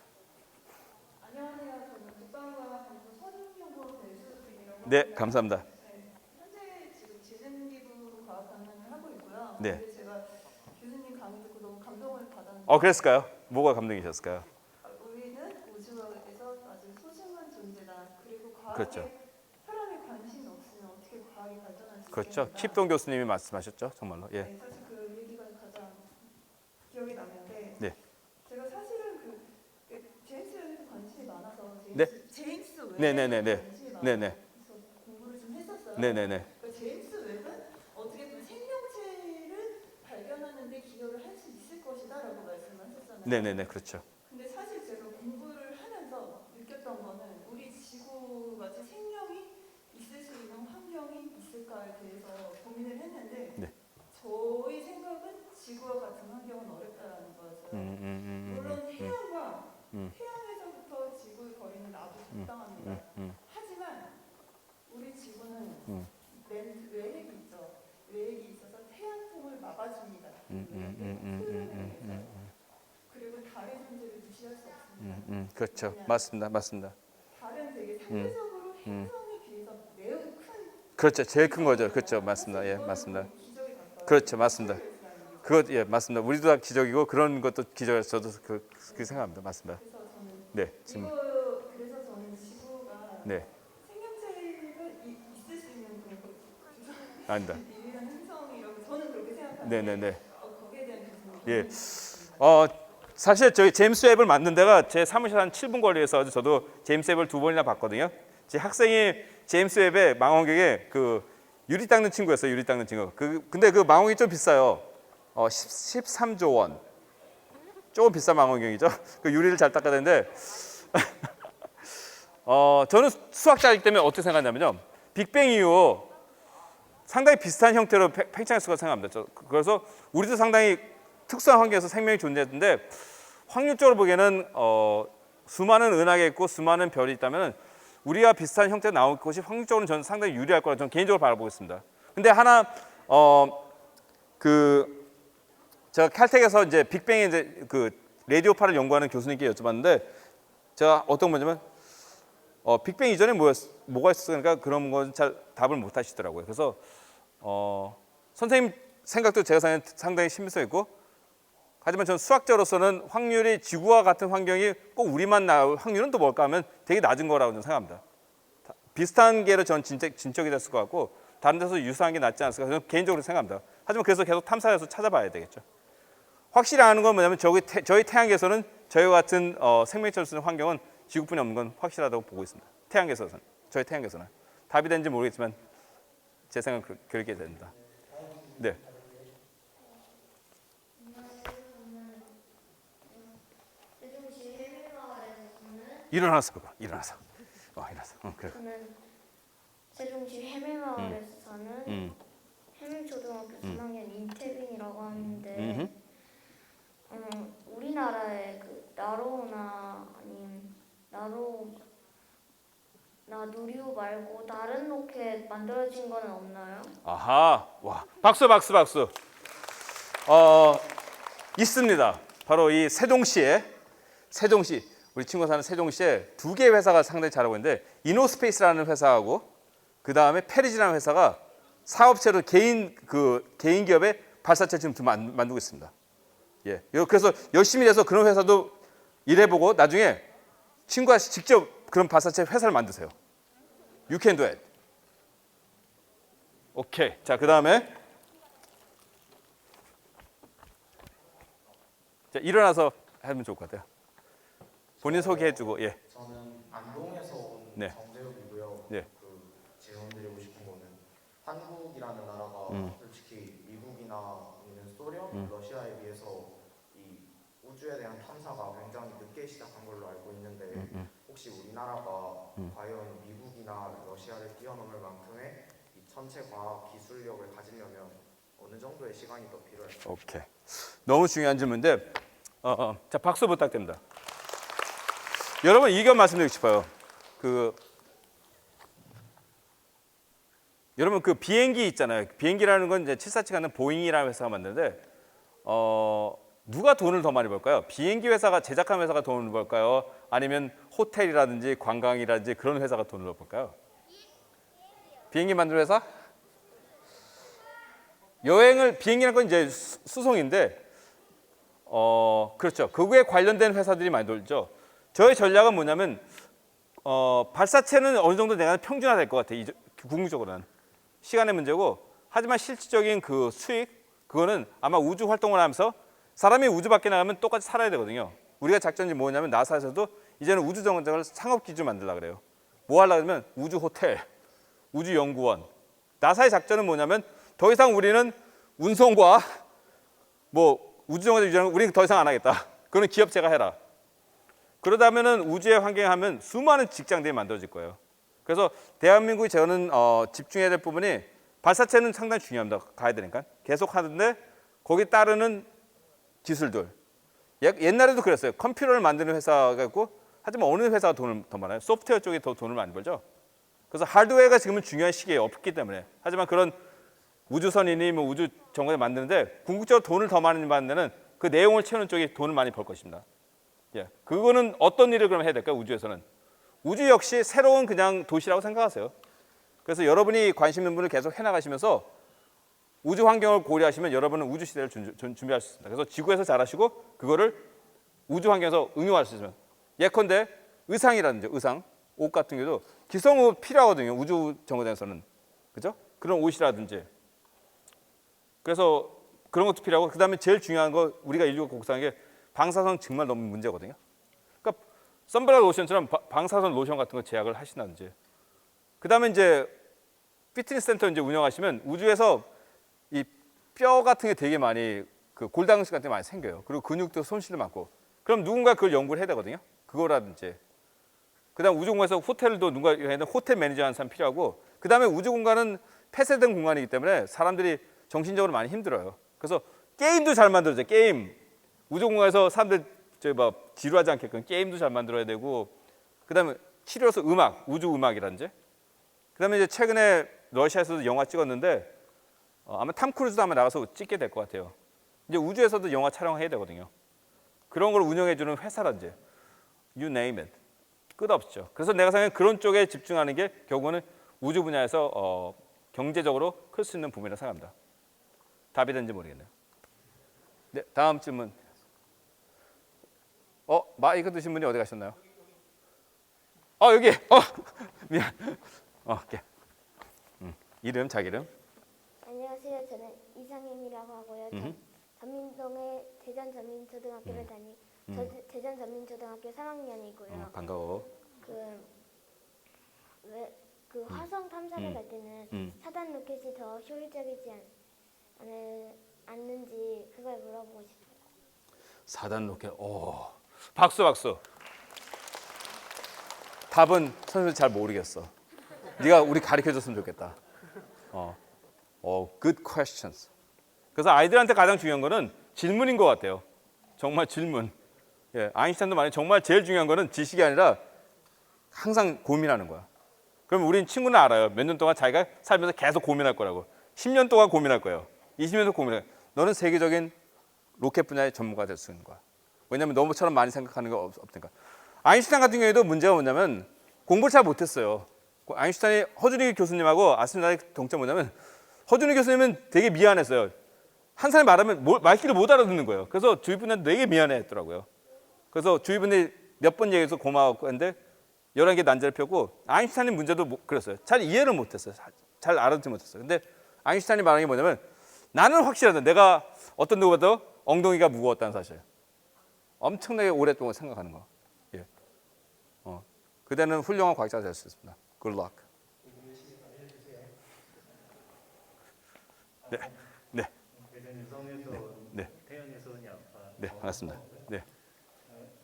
안녕하세요. 저는 국방과학연구 서준연구원 배수진이라고 네, 합니다. 감사합니다. 네, 현재 지금 지능기부 과학 강연을 하고 있고요. 네. 근데 제가 교수님 강의 듣고 너무 감동을 받았는데 그랬을까요? 뭐가 감동이셨을까요? 우리는 우주에서 아주 소중한 존재다. 그리고 과학에 그렇죠. 사람이 관심이 없으면 어떻게 과학이 발전할 수 그렇죠. 있겠는가. 킵동 교수님이 말씀하셨죠, 정말로. 예. 네, 사실 그 얘기가 가장 기억이 나는데 네. 제가 사실은 제임스 웹에 관심이 많아서 네. 제임스 웹에 네네네네. 관심이 많아서 네네. 그래서 공부를 좀 했었어요. 네네네. 그러니까 제임스 웹은 어떻게 보면 생명체를 발견하는 데 기여를 할 수 있을 것이다라고 말씀을 하셨잖아요. 네네네, 그렇죠. 근데 사실 제가 공부를 하면서 느꼈던 거는 우리 지구같이 생명이 있을 수 있는 환경이 있을까에 대해서 고민을 했는데 네. 저희 생각은 지구와 같은 환경은 어렵다라는 거였어요. 물론 태양과 태양에서부터 지구의 거리는 나도 적당합니다. 하지만 우리 지구는 외핵이 있죠. 외핵이 있어서 태양풍을 막아줍니다. 그리고 달의 존재를 무시할 수 없습니다. 그렇죠. 맞습니다. 맞습니다. 달은 되게 상대적으로 행성에 비해서 매우 큰. 그렇죠. 제일 큰 거죠. 그렇죠. 맞습니다. 예, 맞습니다. 기적에 가까워요. 그렇죠. 맞습니다. 그것 예, 맞습니다. 우리도 다 기적이고 그런 것도 기적이어서 저도 그렇게 생각합니다. 맞습니다. 그래서 저는 네, 지금 그래서 저는 지구가 네, 생명체가 있을 수 있는 그런 아니다. 유일한 행성이라고 저는 그렇게 생각하는데 네네네. 거기에 대한 교수님 예. 사실 저희 제임스 웹을 만든 데가 제 사무실 한 7분 거리에서 저도 제임스 웹을 2번이나 봤거든요. 제 학생이 제임스 웹의 망원경에 그 유리 닦는 친구였어요. 유리 닦는 친구. 근데 그 망원경이 좀 비싸요. 13조 원. 조금 비싼 망원경이죠. 그 유리를 잘 닦아야 되는데 저는 수학자이기 때문에 어떻게 생각하냐면요. 빅뱅 이후 상당히 비슷한 형태로 팽창했을 거라고 생각합니다. 그래서 우리도 상당히 특수한 환경에서 생명이 존재했는데 확률적으로 보기에는 수많은 은하계 있고 수많은 별이 있다면 우리와 비슷한 형태로 나올 것이 확률적으로는 저는 상당히 유리할 거라고 저는 개인적으로 바라보고 있습니다. 근데 하나 제가 칼텍에서 이제 빅뱅의 이제 그 라디오파를 연구하는 교수님께 여쭤봤는데 제가 어떤 거냐면 빅뱅 이전에 뭐가 있었으니까 그런 건 잘 답을 못 하시더라고요. 그래서 선생님 생각도 제가 상당히 신빙성 있고 하지만 저는 수학자로서는 확률이 지구와 같은 환경이 꼭 우리만 나올 확률은 또 뭘까 하면 되게 낮은 거라고 저는 생각합니다. 비슷한 게로 저는 진척이 됐을 것 같고 다른 데서 유사한 게 낫지 않을까 저는 개인적으로 생각합니다. 하지만 그래서 계속 탐사해서 찾아봐야 되겠죠. 확실히 아는 건 뭐냐면 저희 태양계에서는 저희 같은 생명체를 쓰는 환경은 지구뿐이 없는 건 확실하다고 보고 있습니다. 태양계에서는 저희 태양계에서는 답이 되는지 모르겠지만 제 생각은 그렇게 됩니다. 네. 일어나서 그거 일어나서 그래. 저는 세종시 해밀마을에서 사는 해밀초등학교 3학년 이태빈이라고 하는데 우리나라의 그 나로우나 아니면 나누리호 말고 다른 로켓 만들어진 거는 없나요? 아하, 와, 박수. 있습니다. 바로 이 세종시 우리 친구가 사는 세종시에 2개의 회사가 상당히 잘하고 있는데 이노스페이스라는 회사하고 그 다음에 페리지라는 회사가 사업체로 개인 기업의 발사체 지금 만들고 있습니다. 예, 그래서 열심히 해서 그런 회사도 일해보고 나중에 친구가 직접 그런 발사체 회사를 만드세요. You can do it. 오케이. 자, 그 다음에 일어나서 하면 좋을 것 같아요. 본인 소개해주고 예. 저는 안동에서 온 네. 정재욱이고요. 네. 그 질문드리고 싶은 거는 한국이라는 나라가 솔직히 미국이나 아니면 소련, 러시아에 비해서 이 우주에 대한 탐사가 굉장히 늦게 시작한 걸로 알고 있는데 혹시 우리나라가 과연 미국이나 러시아를 뛰어넘을 만큼의 이 천체 과학 기술력을 가지려면 어느 정도의 시간이 더 필요할까요? 오케이. 너무 중요한 질문인데 자, 박수 부탁드립니다. 여러분 이거 말씀드리고 싶어요. 여러분 그 비행기 있잖아요. 비행기라는 건 이제 747가는 보잉이라는 회사가 만드는데 누가 돈을 더 많이 벌까요? 비행기 회사가 제작한 회사가 돈을 벌까요? 아니면 호텔이라든지 관광이라든지 그런 회사가 돈을 벌까요? 비행기 만드는 회사? 비행기라는 건 이제 수송인데 그렇죠. 그거에 관련된 회사들이 많이 돌죠. 저의 전략은 뭐냐면 발사체는 어느 정도 내가 평준화될 것 같아요. 궁극적으로는 시간의 문제고 하지만 실질적인 그 수익 그거는 아마 우주 활동을 하면서 사람이 우주 밖에 나가면 똑같이 살아야 되거든요. 우리가 작전이 뭐냐면 나사에서도 이제는 우주 정거장을 상업 기준 만들려고 그래요. 뭐 하려고 하면 우주 호텔, 우주 연구원. 나사의 작전은 뭐냐면 더 이상 우리는 운송과 뭐 우주 정거장 유지하는 거 우리는 더 이상 안 하겠다. 그거는 기업체가 해라. 그러다면은 우주의 환경에 하면 수많은 직장들이 만들어질 거예요. 그래서 대한민국이 저는 집중해야 될 부분이 발사체는 상당히 중요합니다. 가야 되니까 계속 하는데 거기에 따르는 기술들. 옛날에도 그랬어요. 컴퓨터를 만드는 회사가 있고 하지만 어느 회사가 돈을 더 많아요? 소프트웨어 쪽이 더 돈을 많이 벌죠. 그래서 하드웨어가 지금은 중요한 시기에 없기 때문에 하지만 그런 우주선이니 뭐 우주 정거를 만드는데 궁극적으로 돈을 더 많이 받는 데는 그 내용을 채우는 쪽이 돈을 많이 벌 것입니다. 예, 그거는 어떤 일을 그럼 해야 될까요? 우주에서는 우주 역시 새로운 그냥 도시라고 생각하세요. 그래서 여러분이 관심 있는 분을 계속 해나가시면서 우주 환경을 고려하시면 여러분은 우주 시대를 준비할 수 있습니다. 그래서 지구에서 잘하시고 그거를 우주 환경에서 응용할 수 있으면 예컨대 의상이라든지 의상, 옷 같은 경우도 기성옷 필요하거든요. 우주 정거장에서는 그죠? 그런 옷이라든지 그래서 그런 것도 필요하고 그다음에 제일 중요한 거 우리가 인류가 걱정하는 게 방사선 정말 너무 문제거든요. 그러니까 선블락 로션처럼 방사선 로션 같은 거 제약을 하신다든지 그다음에 이제 피트니스 센터 이제 운영하시면 우주에서 이 뼈 같은 게 되게 많이 그 골다공증 같은 게 많이 생겨요. 그리고 근육도 손실도 많고 그럼 누군가 그걸 연구를 해야 되거든요. 그거라든지 그다음 우주 공간에서 호텔도 누가 해야 되는 호텔 매니저 하는 사람 필요하고 그다음에 우주 공간은 폐쇄된 공간이기 때문에 사람들이 정신적으로 많이 힘들어요. 그래서 게임도 잘 만들어져요. 게임 우주 공간에서 사람들 막 지루하지 않게끔 게임도 잘 만들어야 되고 그다음에 치료서 음악 우주 음악이라든지 그다음에 이제 최근에 러시아에서도 영화 찍었는데 아마 탐 크루즈도 아마 나가서 찍게 될 것 같아요. 이제 우주에서도 영화 촬영해야 되거든요. 그런 걸 운영해주는 회사라든지 you name it 끝없죠. 그래서 내가 생각하는 그런 쪽에 집중하는 게 결국은 우주 분야에서 경제적으로 클 수 있는 부분이라고 생각합니다. 답이 되는지 모르겠네요. 네, 다음 질문. 마이크 드신 분이 어디 가셨나요? 여기. 미안. 오케이. 이름, 자기 이름. 안녕하세요. 저는 이상임이라고 하고요. 전민동의 대전전민초등학교를 대전전민초등학교 3학년이고요. 반가워. 그 화성 탐사를 갈 때는 4단 로켓이 더 효율적이지 않는지 그걸 물어보고 싶어요. 4단 로켓. 박수. 답은 선생님 잘 모르겠어. 네가 우리 가르쳐줬으면 좋겠다. Good questions. 그래서 아이들한테 가장 중요한 거는 질문인 것 같아요. 정말 질문. 예, 아인슈타인도 말해 정말 제일 중요한 거는 지식이 아니라 항상 고민하는 거야. 그럼 우린 친구는 알아요. 몇 년 동안 자기가 살면서 계속 고민할 거라고. 10년 동안 고민할 거예요. 20년 동안 고민할 거예요. 너는 세계적인 로켓 분야의 전문가가 될 수 있는 거야. 왜냐하면 너무처럼 많이 생각하는 거 없으니까. 아인슈타인 같은 경우에도 문제가 뭐냐면 공부를 잘 못했어요. 아인슈타인이 허준희 교수님하고 아스트로나의 동점 뭐냐면 허준희 교수님은 되게 미안했어요. 한 사람이 말하면 말귀를 못 알아듣는 거예요. 그래서 주위 분들한테 되게 미안해했더라고요. 그래서 주위 분들이 몇 번 얘기해서 고마웠고 했는데 11개 난제를 펴고 아인슈타인 문제도 그랬어요. 잘 이해를 못했어요. 잘 알아듣지 못했어요. 근데 아인슈타인이 말하는 게 뭐냐면 나는 확실하다. 내가 어떤 누구보다 엉덩이가 무거웠다는 사실. 엄청나게 오랫동안 생각하는 거. 예. 그대는 훌륭한 과학자가 될 수 있습니다. Good luck. 네. 대전 유성에서 네. 태연에서 아빠. 네, 반갑습니다. 네.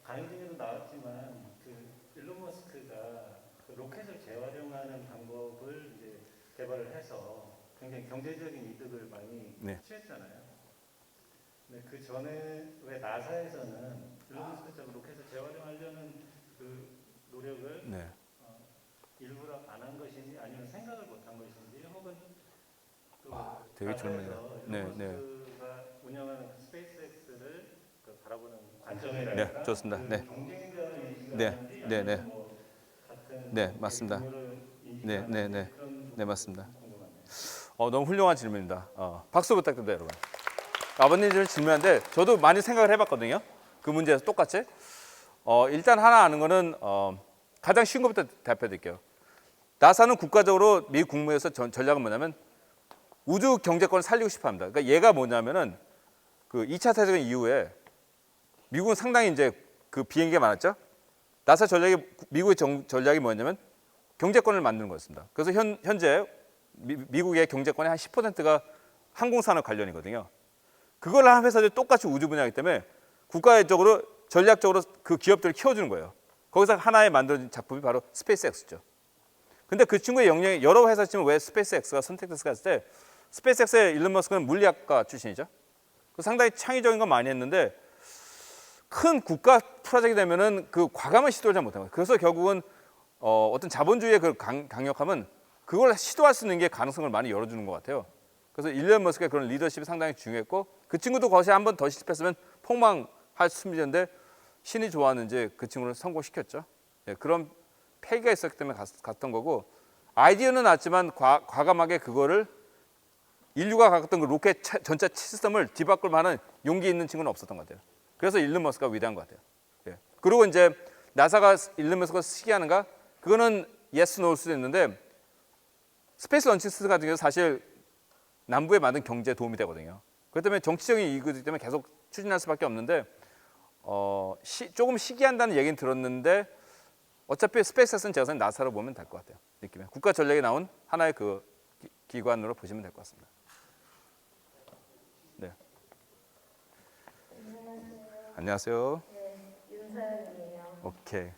강의 중에도 나왔지만 일론 머스크가 로켓을 재활용하는 방법을 이제 개발을 해서 굉장히 경제적인 이득을 많이 취했잖아요. 근데 그 전에 왜 나사에서는 일론 머스크처럼 로켓을 재활용하려는 그 노력을 일부러 안 한 것인지 아니면 생각을 못 한 것인지 혹은 또 되게 질문이다. 일론 머스크가 운영하는 그 스페이스X를 바라보는 관점이랄까? 네, 좋습니다. 네. 경쟁자를 인식하는지 네, 아니면 뭐 같은 네, 맞습니다. 규모를 네, 인식하는지 그런 네, 맞습니다. 궁금합니다. 너무 훌륭한 질문입니다. 박수 부탁드립니다, 여러분. 아버님 질문인데 저도 많이 생각을 해봤거든요. 그 문제에서 똑같이. 일단 하나 아는 거는 가장 쉬운 것부터 대표드릴게요. 나사는 국가적으로 미 국무에서 전략은 뭐냐면 우주 경제권을 살리고 싶어합니다. 그러니까 얘가 뭐냐면은 그 2차 세계대전 이후에 미국은 상당히 이제 그 비행기가 많았죠. 나사 미국의 전략이 뭐냐면 경제권을 만드는 거였습니다. 그래서 현재 미국의 경제권의 한 10%가 항공산업 관련이거든요. 그걸 한 회사들이 똑같이 우주 분야이기 때문에 국가적으로 전략적으로 그 기업들을 키워주는 거예요. 거기서 하나의 만들어진 작품이 바로 스페이스X죠. 근데 그 친구의 역량이 여러 회사 치면 왜 스페이스X가 선택됐을까 했을 때 스페이스X의 일론 머스크는 물리학과 출신이죠. 상당히 창의적인 거 많이 했는데 큰 국가 프로젝트 되면은 그 과감한 시도를 잘 못한 거예요. 그래서 결국은 어떤 자본주의의 그 강력함은 그걸 시도할 수 있는 게 가능성을 많이 열어주는 것 같아요. 그래서 일론 머스크의 그런 리더십이 상당히 중요했고 그 친구도 거기서 한 번 더 실패했으면 폭망할 수준인데 신이 좋았는지 그 친구를 성공시켰죠. 예, 그런 패기가 있었기 때문에 갔던 거고 아이디어는 났지만 과감하게 그거를 인류가 갖던 그 로켓 전차 시스템을 뒤바꿀 만한 용기 있는 친구는 없었던 것 같아요. 그래서 일론 머스크가 위대한 것 같아요. 예. 그리고 이제 나사가 일론 머스크가 시기하는가? 그거는 예스 노일 수도 있는데 스페이스 런칭 시스템 같은 경우 사실 남부에 많은 경제에 도움이 되거든요. 그렇기 때문에 정치적인 이유이기 때문에 계속 추진할 수밖에 없는데 조금 시기한다는 얘기는 들었는데 어차피 스페이스X는 제가 나사로 보면 될 것 같아요. 느낌에 국가 전략에 나온 하나의 그 기관으로 보시면 될 것 같습니다. 네. 안녕하세요. 네, 윤서연이에요. 오케이.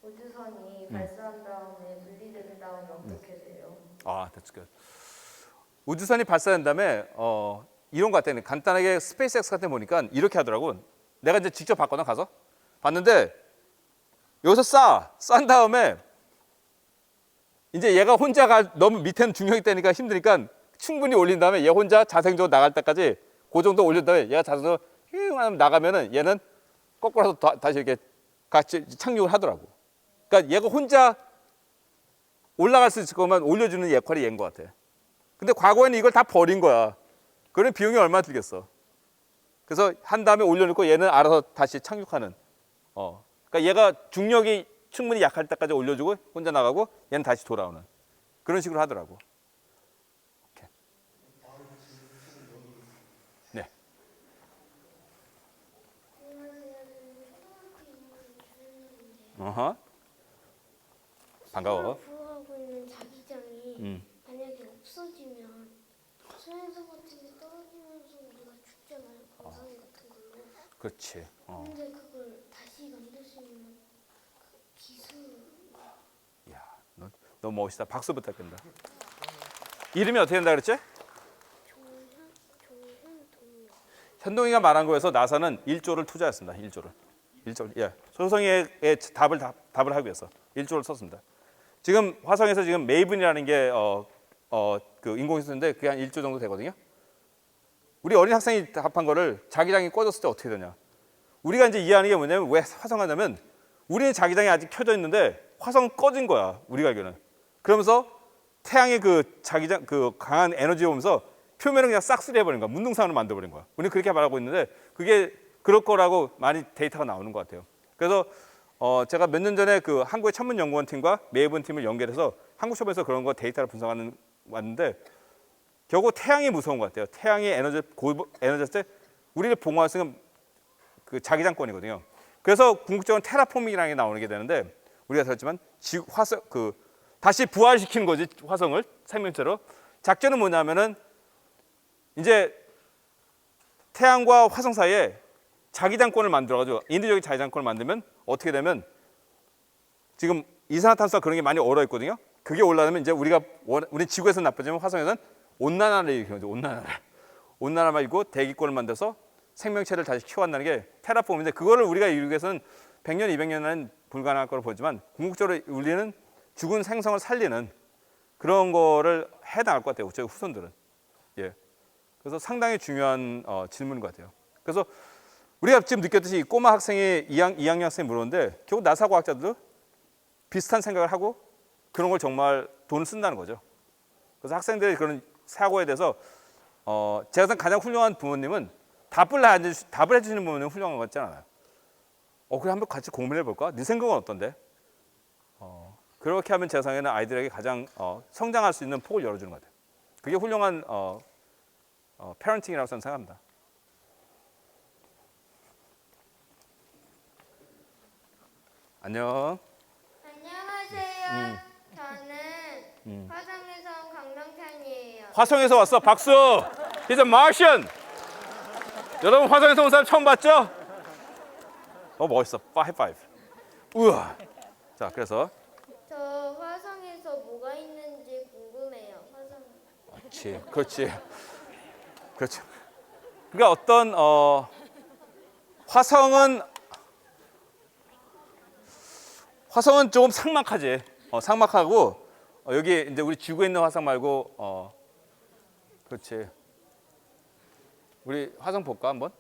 우주선이 발사한 다음에 분리된 다음에 어떻게 돼요? 아, that's good. 우주선이 발사된 다음에 이런 것 같아요. 간단하게 스페이스X 같은 데 보니까 이렇게 하더라고. 내가 이제 직접 봤거든 가서 봤는데 여기서 싼 다음에 이제 얘가 혼자가 너무 밑에는 중력이 되니까 힘드니까 충분히 올린 다음에 얘 혼자 자생적으로 나갈 때까지 그 정도 올린 다음에 얘가 자생적으로 휘 하면 나가면은 얘는 거꾸로서 다시 이렇게 같이 착륙을 하더라고. 그러니까 얘가 혼자 올라갈 수 있을 것만 올려주는 역할이 얘인 것 같아. 근데 과거에는 이걸 다 버린 거야. 그런 비용이 얼마나 들겠어. 그래서 한 다음에 올려놓고 얘는 알아서 다시 착륙하는. 그러니까 얘가 중력이 충분히 약할 때까지 올려주고 혼자 나가고 얘는 다시 돌아오는 그런 식으로 하더라고. 오케이. 네. 반가워. 부여하고 있는 자기장이 만약에 없어지면 수행성 같은 게 떨어지면서 우리가 죽잖아요. 광산 같은 걸로. 그렇지. 근데 그걸 다시 만들 수 있는 그 기술. 야, 너 너무 멋있다. 박수 부탁드립니다. 이름이 어떻게 된다 그랬지? 종현동이요. 현동이가 말한 거에서 나사는 1조를 투자했습니다. 1조를. 예. 소성이의 답을 하기 위해서 1조를 썼습니다. 지금 화성에서 지금 메이븐이라는 게 그 인공위성인데 그게 한 1조 정도 되거든요. 우리 어린 학생이 답한 거를 자기장이 꺼졌을 때 어떻게 되냐? 우리가 이제 이해하는 게 뭐냐면 왜 화성 하냐면 우리는 자기장이 아직 켜져 있는데 화성은 꺼진 거야. 우리가 알기로는. 그러면서 태양의 그 자기장 그 강한 에너지 오면서 표면을 그냥 싹쓸이 해버린 거야. 문둥상으로 만들어버린 거야. 우리는 그렇게 말하고 있는데 그게 그럴 거라고 많이 데이터가 나오는 것 같아요. 그래서 제가 몇 년 전에 그 한국의 천문연구원 팀과 메이븐 팀을 연결해서 한국처에서 그런 거 데이터를 분석하는 왔는데 결국 태양이 무서운 것 같아요. 태양이 에너지였을 때 우리를 봉화할 수 있는 그 자기장권이거든요. 그래서 궁극적으로 테라포밍이라는 게 나오게 되는데 우리가 들었지만 화성 그 다시 부활시키는 거지 화성을 생명체로. 작전은 뭐냐면은 이제 태양과 화성 사이에 자기장권을 만들어가지고 인위적인 자기장권을 만들면 어떻게 되면 지금 이산화탄소가 그런 게 많이 얼어 있거든요. 그게 올라가면 이제 우리 지구에서는 나빠지면 화성에서는 온난화를 일으키죠. 온난화만 일고 대기권을 만들어서 생명체를 다시 키워간다는 게 테라폼인데 그거를 우리가 이루기 위해서는 100년, 200년은 불가능할 거로 보지만 궁극적으로 우리는 죽은 생성을 살리는 그런 거를 해 나갈 것 같아요. 저희 후손들은. 예. 그래서 상당히 중요한 질문인 것 같아요. 그래서 우리가 지금 느꼈듯이 꼬마 학생이 2학년 학생이 물었는데 결국 나사 과학자들도 비슷한 생각을 하고 그런 걸 정말 돈을 쓴다는 거죠. 그래서 학생들의 그런 사고에 대해서 제가 가장 훌륭한 부모님은 답을 해주시는 부모님은 훌륭한 것 같지 않아요. 그래 한번 같이 공부를 해볼까? 네 생각은 어떤데? 그렇게 하면 제 생각에는 아이들에게 가장 성장할 수 있는 폭을 열어주는 것 같아요. 그게 훌륭한 패런팅이라고 저는 생각합니다. 안녕. 안녕하세요. 저는 화성에서 온 강명찬이에요. 화성에서 왔어. 박수. He's a Martian. 여러분 화성에서 온 사람 처음 봤죠? 멋있어. 하이파이브. 우와. 자, 그래서 저 화성에서 뭐가 있는지 궁금해요. 화성. 그렇지. 그렇죠. 그러니까 어떤 화성은 조금 삭막하지. 삭막하고 여기 이제 우리 지구에 있는 화성 말고 그렇지. 우리 화성 볼까 한번?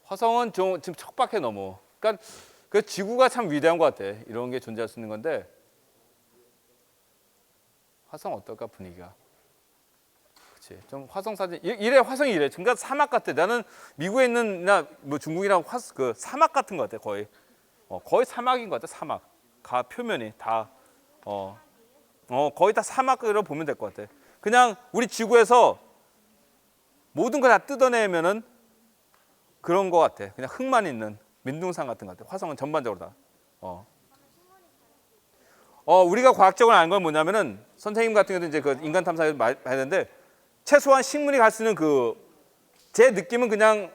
화성은 좀 지금 척박해 너무. 그러니까 그 지구가 참 위대한 것 같아. 이런 게 존재할 수 있는 건데 화성 어떨까 분위기가? 그렇지. 좀 화성 사진 이래 화성이 이래. 그러니까 사막 같아. 나는 미국에 있는 나 뭐 중국이랑 그 사막 같은 것 같아 거의. 거의 사막인 것 같아. 사막. 가 표면이 다 거의 다 사막으로 보면 될 것 같아. 그냥 우리 지구에서 모든 걸 다 뜯어내면은 그런 것 같아. 그냥 흙만 있는 민둥산 같은 것 같아. 화성은 전반적으로 다. 우리가 과학적으로 아는 건 뭐냐면은 선생님 같은 경우도 이제 그 인간 탐사를 많이 해야 되는데 최소한 식물이 갈 수 있는 제 느낌은 그냥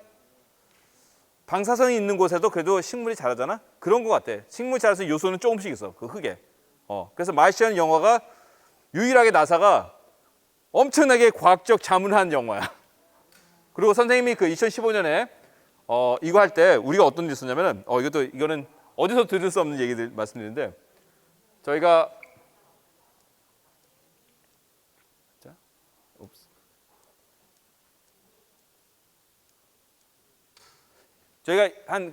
방사선이 있는 곳에도 그래도 식물이 자라잖아. 그런 것 같아. 식물이 자랄 수 있는 요소는 조금씩 있어. 그 흙에. 그래서 마르시안 영화가 유일하게 나사가 엄청나게 과학적 자문한 영화야. 그리고 선생님이 그 2015년에 이거 할 때 우리가 어떤 일이 있었냐면은 이거는 어디서 들을 수 없는 얘기들 말씀드리는데 저희가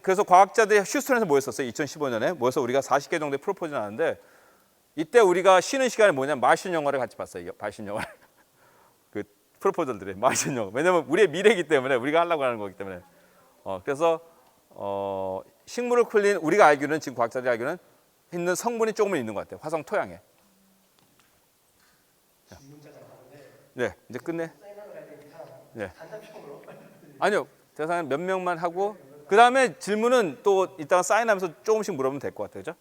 그래서 과학자들이 휴스턴에서 모였었어요. 2015년에 모여서 우리가 40개 정도의 프로포즈를 하는데 이때 우리가 쉬는 시간에 뭐냐면 마르시안 영화를 같이 봤어요. 마르시안 영화를. 그 프로포저들이 마르시안 영화. 왜냐면 우리의 미래이기 때문에 우리가 하려고 하는 거기 때문에. 그래서 식물을 풀린 우리가 알기로는 지금 과학자들이 알기로는 있는 성분이 조금은 있는 것 같아요. 화성 토양에. 네, 이제 끝내. 네. 아니요, 대상은 몇 명만 하고 그 다음에 질문은 또 이따가 사인하면서 조금씩 물어보면 될 것 같아요, 그죠?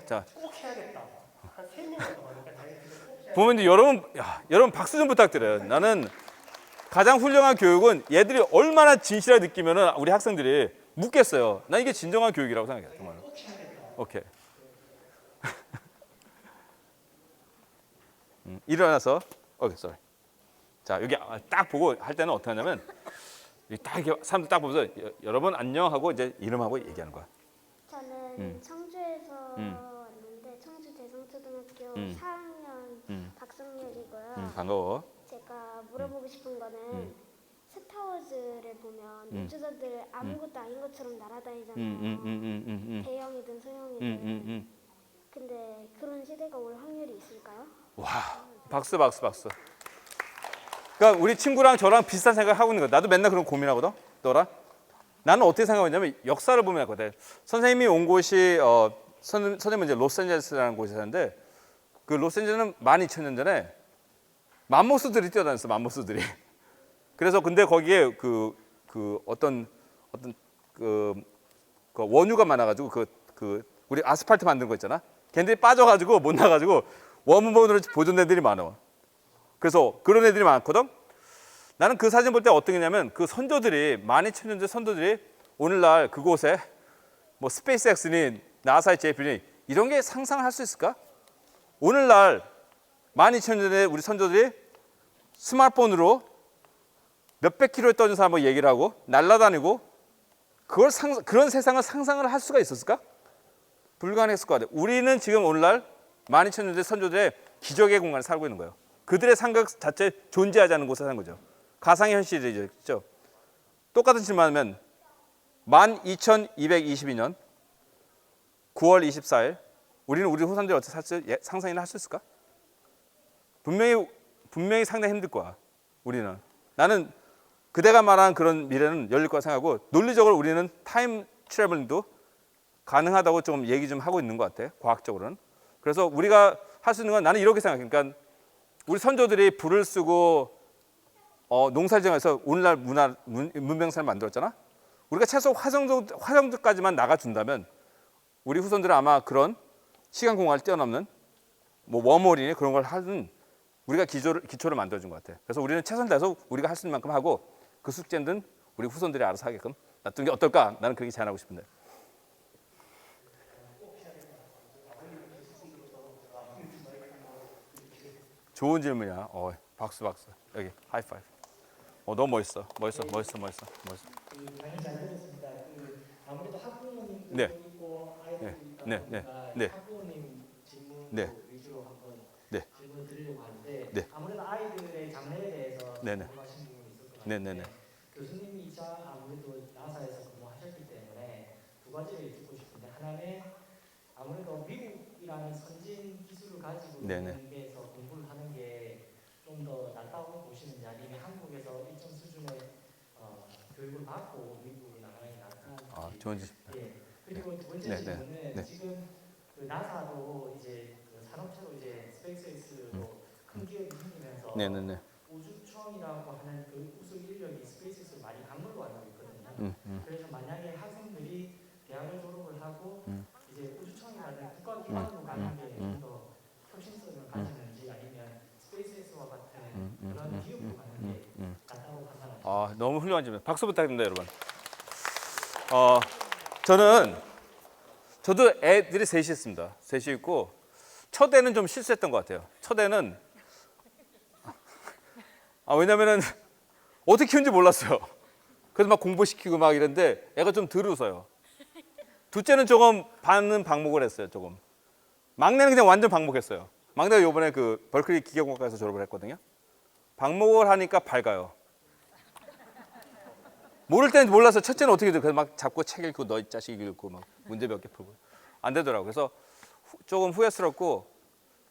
자, 꼭 해야겠다. 한 3명 정도 보면 이제 여러분 박수 좀 부탁드려요. 나는 가장 훌륭한 교육은 얘들이 얼마나 진실하게 느끼면은 우리 학생들이 묻겠어요. 난 이게 진정한 교육이라고 생각해요, 정말. 오케이. 일어나서, 오케이, sorry. 자, 여기 딱 보고 할 때는 어떻게 하냐면, 딱 이렇게 사람들 딱 보면서 여러분 안녕 하고 이제 이름하고 얘기하는 거야. 저는 청주에서 왔는데 청주 대성초등학교 4학년 박성렬이고요. 반가워. 제가 물어보고 싶은 거는 스타워즈를 보면 우주선들 아무것도 아닌 것처럼 날아다니잖아요. 대형이든 소형이든. 근데 그런 시대가 올 확률이 있을까요? 와, 박수. 그러니까 우리 친구랑 저랑 비슷한 생각을 하고 있는 거야. 나도 맨날 그런 고민하거든. 너랑. 나는 어떻게 생각하냐면 역사를 보면 알거든. 선생님이 온 곳이 선생님은 이제 로스앤젤레스라는 곳에 사는데 그 로스앤젤레스는 12,000년 전에 맘모스들이 뛰어다녔어. 맘모스들이. 그래서 근데 거기에 어떤 원유가 많아가지고 우리 아스팔트 만든 거 있잖아. 걔네들이 빠져가지고 못 나가지고 원문본으로 보존된 애들이 많아. 그래서 그런 애들이 많거든. 나는 그 사진 볼 때 어떤 게냐면 그 선조들이 12,000년 전 선조들이 오늘날 그곳에 뭐 스페이스X니 나사의 JPL이 이런 게 상상을 할 수 있을까? 오늘날 12,000년 전에 우리 선조들이 스마트폰으로 몇백 킬로에 떠는 사람하고 얘기를 하고 날아다니고 그런 세상을 상상을 할 수가 있었을까? 불가능했을 것 같아요. 우리는 지금 오늘날 12,000년 전 선조들의 기적의 공간에 살고 있는 거예요. 그들의 생각 자체 존재하지 않는 곳에 사는 거죠. 가상의 현실이죠. 똑같은 질문하면 12,222년 9월 24일 우리는 우리 후손들이 어떻게 살지 상상이나 할 수 있을까? 분명히 상당히 힘들 거야. 우리는. 나는 그대가 말한 그런 미래는 열릴 거라 생각하고 논리적으로 우리는 타임 트래블링도 가능하다고 좀 얘기 좀 하고 있는 것 같아. 과학적으로는. 그래서 우리가 할 수 있는 건 나는 이렇게 생각해. 그러니까 우리 선조들이 불을 쓰고 농사를 지어서 오늘날 문명사를 만들었잖아. 우리가 최소 화성도까지만 나가준다면 우리 후손들은 아마 그런 시간 공간을 뛰어넘는 뭐 웜홀이니 그런 걸 하는 우리가 기초를 만들어준 것 같아. 그래서 우리는 최선을 다해서 우리가 할 수 있는 만큼 하고 그 숙제는 우리 후손들이 알아서 하게끔 놔두는 게 어떨까? 나는 그렇게 제안하고 싶은데. 좋은 질문이야. 박수. 여기 하이파이브. 너무 멋있어. 강의 잘 들었습니다. 아무래도 학부모님도 네. 있고 아이들도 있다 네, 보니까 네. 학부모님 질문 네. 위주로 한번 네. 질문을 드리려고 하는데 네. 아무래도 아이들의 장래에 대해서 네, 네. 궁금하신 부분이 있을 것 네, 같은데 네, 네. 교수님이자 아무래도 나사에서 근무하셨기 때문에 두 가지를 듣고 싶은데 하나는 아무래도 미국이라는 선진 기술을 가지고 네, 네. 있는 데서 공부를 하는 게 좀 더 낫다고 보시는지 아니면 한국에서 일정 수준의 교육을 받고 미국으로 나가는 게 낫다는지. 좋은 질문. 예. 그리고 두 번째 네, 네, 질문은 네. 지금 그 나사도 이제 그 산업체로 이제 스페이스X로 큰 기업이 생기면서 네네네. 우주청이라고 하는 그 우수 인력이 스페이스X를 많이 강물로 알고 있거든요. 그래서 만약에 학생들이 대학을 졸업을 하고 이제 우주청이라는 국가기관으로 가는 게 좀 더 혁신성을 가지는지 아니면 스페이스X와 같은 그런 기업으로 가는 게 낫다고 판단하십니까? 너무 훌륭한 질문. 박수 부탁드립니다, 여러분. 저도 애들이 셋이 있습니다. 셋이 있고 첫 애는 좀 실수했던 것 같아요. 첫 애는 왜냐면은 어떻게 키운지 몰랐어요. 그래서 막 공부시키고 막 이랬는데 애가 좀 덜 웃어요. 둘째는 조금 반은 방목을 했어요. 조금. 막내는 그냥 완전 방목했어요. 막내가 이번에 그 벌클리 기계공학과에서 졸업을 했거든요. 방목을 하니까 밝아요. 모를 때는 몰라서 첫째는 어떻게 돼? 그래서 막 잡고 책 읽고 너 이 자식 읽고 막 문제 몇 개 풀고 안 되더라고. 그래서 조금 후회스럽고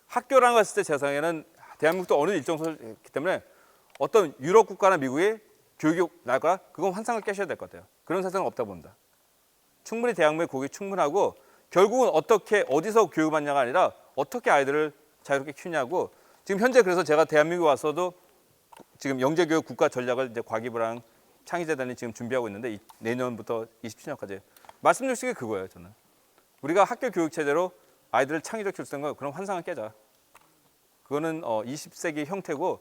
학교랑 갔을 때 제 생각에는 대한민국도 어느 일정 수준이기 때문에 어떤 유럽 국가나 미국의 교육이 나거나 그건 환상을 깨셔야 될 것 같아요. 그런 세상은 없다 봅니다. 충분히 대학문의 교육이 충분하고 결국은 어떻게 어디서 교육받냐가 아니라 어떻게 아이들을 자유롭게 키우냐고 지금 현재 그래서 제가 대한민국 와서도 지금 영재교육 국가 전략을 이제 과기부랑 창의재단이 지금 준비하고 있는데 내년부터 27년까지 말씀드릴 수 있는 게 그거예요. 저는 우리가 학교 교육 체제로 아이들을 창의적 키울 수 있는 거 그런 환상을 깨자. 그거는 20세기 형태고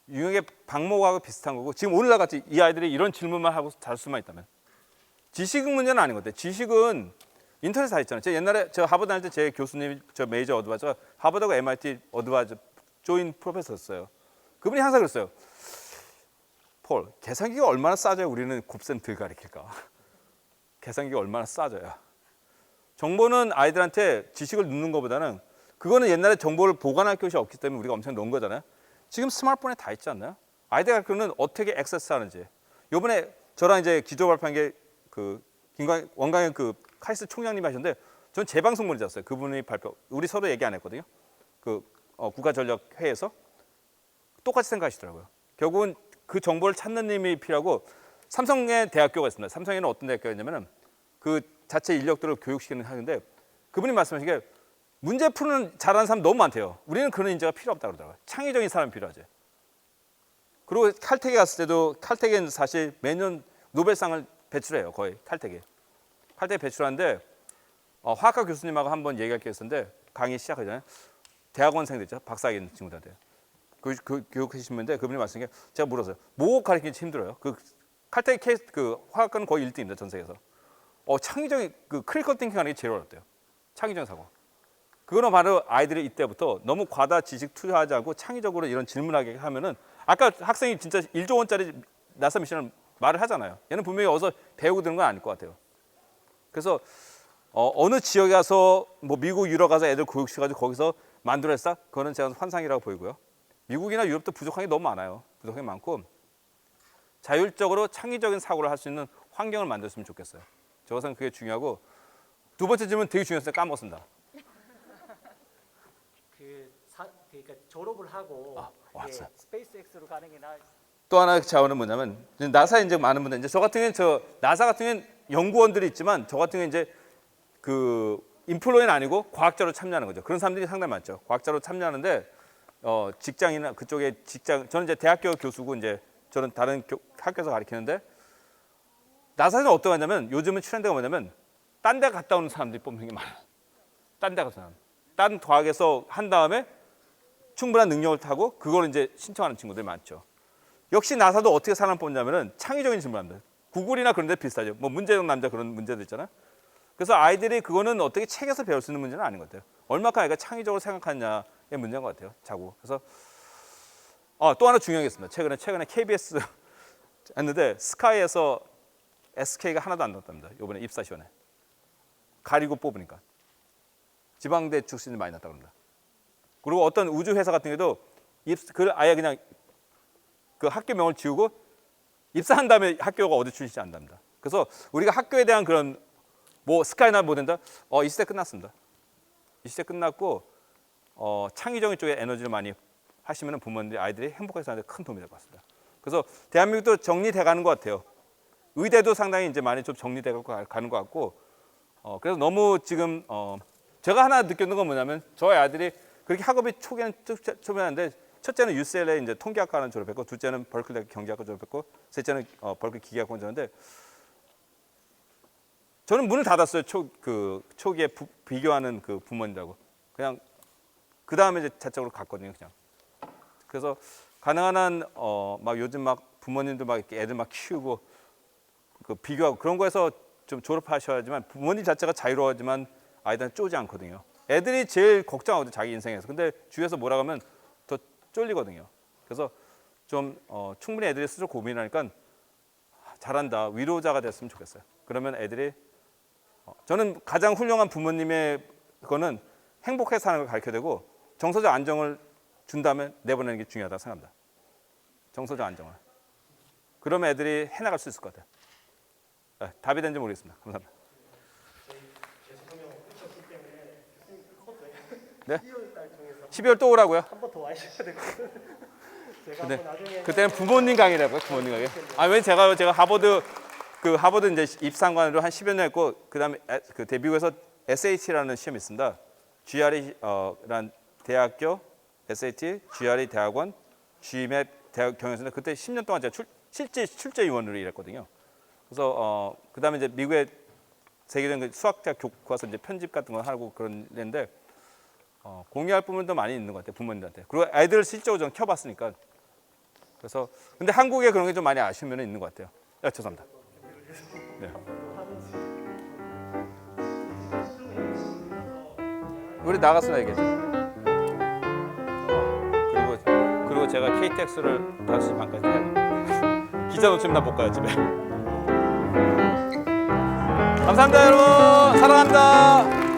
유형의 방목하고 비슷한 거고 지금 오늘날 같이 이 아이들이 이런 질문만 하고 잘 수만 있다면 지식은 문제는 아닌 것 같아요. 지식은 인터넷 다 있잖아요. 제가 옛날에 저 하버드 다닐 때 제 교수님이 저 메이저 어드바이저 하버드하고 MIT 어드바이저 조인 프로페서였어요. 그분이 항상 그랬어요. 폴, 계산기가 얼마나 싸져야 우리는 곱셈 덜 가르칠까? 계산기가 얼마나 싸져야. 정보는 아이들한테 지식을 넣는 것보다는 그거는 옛날에 정보를 보관할 것이 없기 때문에 우리가 엄청 넣은 거잖아요. 지금 스마트폰에 다 있지 않나요? 아이들 학교는 어떻게 액세스하는지. 요번에 저랑 이제 기조 발표한 게 그 원광현 그 카이스트 총장님이 하셨는데 전 재방송문을 잤어요. 그분이 발표. 우리 서로 얘기 안 했거든요. 그 국가전략회에서 똑같이 생각하시더라고요. 결국은 그 정보를 찾는 힘이 필요하고 삼성의 대학교가 있습니다. 삼성에는 어떤 대학교가 있냐면은 그 자체 인력들을 교육시키는 학교인데 그분이 말씀하신 게 문제 푸는 잘하는 사람 너무 많대요. 우리는 그런 인재가 필요 없다고 그러더라고요. 창의적인 사람이 필요하지. 그리고 칼텍에 갔을 때도 칼텍은 사실 매년 노벨상을 배출해요. 거의 칼텍에. 칼텍에 배출하는데 화학과 교수님하고 한번 얘기할 게 있었는데 강의 시작하기 전에 대학원생들 있죠. 박사학위 있는 친구들한테. 그 교육하시는 분인데 그분이 말씀하신 게 제가 물었어요. 뭐 가르치기 힘들어요? 그 칼텍 케이스 그 화학과는 거의 1등입니다. 전 세계에서. 창의적인 그 크리티컬 띵킹 하는 게 제일 어렵대요. 창의적인 사고. 그거는 바로 아이들이 이때부터 너무 과다 지식 투자하지 않고 창의적으로 이런 질문하게 하면은 아까 학생이 진짜 1조 원짜리 나사 미션을 말을 하잖아요. 얘는 분명히 어디서 배우고 드는 건 아닐 것 같아요. 그래서 어느 지역에 가서 뭐 미국, 유럽 가서 애들 교육시켜가지고 거기서 만들어냈다? 그거는 제가 환상이라고 보이고요. 미국이나 유럽도 부족한 게 너무 많아요. 부족한 게 많고 자율적으로 창의적인 사고를 할 수 있는 환경을 만들었으면 좋겠어요. 저것은 그게 중요하고 두 번째 질문 되게 중요했어요. 까먹었습니다. 그러니까 졸업을 하고 왔어요. 스페이스X로 가는 게 나을. 또 하나의 자원은 뭐냐면 나사에 이제 많은 분들 이제 저 같은 경우는 나사 같은 경우는 연구원들이 있지만 저 같은 경우는 이제 그 인플루언은 아니고 과학자로 참여하는 거죠. 그런 사람들이 상당히 많죠. 과학자로 참여하는데 직장이나 그쪽에 직장 저는 이제 대학교 교수고 이제 저는 다른 학교에서 가르치는데 나사에서 어떤 거냐면 요즘은 트렌드가 뭐냐면 딴 데 갔다 오는 사람들이 뽑는 게 많아요. 딴 데 가서 사람. 딴 과학에서 한 다음에 충분한 능력을 타고 그걸 이제 신청하는 친구들이 많죠. 역시 나사도 어떻게 사람 뽑냐면은 창의적인 질문을 합니다. 구글이나 그런 데 비슷하죠. 뭐 문제적 남자 그런 문제도 있잖아요. 그래서 아이들이 그거는 어떻게 책에서 배울 수 있는 문제는 아닌 것 같아요. 얼마큼 아이가 창의적으로 생각하느냐의 문제인 것 같아요. 자고. 그래서 또 하나 중요한 게 있습니다. 최근에 KBS 했는데 스카이에서 SK가 하나도 안 났답니다. 이번에 입사 시험에. 가리고 뽑으니까. 지방대 출신이 많이 났다고 합니다. 그리고 어떤 우주 회사 같은 경우도 아예 그냥 그 학교명을 지우고 입사한 다음에 학교가 어디 출신인지 안답니다. 그래서 우리가 학교에 대한 그런 뭐 스카이나 뭐 된다? 이 시대 끝났습니다. 이 시대 끝났고 창의적인 쪽에 에너지를 많이 하시면 부모님들이 아이들이 행복하게 사는데 큰 도움이 될 것 같습니다. 그래서 대한민국도 정리돼 가는 것 같아요. 의대도 상당히 이제 많이 좀 정리돼 가는 것 같고 그래서 너무 지금 제가 하나 느꼈는 건 뭐냐면 저희 아들이 그렇게 학업이 초면인데 첫째는 UCLA 이제 통계학과를 졸업했고 둘째는 벌클리 경제학과 졸업했고 셋째는 벌클리 기계학과 졸업했는데 저는 문을 닫았어요. 초기에 비교하는 그 부모님들하고 그냥 그 다음에 이제 자적으로 갔거든요. 그냥 그래서 가능한 한 막 요즘 막 부모님들 막 이렇게 애들 막 키우고 그 비교하고 그런 거에서 좀 졸업하셔야지만 부모님 자체가 자유로워지만 아이들은 쪼지 않거든요. 애들이 제일 걱정하거든요. 자기 인생에서. 근데 주위에서 뭐라고 하면 더 쫄리거든요. 그래서 좀 충분히 애들이 스스로 고민하니까 잘한다. 위로자가 됐으면 좋겠어요. 그러면 애들이 저는 가장 훌륭한 부모님의 거는 행복하게 사는 걸 가르쳐야 되고 정서적 안정을 준 다음에 내보내는 게 중요하다고 생각합니다. 정서적 안정을. 그러면 애들이 해나갈 수 있을 것 같아요. 답이 된지 모르겠습니다. 감사합니다. 네? 12월 또 오라고요? 한 번 더 와주셔야 될 것 같아요. 제가 네. 한번 나중에 그때는 부모님 강의라고요. 부모님 강의. 왜 제가 하버드 이제 입상관으로 한 10여 년 했고 그다음에 그 미국에서 SAT라는 시험이 있습니다. GRE란 대학교, SAT, GRE 대학원, GMAT 대학 경영인데 그때 10년 동안 제가 실제 출제위원으로 일했거든요. 그래서 그다음에 이제 미국의 세계적인 수학자 교과서 이제 편집 같은 거 하고 그런 데인데 공유할 부분도 많이 있는 것 같아요. 부모님들한테. 그리고 아이들을 실제로 좀 켜봤으니까. 그래서 근데 한국에 그런 게 좀 많이 아쉬운 면은 있는 것 같아요. 죄송합니다. 네. 우리 나가서 얘기했죠. 그리고 제가 KTX를 5시 반까지 타야 돼요. 기자 놓치면 나 못 가요 집에. 감사합니다 여러분. 사랑합니다.